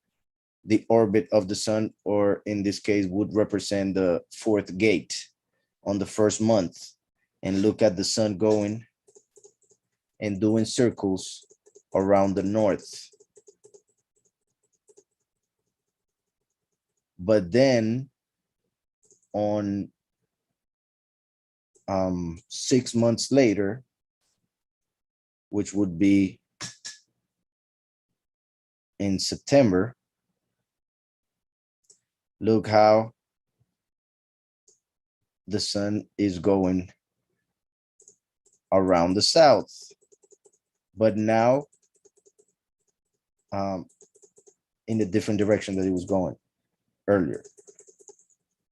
the orbit of the sun, or in this case would represent the fourth gate on the first month. And look at the sun going and doing circles around the north. But then on 6 months later, which would be in September, look how the sun is going around the south, but now in the different direction that it was going earlier.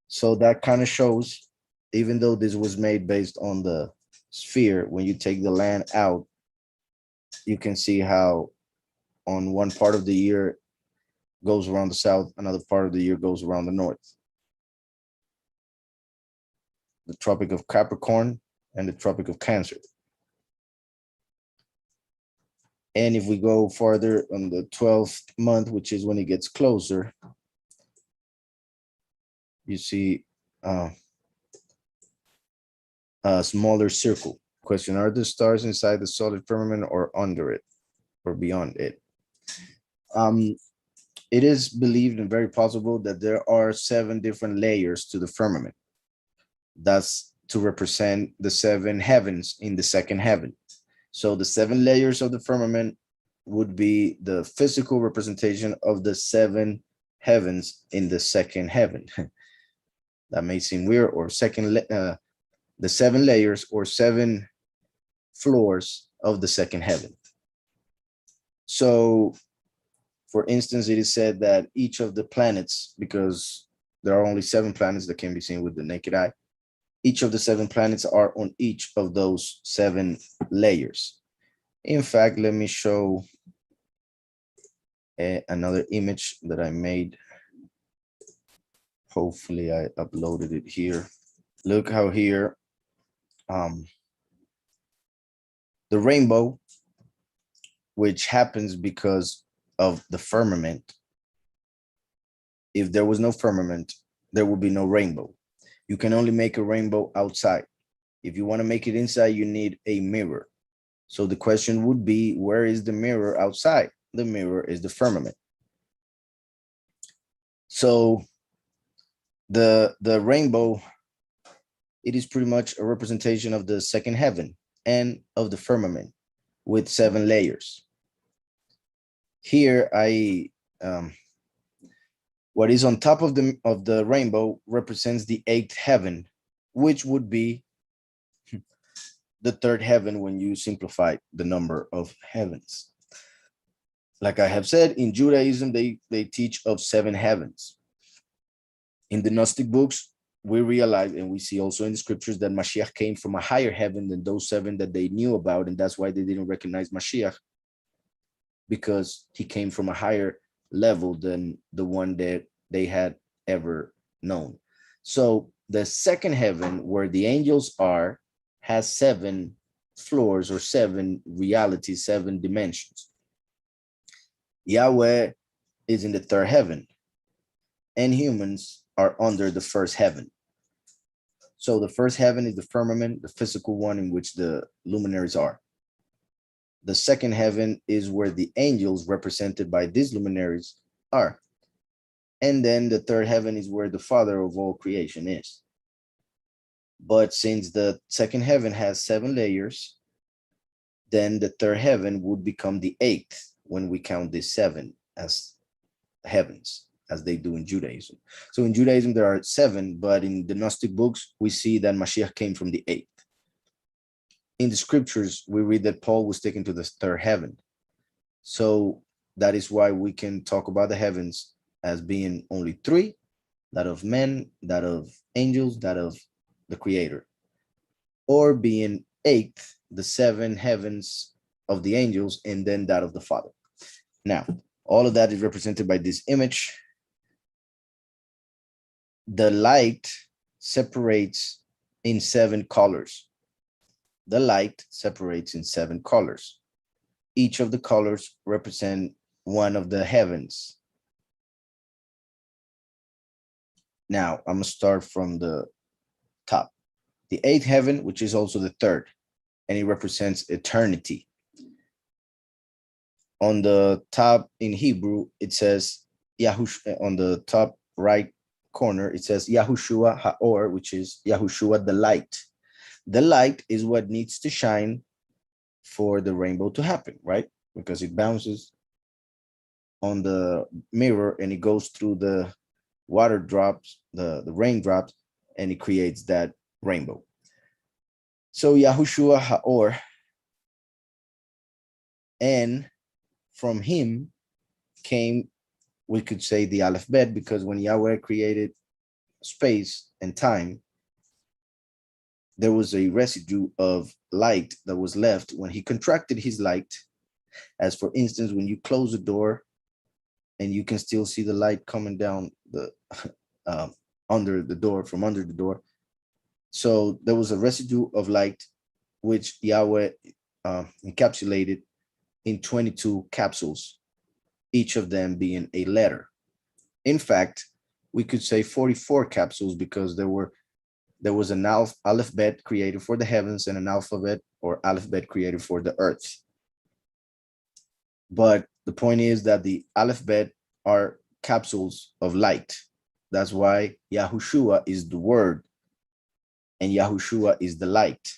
So that kind of shows, even though this was made based on the sphere, when you take the land out, you can see how on one part of the year goes around the south, another part of the year goes around the north. The Tropic of Capricorn and the Tropic of Cancer. And if we go farther on the 12th month, which is when it gets closer, you see a smaller circle. Question, are the stars inside the solid firmament or under it or beyond it? It is believed and very possible that there are 7 different layers to the firmament. That's to represent the 7 heavens in the second heaven. So the 7 layers of the firmament would be the physical representation of the 7 heavens in the second heaven. That may seem weird, or the 7 layers or 7 floors of the second heaven. So, for instance, it is said that each of the planets, because there are only 7 planets that can be seen with the naked eye, each of the 7 planets are on each of those 7 layers. In fact, let me show another image that I made. Hopefully I uploaded it here. Look how here, the rainbow, which happens because of the firmament. If there was no firmament, there would be no rainbow. You can only make a rainbow outside. If you want to make it inside, you need a mirror. So the question would be, where is the mirror outside? The mirror is the firmament. So the rainbow, it is pretty much a representation of the second heaven and of the firmament with 7 layers. Here, what is on top of the rainbow represents the 8th heaven, which would be the 3rd heaven when you simplify the number of heavens. Like I have said, in Judaism, they teach of 7 heavens. In the Gnostic books, we realize, and we see also in the scriptures, that Mashiach came from a higher heaven than those 7 that they knew about, and that's why they didn't recognize Mashiach, because he came from a higher level than the one that they had ever known. So the second heaven, where the angels are, has 7 floors or 7 realities, 7 dimensions. Yahweh is in the third heaven, and humans are under the first heaven. So the first heaven is the firmament, the physical one in which the luminaries are. The second heaven is where the angels represented by these luminaries are. And then the third heaven is where the father of all creation is. But since the second heaven has 7 layers, then the third heaven would become the 8th when we count the 7 as heavens, as they do in Judaism. So in Judaism, there are 7, but in the Gnostic books, we see that Mashiach came from the 8th. In the scriptures, we read that Paul was taken to the third heaven. So that is why we can talk about the heavens as being only 3, that of men, that of angels, that of the creator, or being 8th, the 7 heavens of the angels, and then that of the Father. Now, all of that is represented by this image. The light separates in 7 colors. The light separates in 7 colors. Each of the colors represent one of the heavens. Now, I'm going to start from the top. The 8th heaven, which is also the 3rd, and it represents eternity. On the top in Hebrew, it says Yahushua. On the top right corner, it says Yahushua Haor, which is Yahushua the light. The light is what needs to shine for the rainbow to happen, right? Because it bounces on the mirror and it goes through the water drops, the raindrops, and it creates that rainbow. So Yahushua Haor, and from him came, we could say, the Aleph Bet, because when Yahweh created space and time, there was a residue of light that was left when he contracted his light. As for instance, when you close the door and you can still see the light coming down the under the door, from under the door. So there was a residue of light which Yahweh encapsulated in 22 capsules, each of them being a letter. In fact, we could say 44 capsules, because there was an alphabet created for the heavens and an alphabet or alphabet created for the earth. But the point is that the alphabet are capsules of light. That's why Yahushua is the word and Yahushua is the light.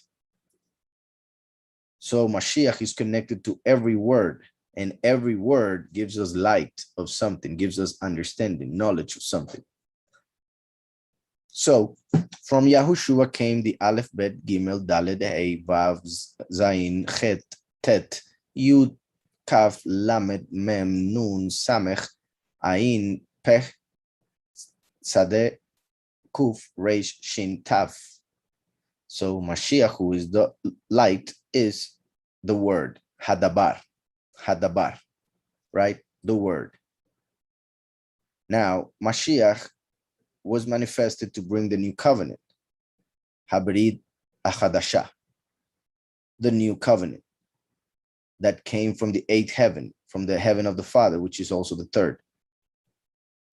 So Mashiach is connected to every word, and every word gives us light of something, gives us understanding, knowledge of something. So from Yahushua came the Aleph, Bet, Gimel, Daled, Hey, Vav, Zayin, Chet, Tet, Yud, Kaf, Lamed, Mem, Nun, Samech, Ain, Pech, Sadeh, Kuf, Reish, Shin, Taf. So Mashiach, who is the light, is the word, Hadabar, right? The word. Now, Mashiach was manifested to bring the new covenant, Habrid Achadasha, the new covenant that came from the 8th heaven, from the heaven of the Father, which is also the 3rd.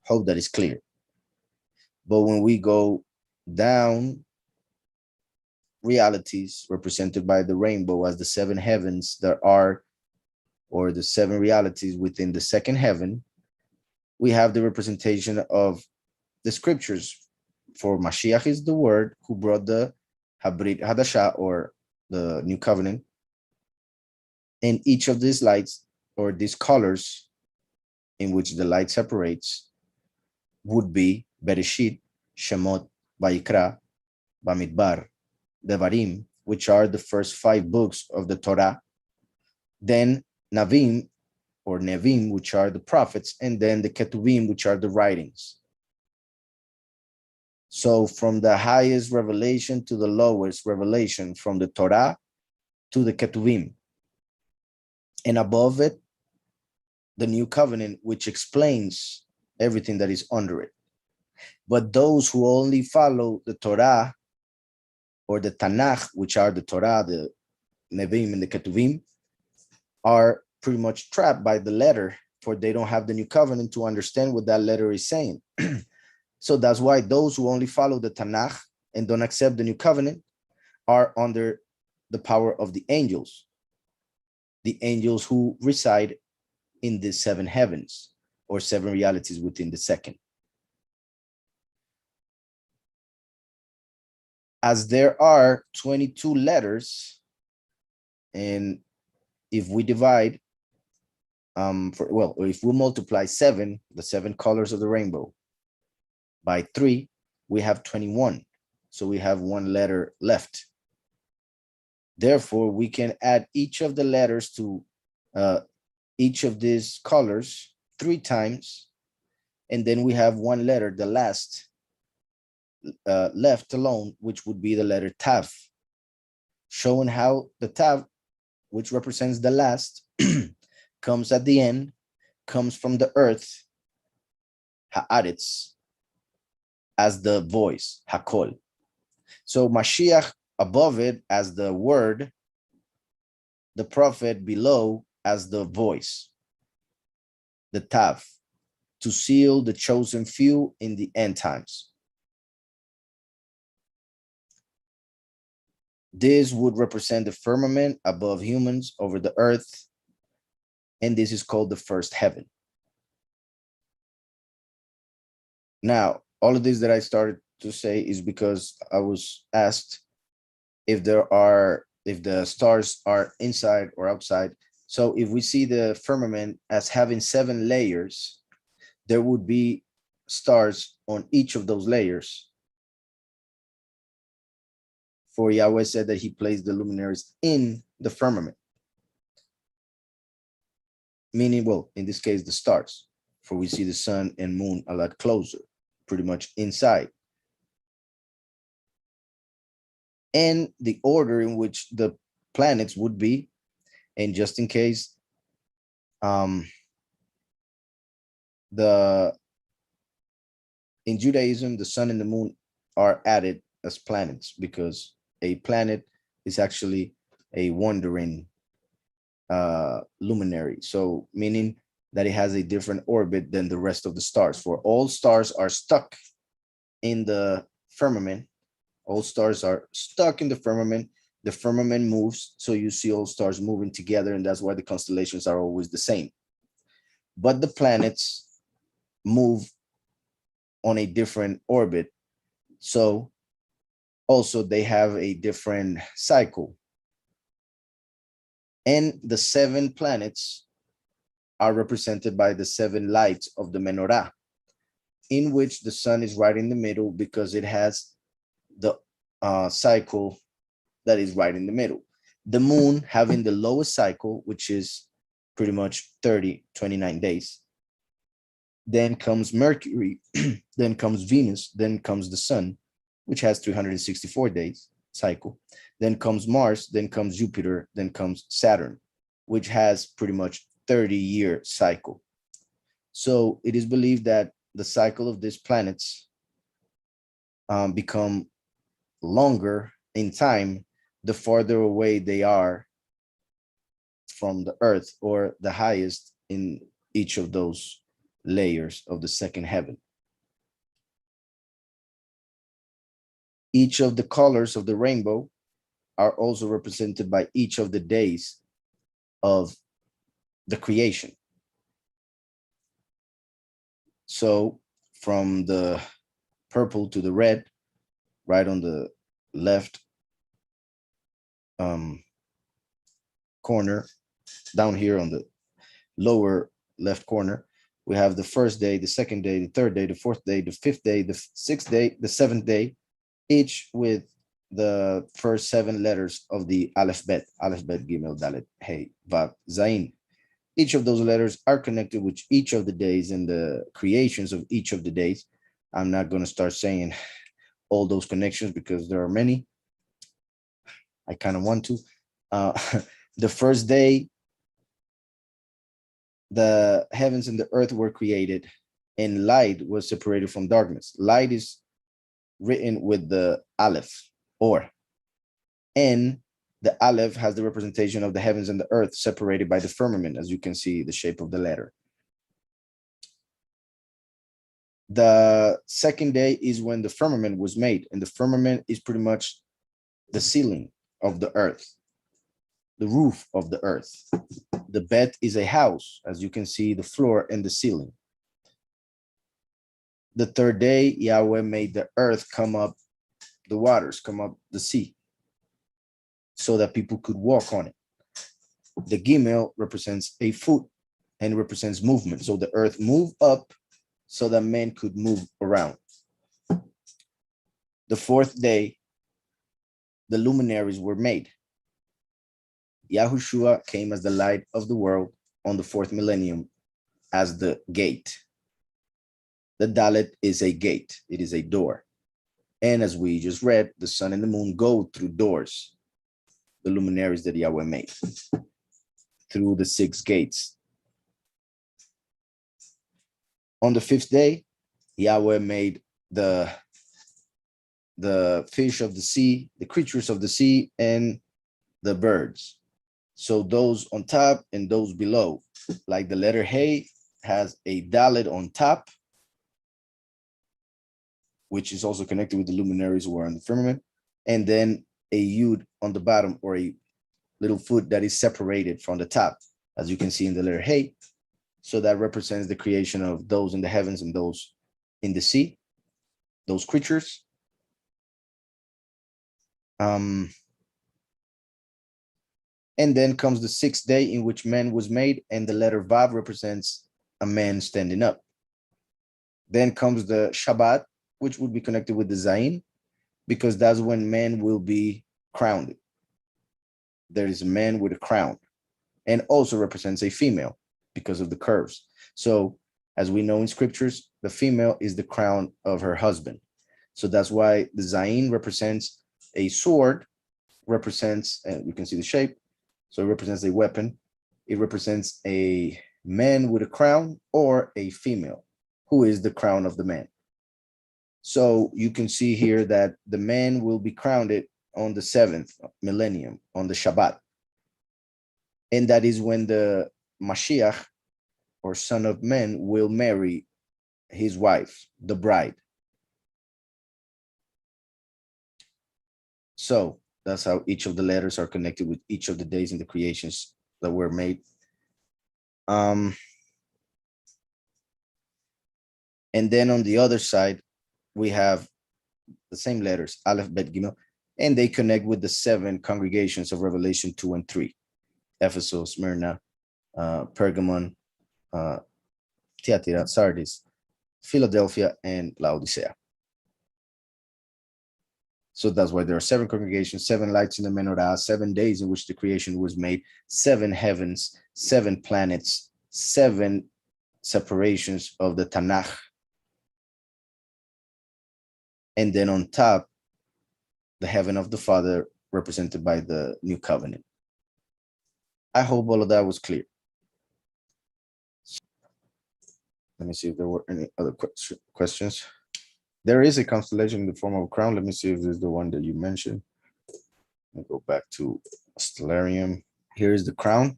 Hope that is clear. But when we go down, realities represented by the rainbow as the 7 heavens there are, or the 7 realities within the 2nd heaven, we have the representation of the scriptures. For Mashiach is the word who brought the Habrit Hadasha, or the new covenant. And each of these lights, or these colors in which the light separates, would be Bereshit, Shemot, Vayikra, Bamidbar, Devarim, which are the first 5 books of the Torah, then Navim or Nevim, which are the prophets, and then the Ketuvim, which are the writings. So from the highest revelation to the lowest revelation, from the Torah to the Ketuvim, and above it, the new covenant, which explains everything that is under it. But those who only follow the Torah or the Tanakh, which are the Torah, the Nevim, and the Ketuvim, are pretty much trapped by the letter for they don't have the new covenant to understand what that letter is saying. So that's why those who only follow the Tanakh and don't accept the new covenant are under the power of the angels who reside in the seven heavens, or seven realities within the second. As there are 22 letters, and if we divide, if we multiply the seven colors of the rainbow, by 3, we have 21. So we have one letter left. Therefore, we can add each of the letters to each of these colors 3 times, and then we have one letter, the last, left alone, which would be the letter Tav, showing how the Tav, which represents the last, comes at the end, comes from the earth, Haaretz, as the voice, Hakol. So Mashiach above it as the word, the prophet below as the voice, the Tav, to seal the chosen few in the end times. This would represent the firmament above humans over the earth, and this is called the first heaven. Now, all of this that I started to say is because I was asked if the stars are inside or outside. So if we see the firmament as having 7 layers, there would be stars on each of those layers. For Yahweh said that he placed the luminaries in the firmament. Meaning, well, in this case, the stars. For we see the sun and moon a lot closer, pretty much inside. And the order in which the planets would be, and just in case, in Judaism, the sun and the moon are added as planets, because a planet is actually a wandering luminary. So meaning that it has a different orbit than the rest of the stars. For all stars are stuck in the firmament. All stars are stuck in the firmament. The firmament moves, so you see all stars moving together, and that's why the constellations are always the same. But the planets move on a different orbit, so also they have a different cycle. And the 7 planets are represented by the 7 lights of the menorah, in which the sun is right in the middle because it has the cycle that is right in the middle. The moon having the lowest cycle, which is pretty much 29 days. Then comes Mercury, then comes Venus, then comes the sun, which has 364 days cycle. Then comes Mars, then comes Jupiter, then comes Saturn, which has pretty much 30-year cycle. So it is believed that the cycle of these planets become longer in time the farther away they are from the earth, or the highest in each of those layers of the second heaven. Each of the colors of the rainbow are also represented by each of the days of the creation. So from the purple to the red, right on the left corner, down here on the lower left corner, we have the first day, the second day, the third day, the fourth day, the fifth day, the sixth day, the seventh day, each with the first 7 letters of the Aleph Bet, Gimel, Dalet, Hey, Vav, Zayin. Each of those letters are connected with each of the days and the creations of each of the days. I'm not going to start saying all those connections because there are many. I kind of want to. The first day, the heavens and the earth were created, and light was separated from darkness. Light is written with the Aleph, or, and the Aleph has the representation of the heavens and the earth separated by the firmament, as you can see the shape of the letter. The second day is when the firmament was made, and the firmament is pretty much the ceiling of the earth, the roof of the earth. The bed is a house, as you can see, the floor and the ceiling. The third day, Yahweh made the earth come up, the waters come up the sea, so that people could walk on it. The Gimel represents a foot and represents movement. So the earth moved up so that men could move around. The fourth day, the luminaries were made. Yahushua came as the light of the world on the fourth millennium as the gate. The Dalet is a gate. It is a door. And as we just read, the sun and the moon go through doors, the luminaries that Yahweh made, through the 6 gates. On the 5th day, Yahweh made the fish of the sea, the creatures of the sea, and the birds. So those on top and those below, like the letter Hey has a Dalet on top, which is also connected with the luminaries who are in the firmament, and then a Yud on the bottom, or a little foot that is separated from the top, as you can see in the letter Hey. So that represents the creation of those in the heavens and those in the sea, those creatures. And then comes the 6th day, in which man was made, and the letter Vav represents a man standing up. Then comes the Shabbat, which would be connected with the Zayin, because that's when man will be crowned. There is a man with a crown, and also represents a female because of the curves. So as we know in scriptures, the female is the crown of her husband. So that's why the Zayin represents a sword, represents, and you can see the shape. So it represents a weapon. It represents a man with a crown, or a female who is the crown of the man. So you can see here that the man will be crowned on the 7th millennium, on the Shabbat. And that is when the Mashiach, or Son of Man, will marry his wife, the bride. So that's how each of the letters are connected with each of the days in the creations that were made. And then on the other side, we have the same letters, Aleph, Bet, Gimel, and they connect with the 7 congregations of Revelation 2 and 3. Ephesus, Smyrna, Pergamon, Thyatira, Sardis, Philadelphia, and Laodicea. So that's why there are 7 congregations, 7 lights in the menorah, 7 days in which the creation was made, 7 heavens, 7 planets, 7 separations of the Tanakh. And then on top, the heaven of the Father, represented by the new covenant. I hope all of that was clear. Let me see if there were any other questions. There is a constellation in the form of a crown. Let me see if this is the one that you mentioned. I'll go back to Stellarium. Here is the crown.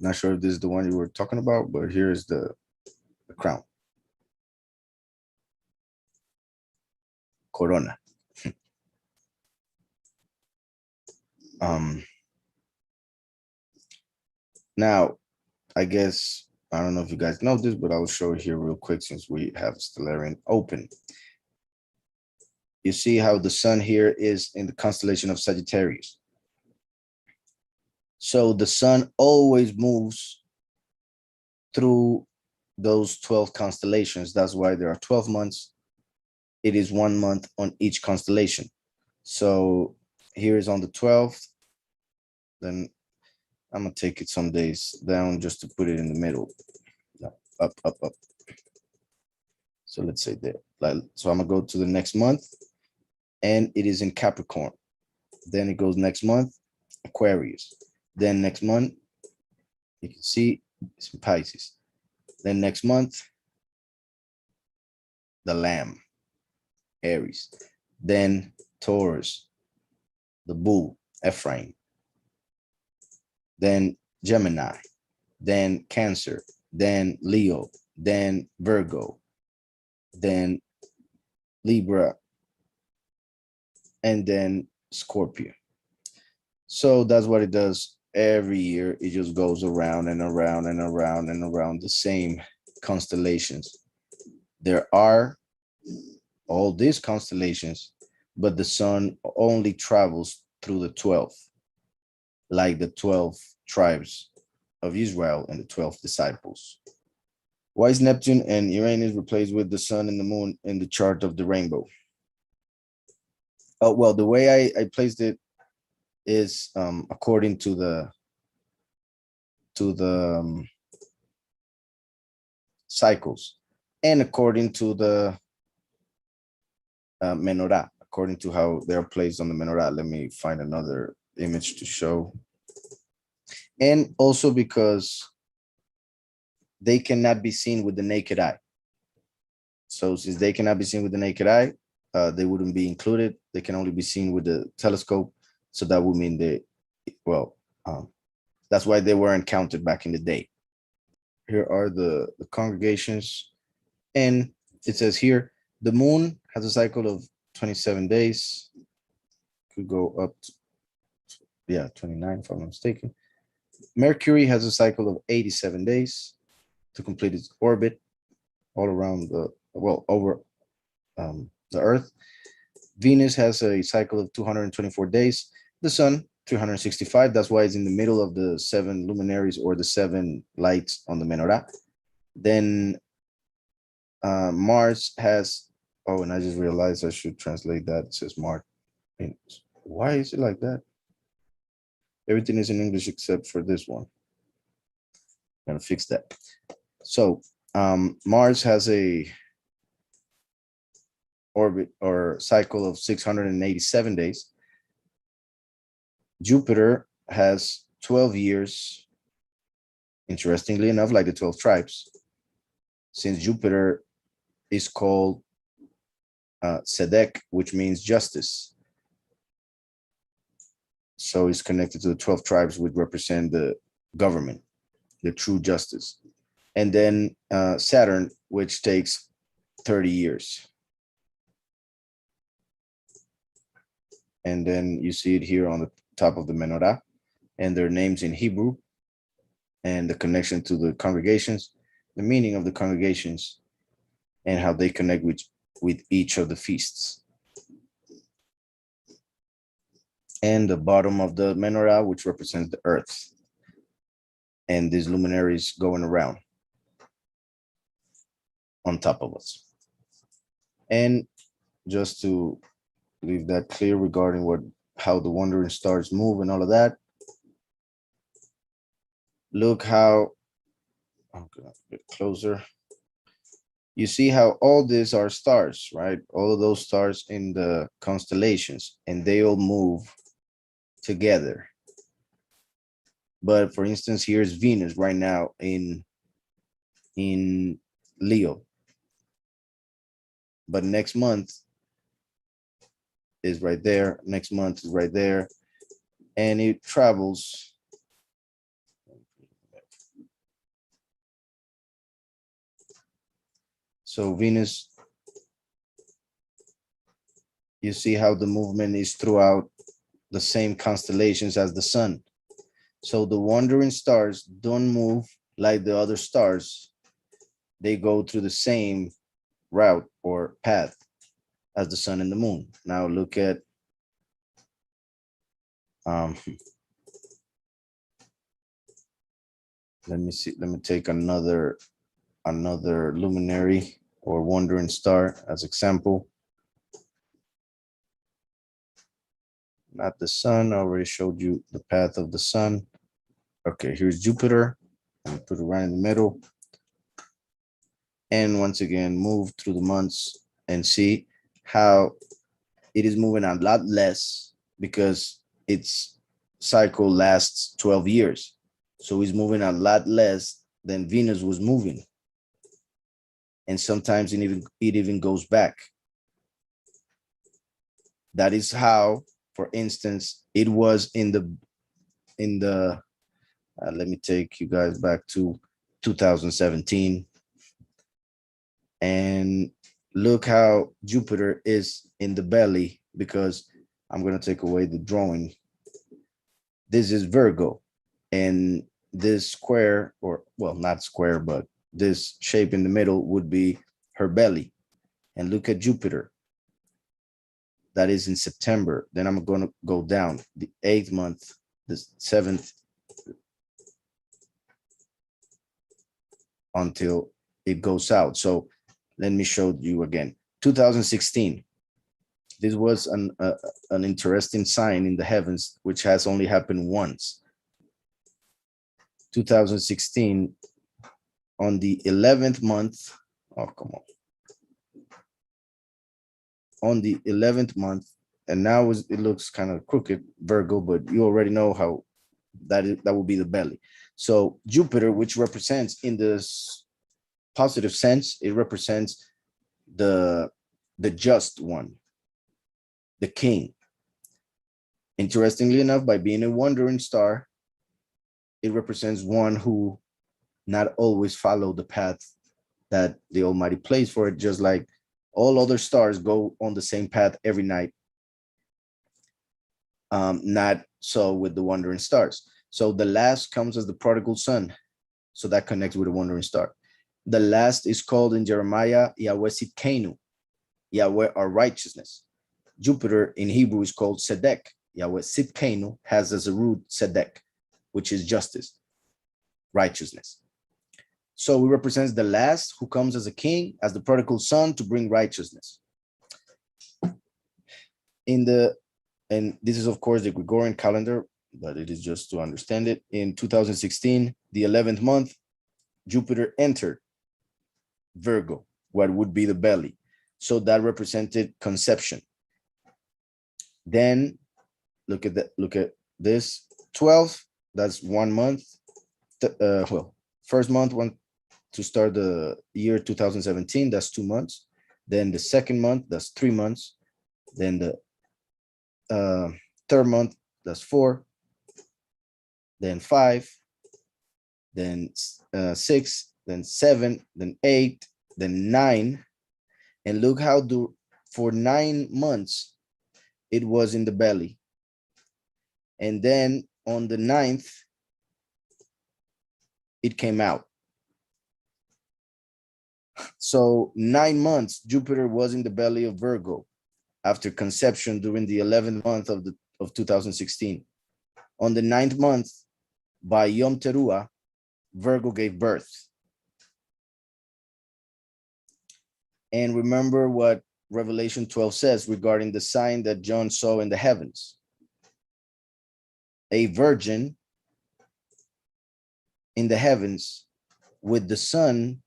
Not sure if this is the one you were talking about, but here is the crown. Corona. Now, I guess, I don't know if you guys know this, but I'll show it here real quick since we have Stellarium open. You see how the sun here is in the constellation of Sagittarius. So the sun always moves through those 12 constellations. That's why there are 12 months. It is 1 month on each constellation. So here is on the 12th. Then I'm gonna take it some days down just to put it in the middle. No, up, up, up. So let's say there. So I'm gonna go to the next month, and it is in Capricorn. Then it goes next month, Aquarius. Then next month, you can see it's in Pisces. Then next month, the Lamb, Aries. Then Taurus, the Bull, Ephraim. Then Gemini, then Cancer, then Leo, then Virgo, then Libra, and then Scorpio. So that's what it does every year. It just goes around and around and around and around the same constellations. There are all these constellations, but the sun only travels through the 12, like the 12 tribes of Israel and the 12 disciples. Why is Neptune and Uranus replaced with the sun and the moon in the chart of the rainbow? Oh, well, the way I placed it is according to the cycles and according to the menorah, according to how they're placed on the menorah. Let me find another image to show. And also because they cannot be seen with the naked eye. So since they cannot be seen with the naked eye, they wouldn't be included. They can only be seen with the telescope. So that would mean they, well, that's why they weren't counted back in the day. Here are the congregations. And it says here, the moon has a cycle of 27 days. Could go up to, yeah, 29 if I'm not mistaken. Mercury has a cycle of 87 days to complete its orbit all around the, well, over the Earth. Venus has a cycle of 224 days. The sun, 365. That's why it's in the middle of the 7 luminaries or the 7 lights on the menorah. Then Mars has, oh, and I just realized I should translate that. It says Mars. Why is it like that? Everything is in English except for this one. I'm gonna fix that. So Mars has a orbit or cycle of 687 days. Jupiter has 12 years, interestingly enough, like the 12 tribes, since Jupiter is called Sedek, which means justice. So it's connected to the 12 tribes, which represent the government, the true justice. And then Saturn, which takes 30 years. And then you see it here on the top of the menorah, and their names in Hebrew, and the connection to the congregations, the meaning of the congregations, and how they connect with each of the feasts. And the bottom of the menorah, which represents the earth, and these luminaries going around on top of us. And just to leave that clear regarding how the wandering stars move and all of that, look how, I'm gonna get closer. You see how all these are stars, right? All of those stars in the constellations, and they all move together. But for instance, here's Venus right now in Leo. But next month is right there. Next month is right there. And it travels. So Venus, you see how the movement is throughout the same constellations as the sun. So the wandering stars don't move like the other stars. They go through the same route or path as the sun and the moon. Now look at let me see, let me take another luminary or wandering star as example. Not the sun, I already showed you the path of the sun. Okay, here's Jupiter. I'm gonna put it right in the middle. And once again, move through the months and see how it is moving a lot less because its cycle lasts 12 years. So it's moving a lot less than Venus was moving. And sometimes it even goes back. That is how, for instance, it was in the let me take you guys back to 2017. And look how Jupiter is in the belly, because I'm going to take away the drawing. This is Virgo, and this square, or well, not square, but this shape in the middle would be her belly. And look at Jupiter. That is in September. Then I'm going to go down the 8th month, the 7th, until it goes out. So let me show you again. 2016. This was an interesting sign in the heavens, which has only happened once. 2016, on the 11th month. Oh, come on. On the 11th month, and now it looks kind of crooked, Virgo, but you already know how that will be the belly. So Jupiter, which represents, in this positive sense, it represents the just one, the king. Interestingly enough, by being a wandering star, it represents one who not always follow the path that the Almighty plays for it, just like all other stars go on the same path every night. Not so with the wandering stars. So the last comes as the prodigal son. So that connects with the wandering star. The last is called in Jeremiah, Yahweh Sitkenu, Yahweh our righteousness. Jupiter in Hebrew is called Sedek. Yahweh Sitkenu has as a root Sedek, which is justice, righteousness. So it represents the last who comes as a king, as the prodigal son, to bring righteousness. And this is, of course, the Gregorian calendar, but it is just to understand it. In 2016, the 11th month, Jupiter entered Virgo, what would be the belly. So that represented conception. Then look at this 12, that's 1 month. Well, first month, one to start the year 2017, that's 2 months. Then the second month, that's 3 months. Then the third month, that's 4. Then 5. Then 6. Then 7. Then 8. Then 9. And look how for 9 months it was in the belly. And then on the 9th, it came out. So 9 months, Jupiter was in the belly of Virgo after conception during the 11th month of 2016. On the 9th month, by Yom Teruah, Virgo gave birth. And remember what Revelation 12 says regarding the sign that John saw in the heavens. A virgin in the heavens with the sun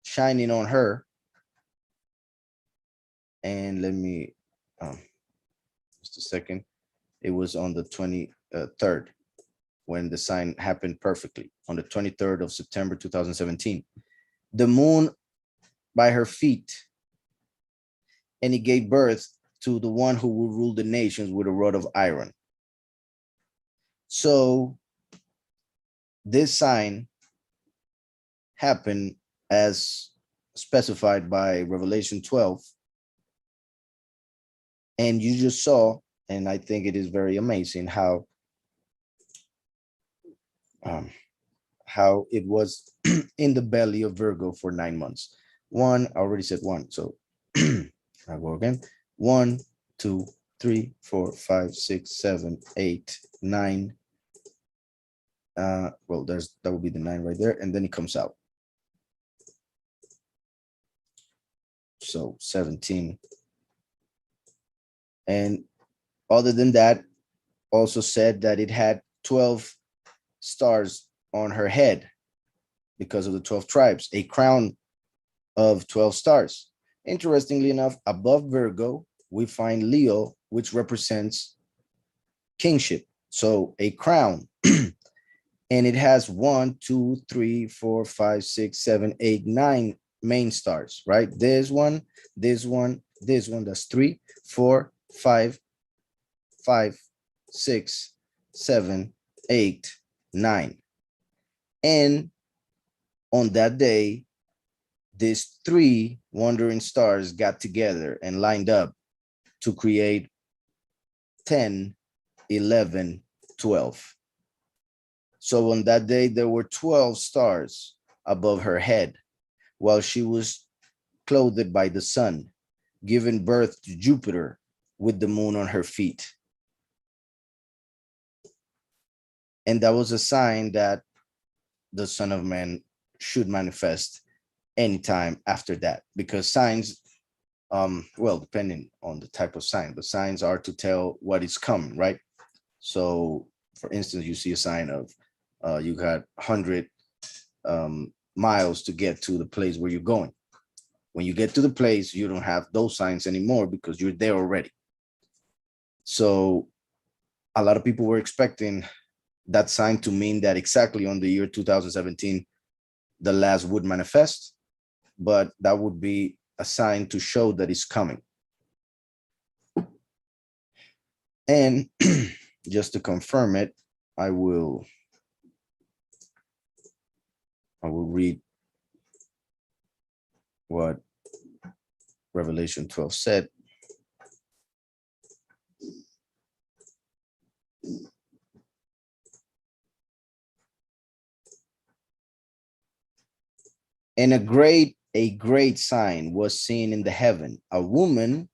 shining on her. And let me, just a second. It was on the 23rd when the sign happened perfectly, on the 23rd of September, 2017. The moon by her feet, and he gave birth to the one who will rule the nations with a rod of iron. So this sign happened as specified by Revelation 12. And you just saw, and I think it is very amazing how it was in the belly of Virgo for 9 months. I already said 1, so I'll go again. 1, 2, 3, 4, 5, 6, 7, 8, 9. Well, that will be the 9 right there, and then it comes out. So 17. And other than that, also said that it had 12 stars on her head because of the 12 tribes, a crown of 12 stars. Interestingly enough, above Virgo, we find Leo, which represents kingship. So a crown. And it has 1, 2, 3, 4, 5, 6, 7, 8, 9 main stars, right? This one, this one, this one. That's 3, 4, 5, 6, 7, 8, 9. And on that day, these three wandering stars got together and lined up to create 10, 11, 12. So on that day, there were 12 stars above her head, while she was clothed by the sun, giving birth to Jupiter with the moon on her feet. And that was a sign that the Son of Man should manifest anytime after that, because signs, well, depending on the type of sign, but signs are to tell what is coming, right? So for instance, you see a sign of you got 100 miles to get to the place where you're going. When you get to the place, you don't have those signs anymore because you're there already. So a lot of people were expecting that sign to mean that exactly on the year 2017, the last would manifest, but that would be a sign to show that it's coming. And just to confirm it, I will read what Revelation 12 said. And a great sign was seen in the heaven, a woman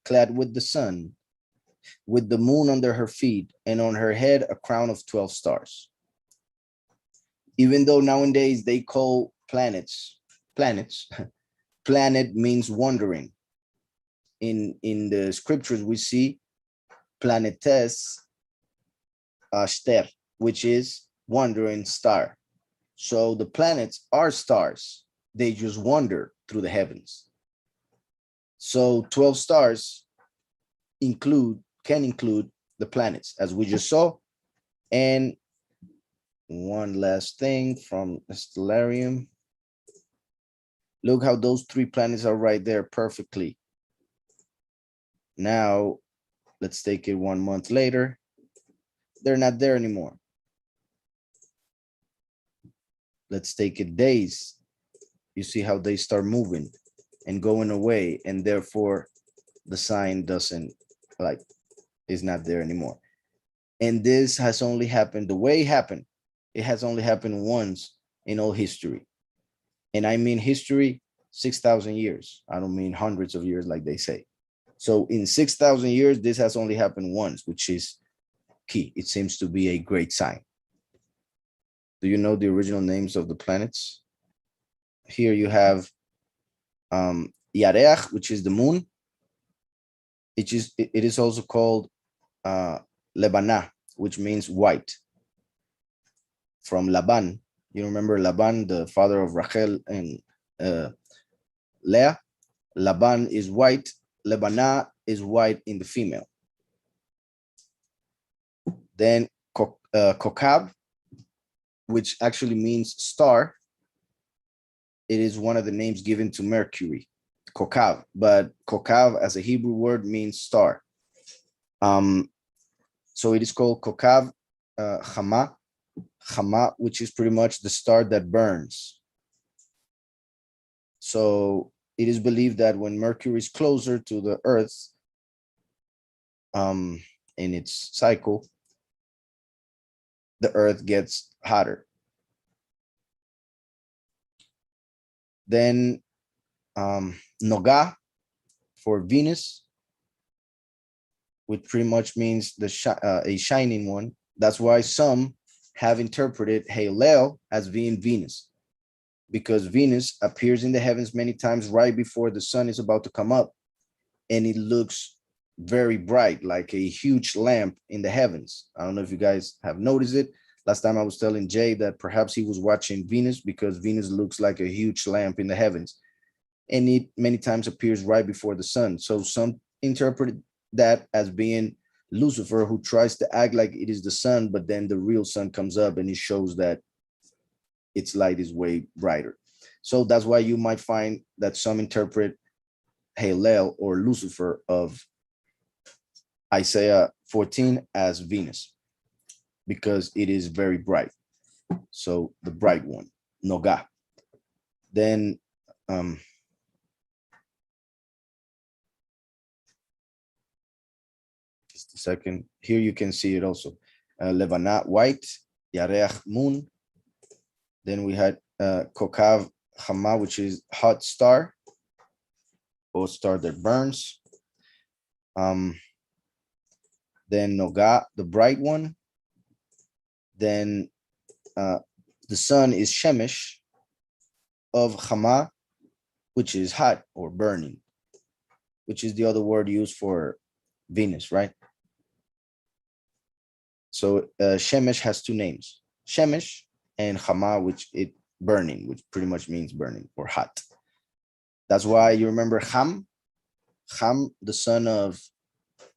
clad with the sun, with the moon under her feet, and on her head a crown of 12 stars. Even though nowadays they call planets, planet means wandering. In the scriptures, we see planetes ster, which is wandering star. So the planets are stars. They just wander through the heavens. So 12 stars can include the planets, as we just saw. And one last thing from the stellarium. Look how those three planets are right there perfectly. Now, let's take it 1 month later. They're not there anymore. Let's take it days. You see how they start moving and going away, and therefore the sign is not there anymore. And this has only happened the way it happened. It has only happened once in all history. And I mean history, 6,000 years. I don't mean hundreds of years like they say. So in 6,000 years, this has only happened once, which is key. It seems to be a great sign. Do you know the original names of the planets? Here you have Yareach, which is the moon. It is also called Lebanah, which means white. From Laban. You remember Laban, the father of Rachel and Leah? Laban is white. Lebanah is white in the female. Then Kokab, which actually means star. It is one of the names given to Mercury, Kokav, but Kokav as a Hebrew word means star. So it is called Kokav Chama, which is pretty much the star that burns. So it is believed that when Mercury is closer to the Earth in its cycle, the Earth gets hotter. Then Noga for Venus, which pretty much means a shining one. That's why some have interpreted Hallel as being Venus, because Venus appears in the heavens many times right before the sun is about to come up, and it looks very bright, like a huge lamp in the heavens. I don't know if you guys have noticed it. Last time I was telling Jay that perhaps he was watching Venus because Venus looks like a huge lamp in the heavens, and it many times appears right before the sun. So some interpret that as being Lucifer, who tries to act like it is the sun, but then the real sun comes up and it shows that its light is way brighter. So that's why you might find that some interpret Hallel or Lucifer of Isaiah 14 as Venus, because it is very bright. So the bright one, Noga. Then just a second. Here you can see it also. Levanat, white, Yareach, moon. Then we had Kokav Hama, which is hot star, or star that burns. Then Noga, the bright one. Then the sun is Shemesh of Hama, which is hot or burning, which is the other word used for Venus, right? So Shemesh has two names, Shemesh and Hama, which it burning, which pretty much means burning or hot. That's why you remember Ham, the son of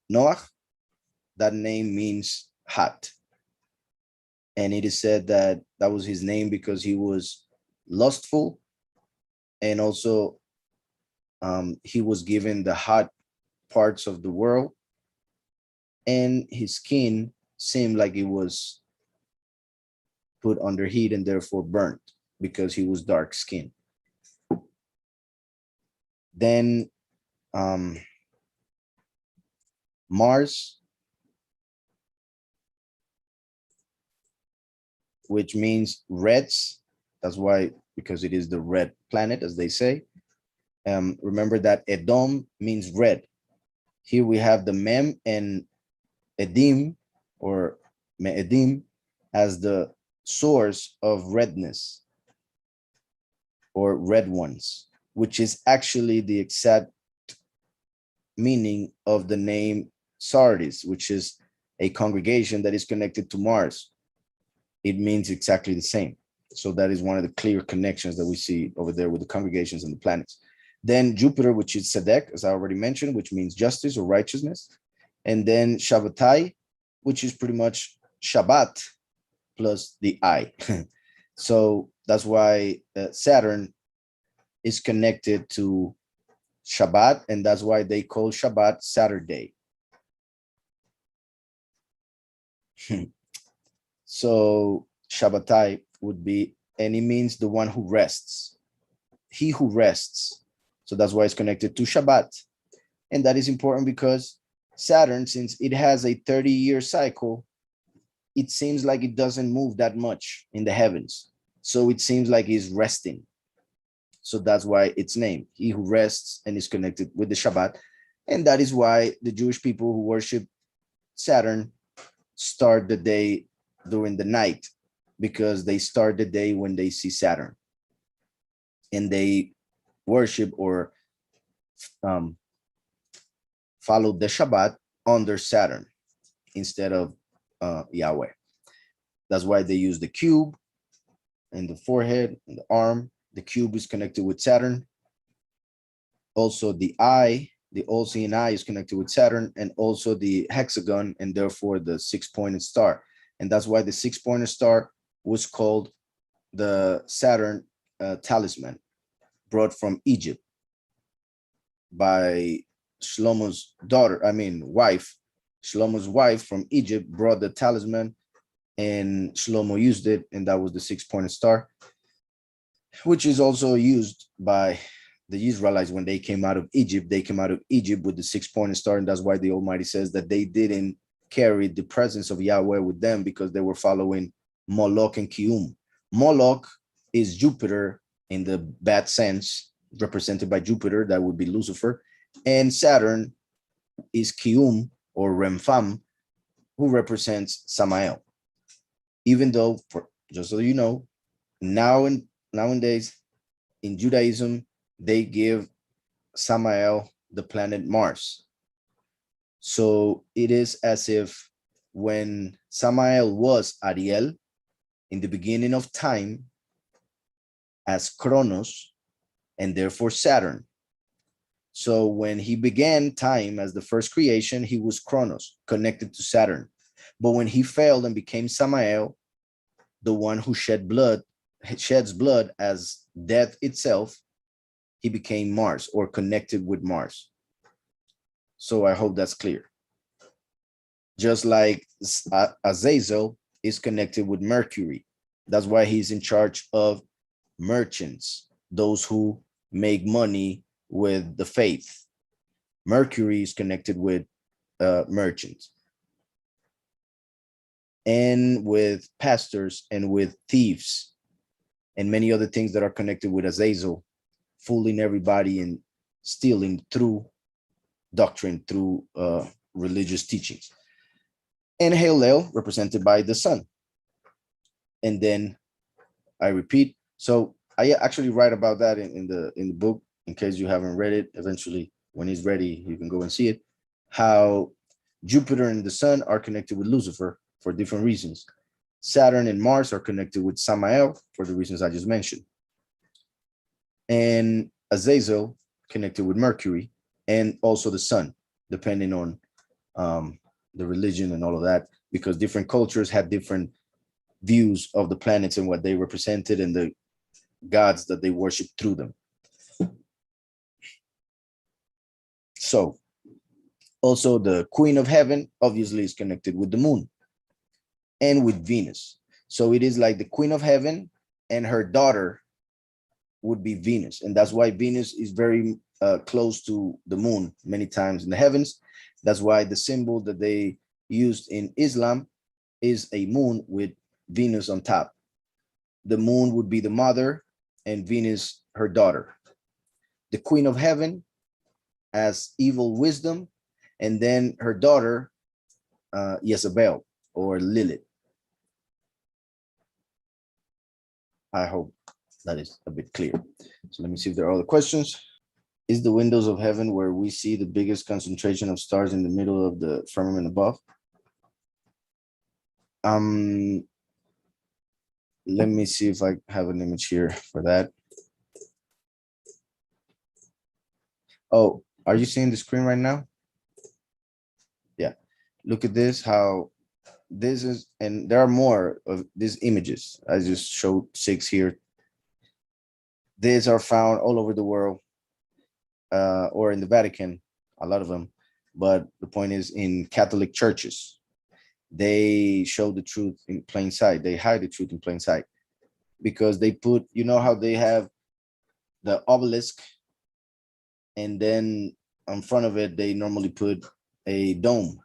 Noah, that name means hot. And it is said that that was his name because he was lustful, and also he was given the hot parts of the world, and his skin seemed like it was put under heat and therefore burnt because he was dark skinned. Then Mars, which means reds. That's why, because it is the red planet, as they say. Remember that Edom means red. Here we have the Mem and Edim, or Me'edim, as the source of redness, or red ones, which is actually the exact meaning of the name Sardis, which is a congregation that is connected to Mars. It means exactly the same. So that is one of the clear connections that we see over there with the congregations and the planets. Then Jupiter, which is Sedek, as I already mentioned, which means justice or righteousness. And then Shabbatai, which is pretty much Shabbat plus the I. So that's why Saturn is connected to Shabbat, and that's why they call Shabbat Saturday. So Shabbatai would be, and it means the one who rests, he who rests. So that's why it's connected to Shabbat. And that is important because Saturn, since it has a 30-year cycle, it seems like it doesn't move that much in the heavens. So it seems like it's resting. So that's why it's named, he who rests, and is connected with the Shabbat. And that is why the Jewish people who worship Saturn start the day during the night, because they start the day when they see Saturn. And they worship or follow the Shabbat under Saturn instead of Yahweh. That's why they use the cube in the forehead and the arm. The cube is connected with Saturn. Also the eye, the all-seeing eye, is connected with Saturn, and also the hexagon, and therefore the six-pointed star. And that's why the six-pointed star was called the Saturn talisman, brought from Egypt by Shlomo's wife. Shlomo's wife from Egypt brought the talisman, and Shlomo used it, and that was the six-pointed star, which is also used by the Israelites when they came out of Egypt. They came out of Egypt with the six-pointed star, and that's why the Almighty says that they didn't carry the presence of Yahweh with them, because they were following Moloch and Kium. Moloch is Jupiter in the bad sense, represented by Jupiter, that would be Lucifer, and Saturn is Kium or Rempham, who represents Samael. Even though, just so you know, nowadays in Judaism, they give Samael the planet Mars. So it is as if when Samael was Ariel in the beginning of time as Kronos, and therefore Saturn. So when he began time as the first creation, he was Kronos, connected to Saturn. But when he failed and became Samael, the one who sheds blood as death itself, he became Mars, or connected with Mars. So I hope that's clear. Just like Azazel is connected with Mercury. That's why he's in charge of merchants, those who make money with the faith. Mercury is connected with merchants and with pastors and with thieves and many other things that are connected with Azazel, fooling everybody and stealing through doctrine, through religious teachings. And Hallel, represented by the sun. And then I repeat, so I actually write about that in the book, in case you haven't read it. Eventually, when it's ready, you can go and see it. How Jupiter and the sun are connected with Lucifer for different reasons. Saturn and Mars are connected with Samael for the reasons I just mentioned. And Azazel connected with Mercury and also the sun, depending on the religion and all of that, because different cultures had different views of the planets and what they represented and the gods that they worship through them. So also the Queen of Heaven obviously is connected with the moon and with Venus. So it is like the Queen of Heaven and her daughter would be Venus. And that's why Venus is very close to the moon many times in the heavens. That's why the symbol that they used in Islam is a moon with Venus on top. The moon would be the mother and Venus her daughter. The Queen of Heaven as evil wisdom, and then her daughter Jezebel or Lilith. I hope that is a bit clear. So let me see if there are other questions. Is the windows of heaven where we see the biggest concentration of stars in the middle of the firmament above? Let me see if I have an image here for that. Oh, are you seeing the screen right now? Yeah. Look at this, how this is, and there are more of these images. I just showed 6 here. These are found all over the world, or in the Vatican, a lot of them. But the point is, in Catholic churches, they show the truth in plain sight. They hide the truth in plain sight because they put, you know how they have the obelisk, and then in front of it, they normally put a dome.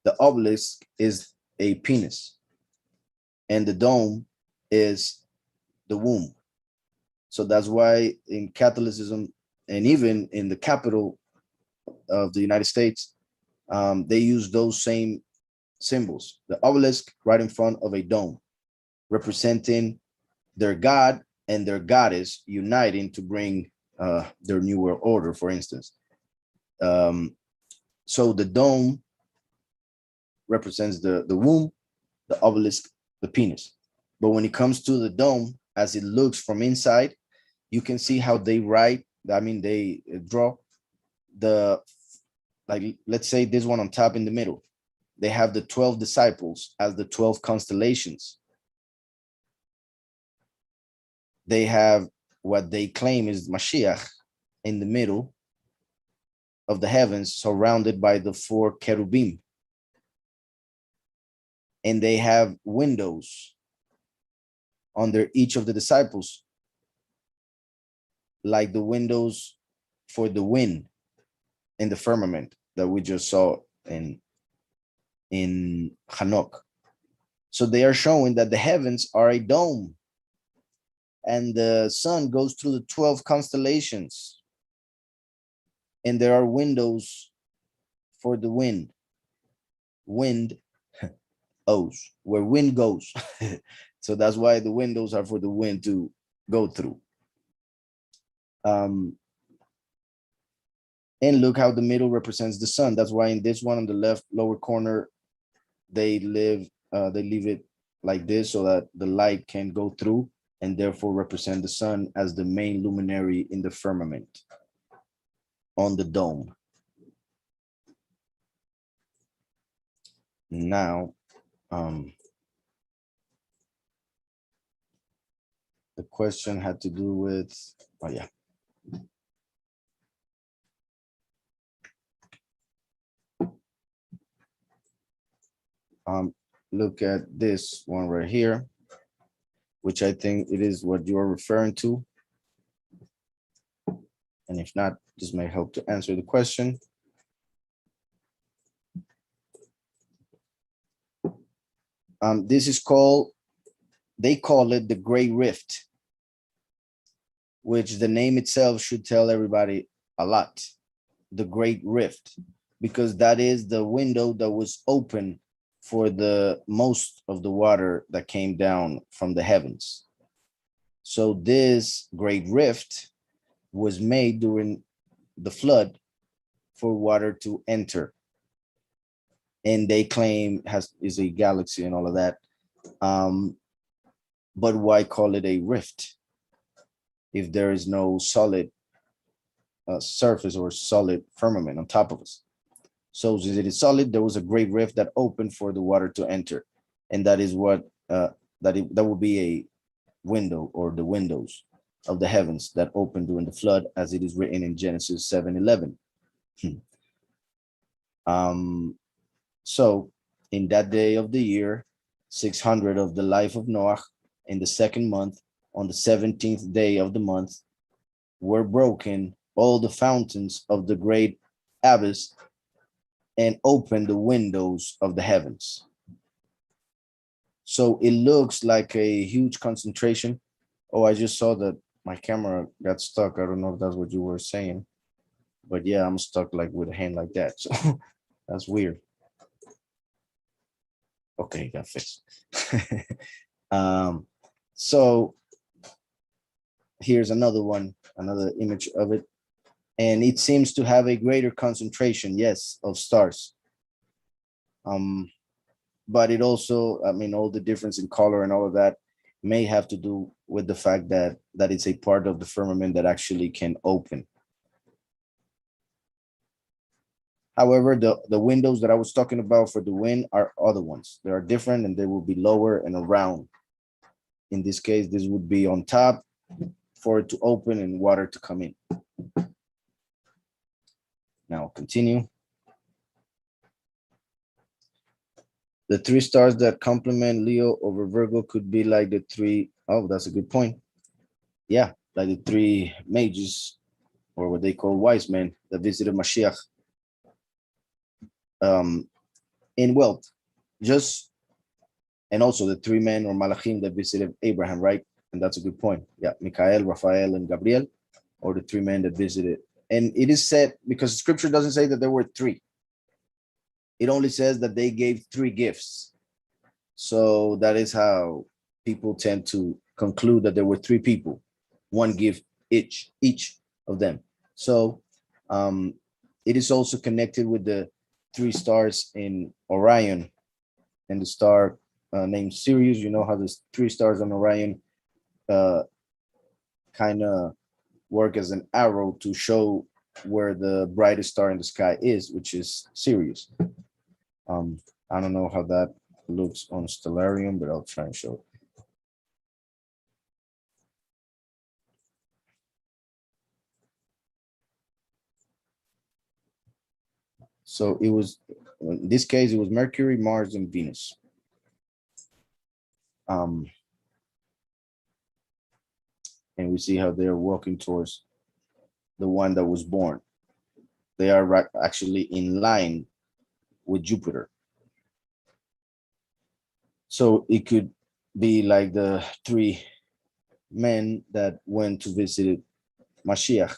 The obelisk is a penis, and the dome is the womb. So that's why in Catholicism, and even in the capital of the United States, they use those same symbols. The obelisk right in front of a dome, representing their god and their goddess uniting to bring their new world order, for instance. So the dome represents the womb, the obelisk, the penis. But when it comes to the dome, as it looks from inside, you can see how they write. I mean, they draw the, like, let's say this one on top in the middle. They have the 12 disciples as the 12 constellations. They have what they claim is Mashiach in the middle of the heavens, surrounded by the 4 cherubim. And they have windows under each of the disciples, like the windows for the wind in the firmament that we just saw in Hanoch. So they are showing that the heavens are a dome, and the sun goes through the 12 constellations, and there are windows for the wind O's, where wind goes. So that's why the windows are for the wind to go through. And look how the middle represents the sun. That's why in this one on the left lower corner, they leave it like this so that the light can go through, and therefore represent the sun as the main luminary in the firmament on the dome. Now, the question had to do with, oh yeah. Look at this one right here, which I think it is what you're referring to. And if not, this may help to answer the question. This is called, they call it the Great Rift, which the name itself should tell everybody a lot. The Great Rift, because that is the window that was open for the most of the water that came down from the heavens. So this Great Rift was made during the flood for water to enter. And they claim is a galaxy and all of that. But why call it a rift if there is no solid surface or solid firmament on top of us? So since it is solid, there was a great rift that opened for the water to enter. And that is what, that will be a window, or the windows of the heavens that opened during the flood, as it is written in Genesis 7:11. So in that day of the year, 600 of the life of Noah, in the second month, on the 17th day of the month, were broken all the fountains of the great abyss and opened the windows of the heavens. So it looks like a huge concentration. Oh, I just saw that my camera got stuck. I don't know if that's what you were saying, but yeah, I'm stuck like with a hand like that. So that's weird. Okay, got fixed. So here's another one, another image of it. And it seems to have a greater concentration, yes, of stars. But it also, I mean, all the difference in color and all of that may have to do with the fact that it's a part of the firmament that actually can open. However, the windows that I was talking about for the wind are other ones. They are different and they will be lower and around. In this case, this would be on top for it to open and water to come in. Now continue. The three stars that complement Leo over Virgo could be like the three, oh, that's a good point. Yeah, like the three mages, or what they call wise men, that visited Mashiach. In wealth, just, and also the three men or Malachim that visited Abraham, right? And that's a good point. Yeah, Michael, Raphael, and Gabriel, or the three men that visited. And it is said, because scripture doesn't say that there were three. It only says that they gave three gifts. So that is how people tend to conclude that there were three people, one gift each of them. So it is also connected with the three stars in Orion and the star named Sirius. You know how there's three stars on Orion kind of work as an arrow to show where the brightest star in the sky is, which is Sirius. I don't know how that looks on Stellarium, but I'll try and show it. So it was, in this case, it was Mercury, Mars, and Venus. And we see how they're walking towards the one that was born. They are actually in line with Jupiter. So it could be like the three men that went to visit Mashiach.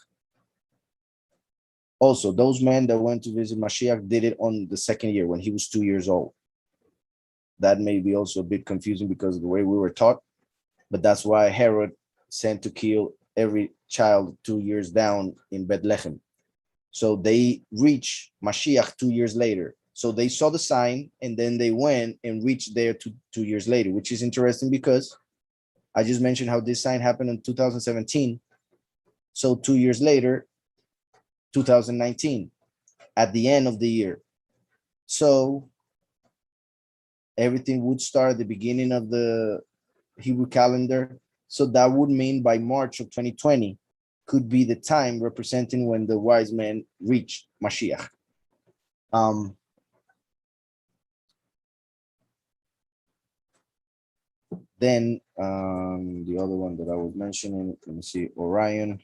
Also, those men that went to visit Mashiach did it on the second year when he was 2 years old. That may be also a bit confusing because of the way we were taught, but that's why Herod sent to kill every child 2 years down in Bethlehem. So they reached Mashiach 2 years later. So they saw the sign and then they went and reached there 2 years later, which is interesting because I just mentioned how this sign happened in 2017. So 2 years later, 2019, at the end of the year. So everything would start at the beginning of the Hebrew calendar. So that would mean by March of 2020 could be the time representing when the wise men reached Mashiach. Then the other one that I was mentioning, let me see, Orion.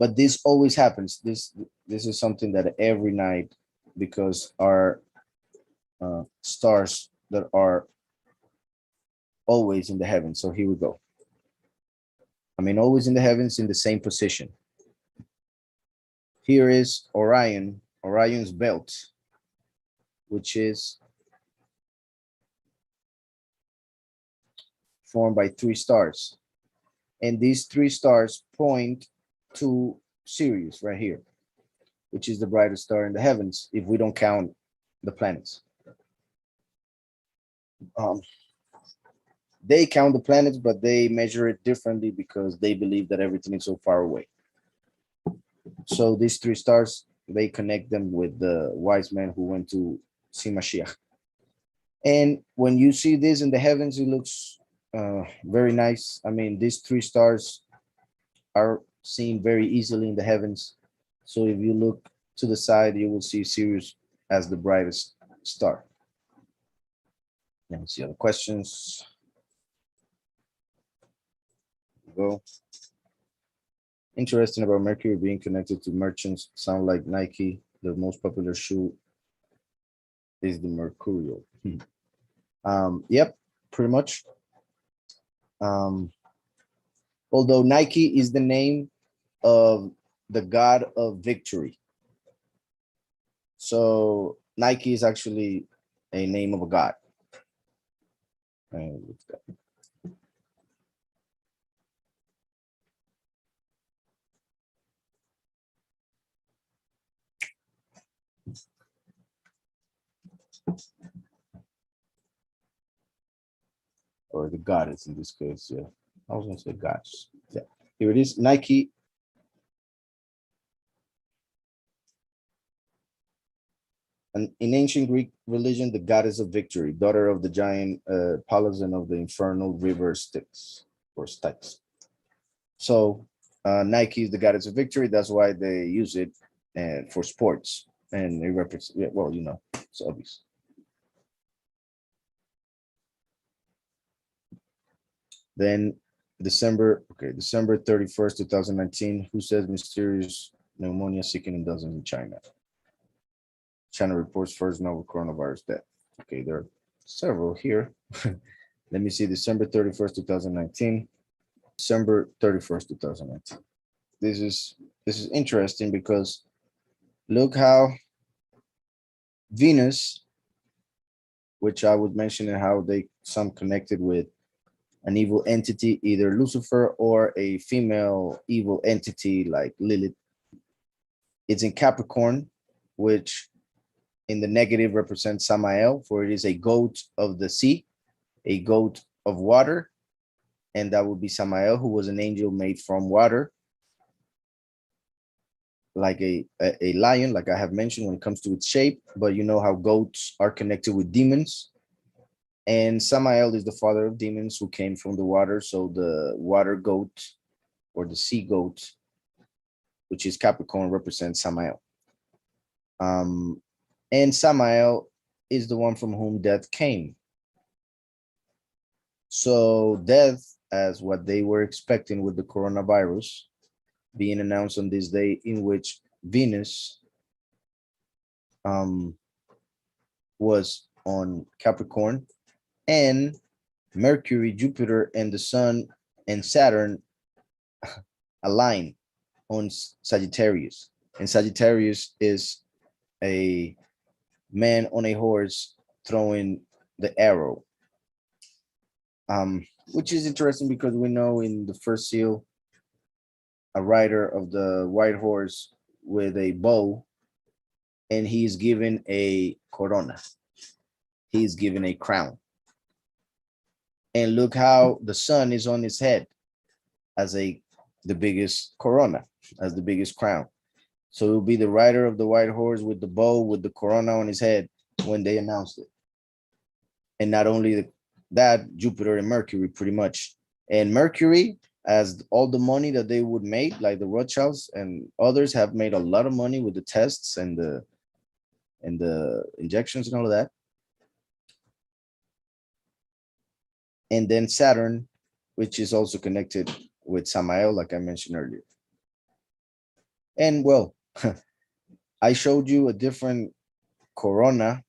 But this always happens. This is something that every night, because our stars that are always in the heavens. So here we go. I mean, always in the heavens in the same position. Here is Orion, Orion's belt, which is formed by 3 stars. And these 3 stars point to Sirius right here, which is the brightest star in the heavens, if we don't count the planets. They count the planets, but they measure it differently because they believe that everything is so far away. So these 3 stars, they connect them with the wise men who went to see Mashiach. And when you see this in the heavens, it looks very nice. I mean, these 3 stars are seen very easily in the heavens. So if you look to the side, you will see Sirius as the brightest star. Let me see other questions. Go. Interesting about Mercury being connected to merchants. Sound like Nike. The most popular shoe is the Mercurial. Yep, pretty much. Although Nike is the name of the god of victory. So Nike is actually a name of a god. Or the goddess in this case, yeah. I was gonna say goddess. Yeah, here it is. Nike. And in ancient Greek religion, the goddess of victory, daughter of the giant Pallas and of the infernal river Styx or Styx. So Nike is the goddess of victory. That's why they use it for sports, and it represents. Yeah, well, you know, it's obvious. Then December 31st, 2019. Who says mysterious pneumonia seeking in dozens in China? China reports first novel coronavirus death. Okay, there are several here. Let me see, December 31st, 2019. December 31st, 2019. This is interesting because look how Venus, which I would mention and how some connected with an evil entity, either Lucifer or a female evil entity like Lilith. It's in Capricorn, which in the negative represents Samael, for it is a goat of the sea, a goat of water, and that would be Samael, who was an angel made from water, like a lion, like I have mentioned when it comes to its shape, but you know how goats are connected with demons. And Samael is the father of demons who came from the water. So the water goat or the sea goat, which is Capricorn, represents Samael. And Samael is the one from whom death came. So death, as what they were expecting with the coronavirus, being announced on this day in which Venus was on Capricorn, and Mercury, Jupiter, and the Sun and Saturn align on Sagittarius. And Sagittarius is a man on a horse throwing the arrow, which is interesting because we know in the first seal, a rider of the white horse with a bow, and he's given a corona. He's given a crown. And look how the sun is on his head as the biggest corona, as the biggest crown. So it will be the rider of the white horse with the bow, with the corona on his head when they announced it. And not only that, Jupiter and Mercury pretty much. And Mercury, as all the money that they would make, like the Rothschilds and others have made a lot of money with the tests and the injections and all of that. And then Saturn, which is also connected with Samael, like I mentioned earlier. And well, I showed you a different corona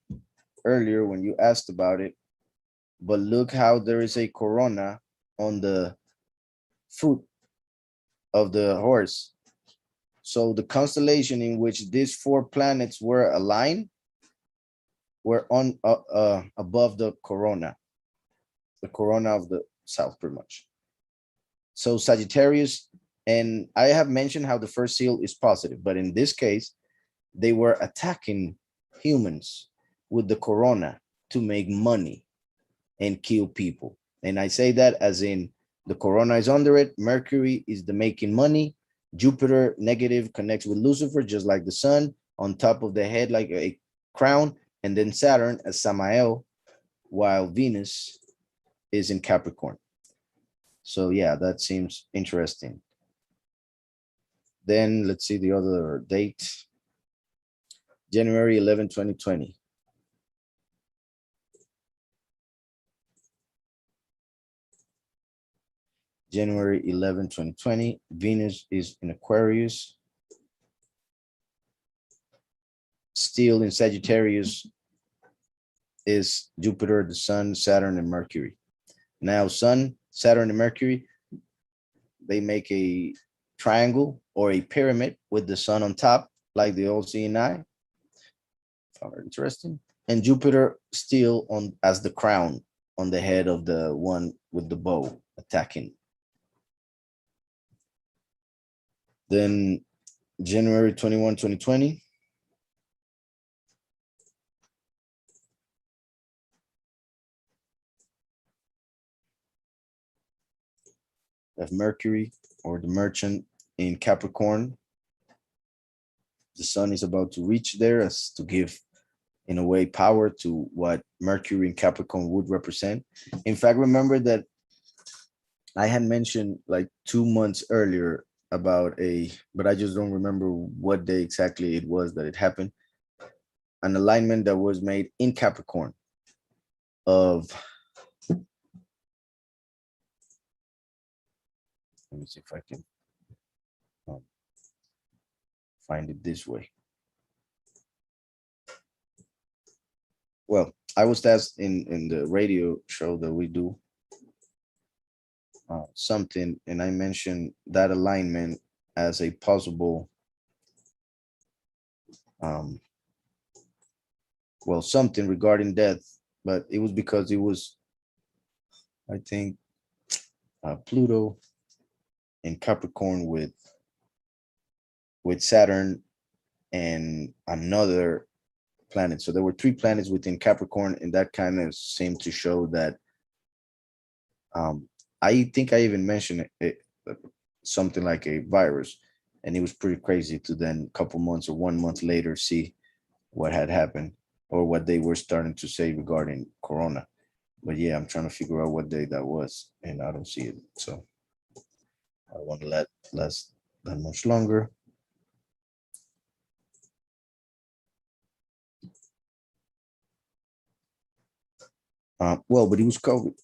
earlier when you asked about it, but look how there is a corona on the foot of the horse. So the constellation in which these four planets were aligned were on above the corona of the south, pretty much. So Sagittarius, and I have mentioned how the first seal is positive, but in this case, they were attacking humans with the corona to make money and kill people. And I say that as in the corona is under it, Mercury is the making money, Jupiter negative connects with Lucifer, just like the sun, on top of the head like a crown, and then Saturn as Samael, while Venus is in Capricorn. So yeah, that seems interesting. Then let's see the other date. January 11, 2020. January 11, 2020. Venus is in Aquarius. Still in Sagittarius is Jupiter, the Sun, Saturn, and Mercury. Now, Sun, Saturn, and Mercury, they make a triangle or a pyramid with the Sun on top, like the old CNI. Found it interesting. And Jupiter still on as the crown on the head of the one with the bow attacking. Then January 21, 2020. Of Mercury or the merchant in Capricorn. The sun is about to reach there as to give, in a way, power to what Mercury in Capricorn would represent. In fact, remember that I had mentioned like 2 months earlier about but I just don't remember what day exactly it was that it happened, an alignment that was made in Capricorn of, let me see if I can find it this way. Well, I was asked in the radio show that we do something, and I mentioned that alignment as a possible, well, something regarding death, but it was because it was, I think, Pluto in Capricorn with Saturn and another planet. So there were 3 planets within Capricorn, and that kind of seemed to show that. I think I even mentioned it, something like a virus, and it was pretty crazy to then a couple months or 1 month later see what had happened or what they were starting to say regarding Corona. But yeah, I'm trying to figure out what day that was, and I don't see it. So I don't want to last that much longer. Well, but it was COVID.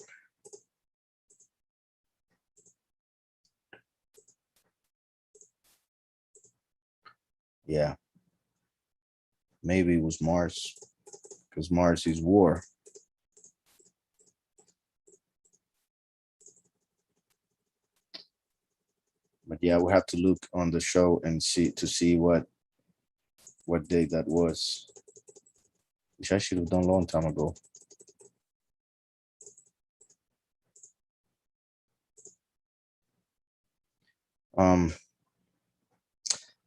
Yeah. Maybe it was Mars, because Mars is war. But yeah, we'll have to look on the show and see what day that was, which I should have done a long time ago.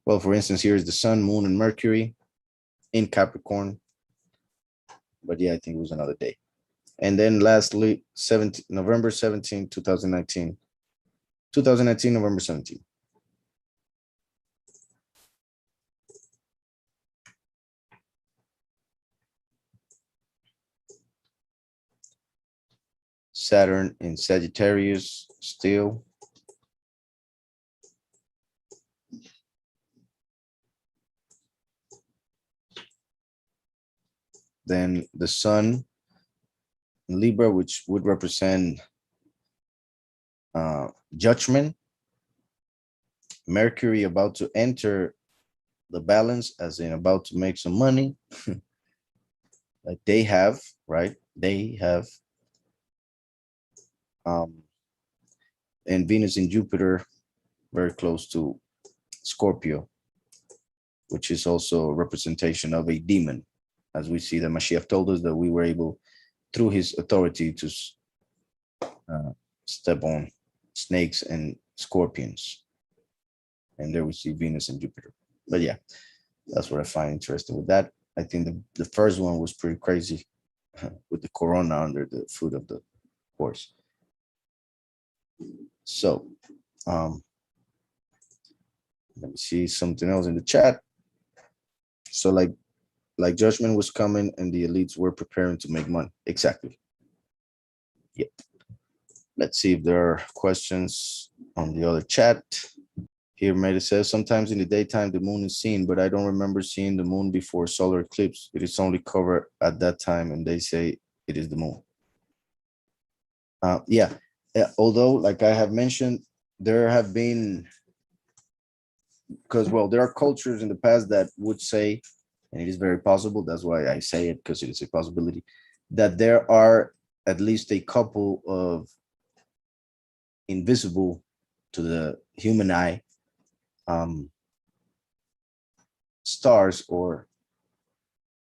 Well, for instance, here is the Sun, Moon, and Mercury in Capricorn. But yeah, I think it was another day. And then lastly, November 17, 2019. 2019, November 17. Saturn in Sagittarius still. Then the Sun in Libra, which would represent judgment. Mercury about to enter the balance, as in about to make some money. Like they have, right? They have, and Venus and Jupiter very close to Scorpio, which is also a representation of a demon. As we see, the Mashiach told us that we were able, through his authority, to step on snakes and scorpions. And there we see Venus and Jupiter. But yeah, that's what I find interesting with that. I think the first one was pretty crazy with the corona under the foot of the horse. So let me see something else in the chat. So like judgment was coming and the elites were preparing to make money. Exactly. Yep. Let's see if there are questions on the other chat. Here, Meta says, sometimes in the daytime, the moon is seen, but I don't remember seeing the moon before solar eclipse. It is only covered at that time, and they say it is the moon. Yeah, although, like I have mentioned, there have been, because, well, there are cultures in the past that would say, and it is very possible, that's why I say it, because it is a possibility, that there are at least a couple of invisible to the human eye stars or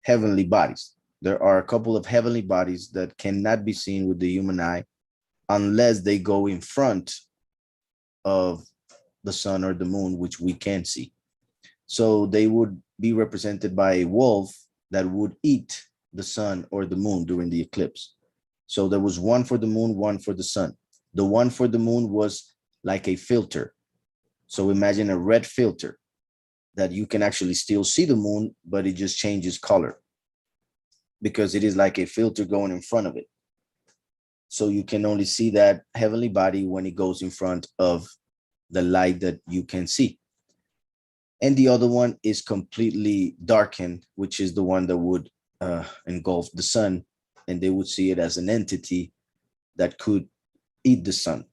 heavenly bodies. There are a couple of heavenly bodies that cannot be seen with the human eye unless they go in front of the sun or the moon, which we can see. So they would be represented by a wolf that would eat the sun or the moon during the eclipse. So there was one for the moon, one for the sun. The one for the moon was like a filter. So imagine a red filter that you can actually still see the moon, but it just changes color because it is like a filter going in front of it. So you can only see that heavenly body when it goes in front of the light that you can see. And the other one is completely darkened, which is the one that would engulf the sun, and they would see it as an entity that could eat the sun.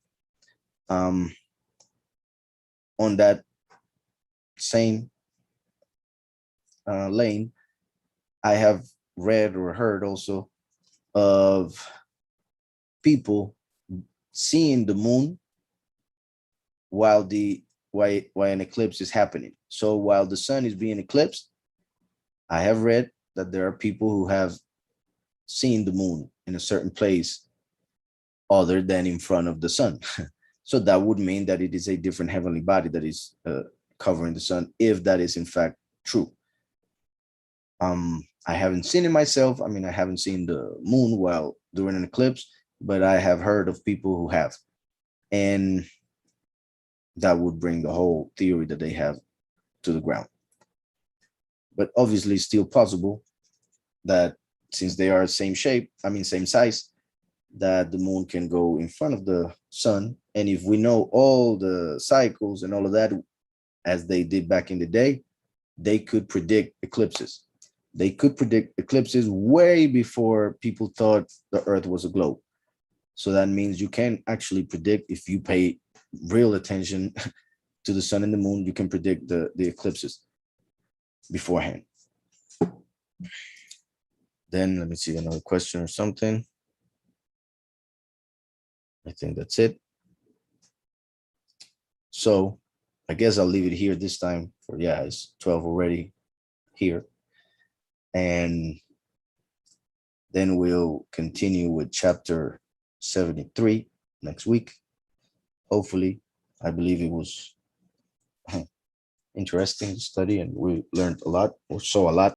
On that same lane, I have read or heard also of people seeing the moon while an eclipse is happening. So while the sun is being eclipsed, I have read that there are people who have seen the moon in a certain place other than in front of the sun. So that would mean that it is a different heavenly body that is covering the sun, if that is in fact true. I haven't seen it myself. I mean, I haven't seen the moon while during an eclipse, but I have heard of people who have. And that would bring the whole theory that they have to the ground. But obviously still possible that since they are same shape, I mean, same size, that the moon can go in front of the sun. And if we know all the cycles and all of that, as they did back in the day, they could predict eclipses. They could predict eclipses way before people thought the earth was a globe. So that means you can actually predict, if you pay real attention to the sun and the moon, you can predict the eclipses beforehand. Then let me see another question or something. I think that's it. So I guess I'll leave it here this time for, yeah, it's 12 already here. And then we'll continue with chapter 73 next week. Hopefully, I believe it was interesting to study and we learned a lot, or saw a lot.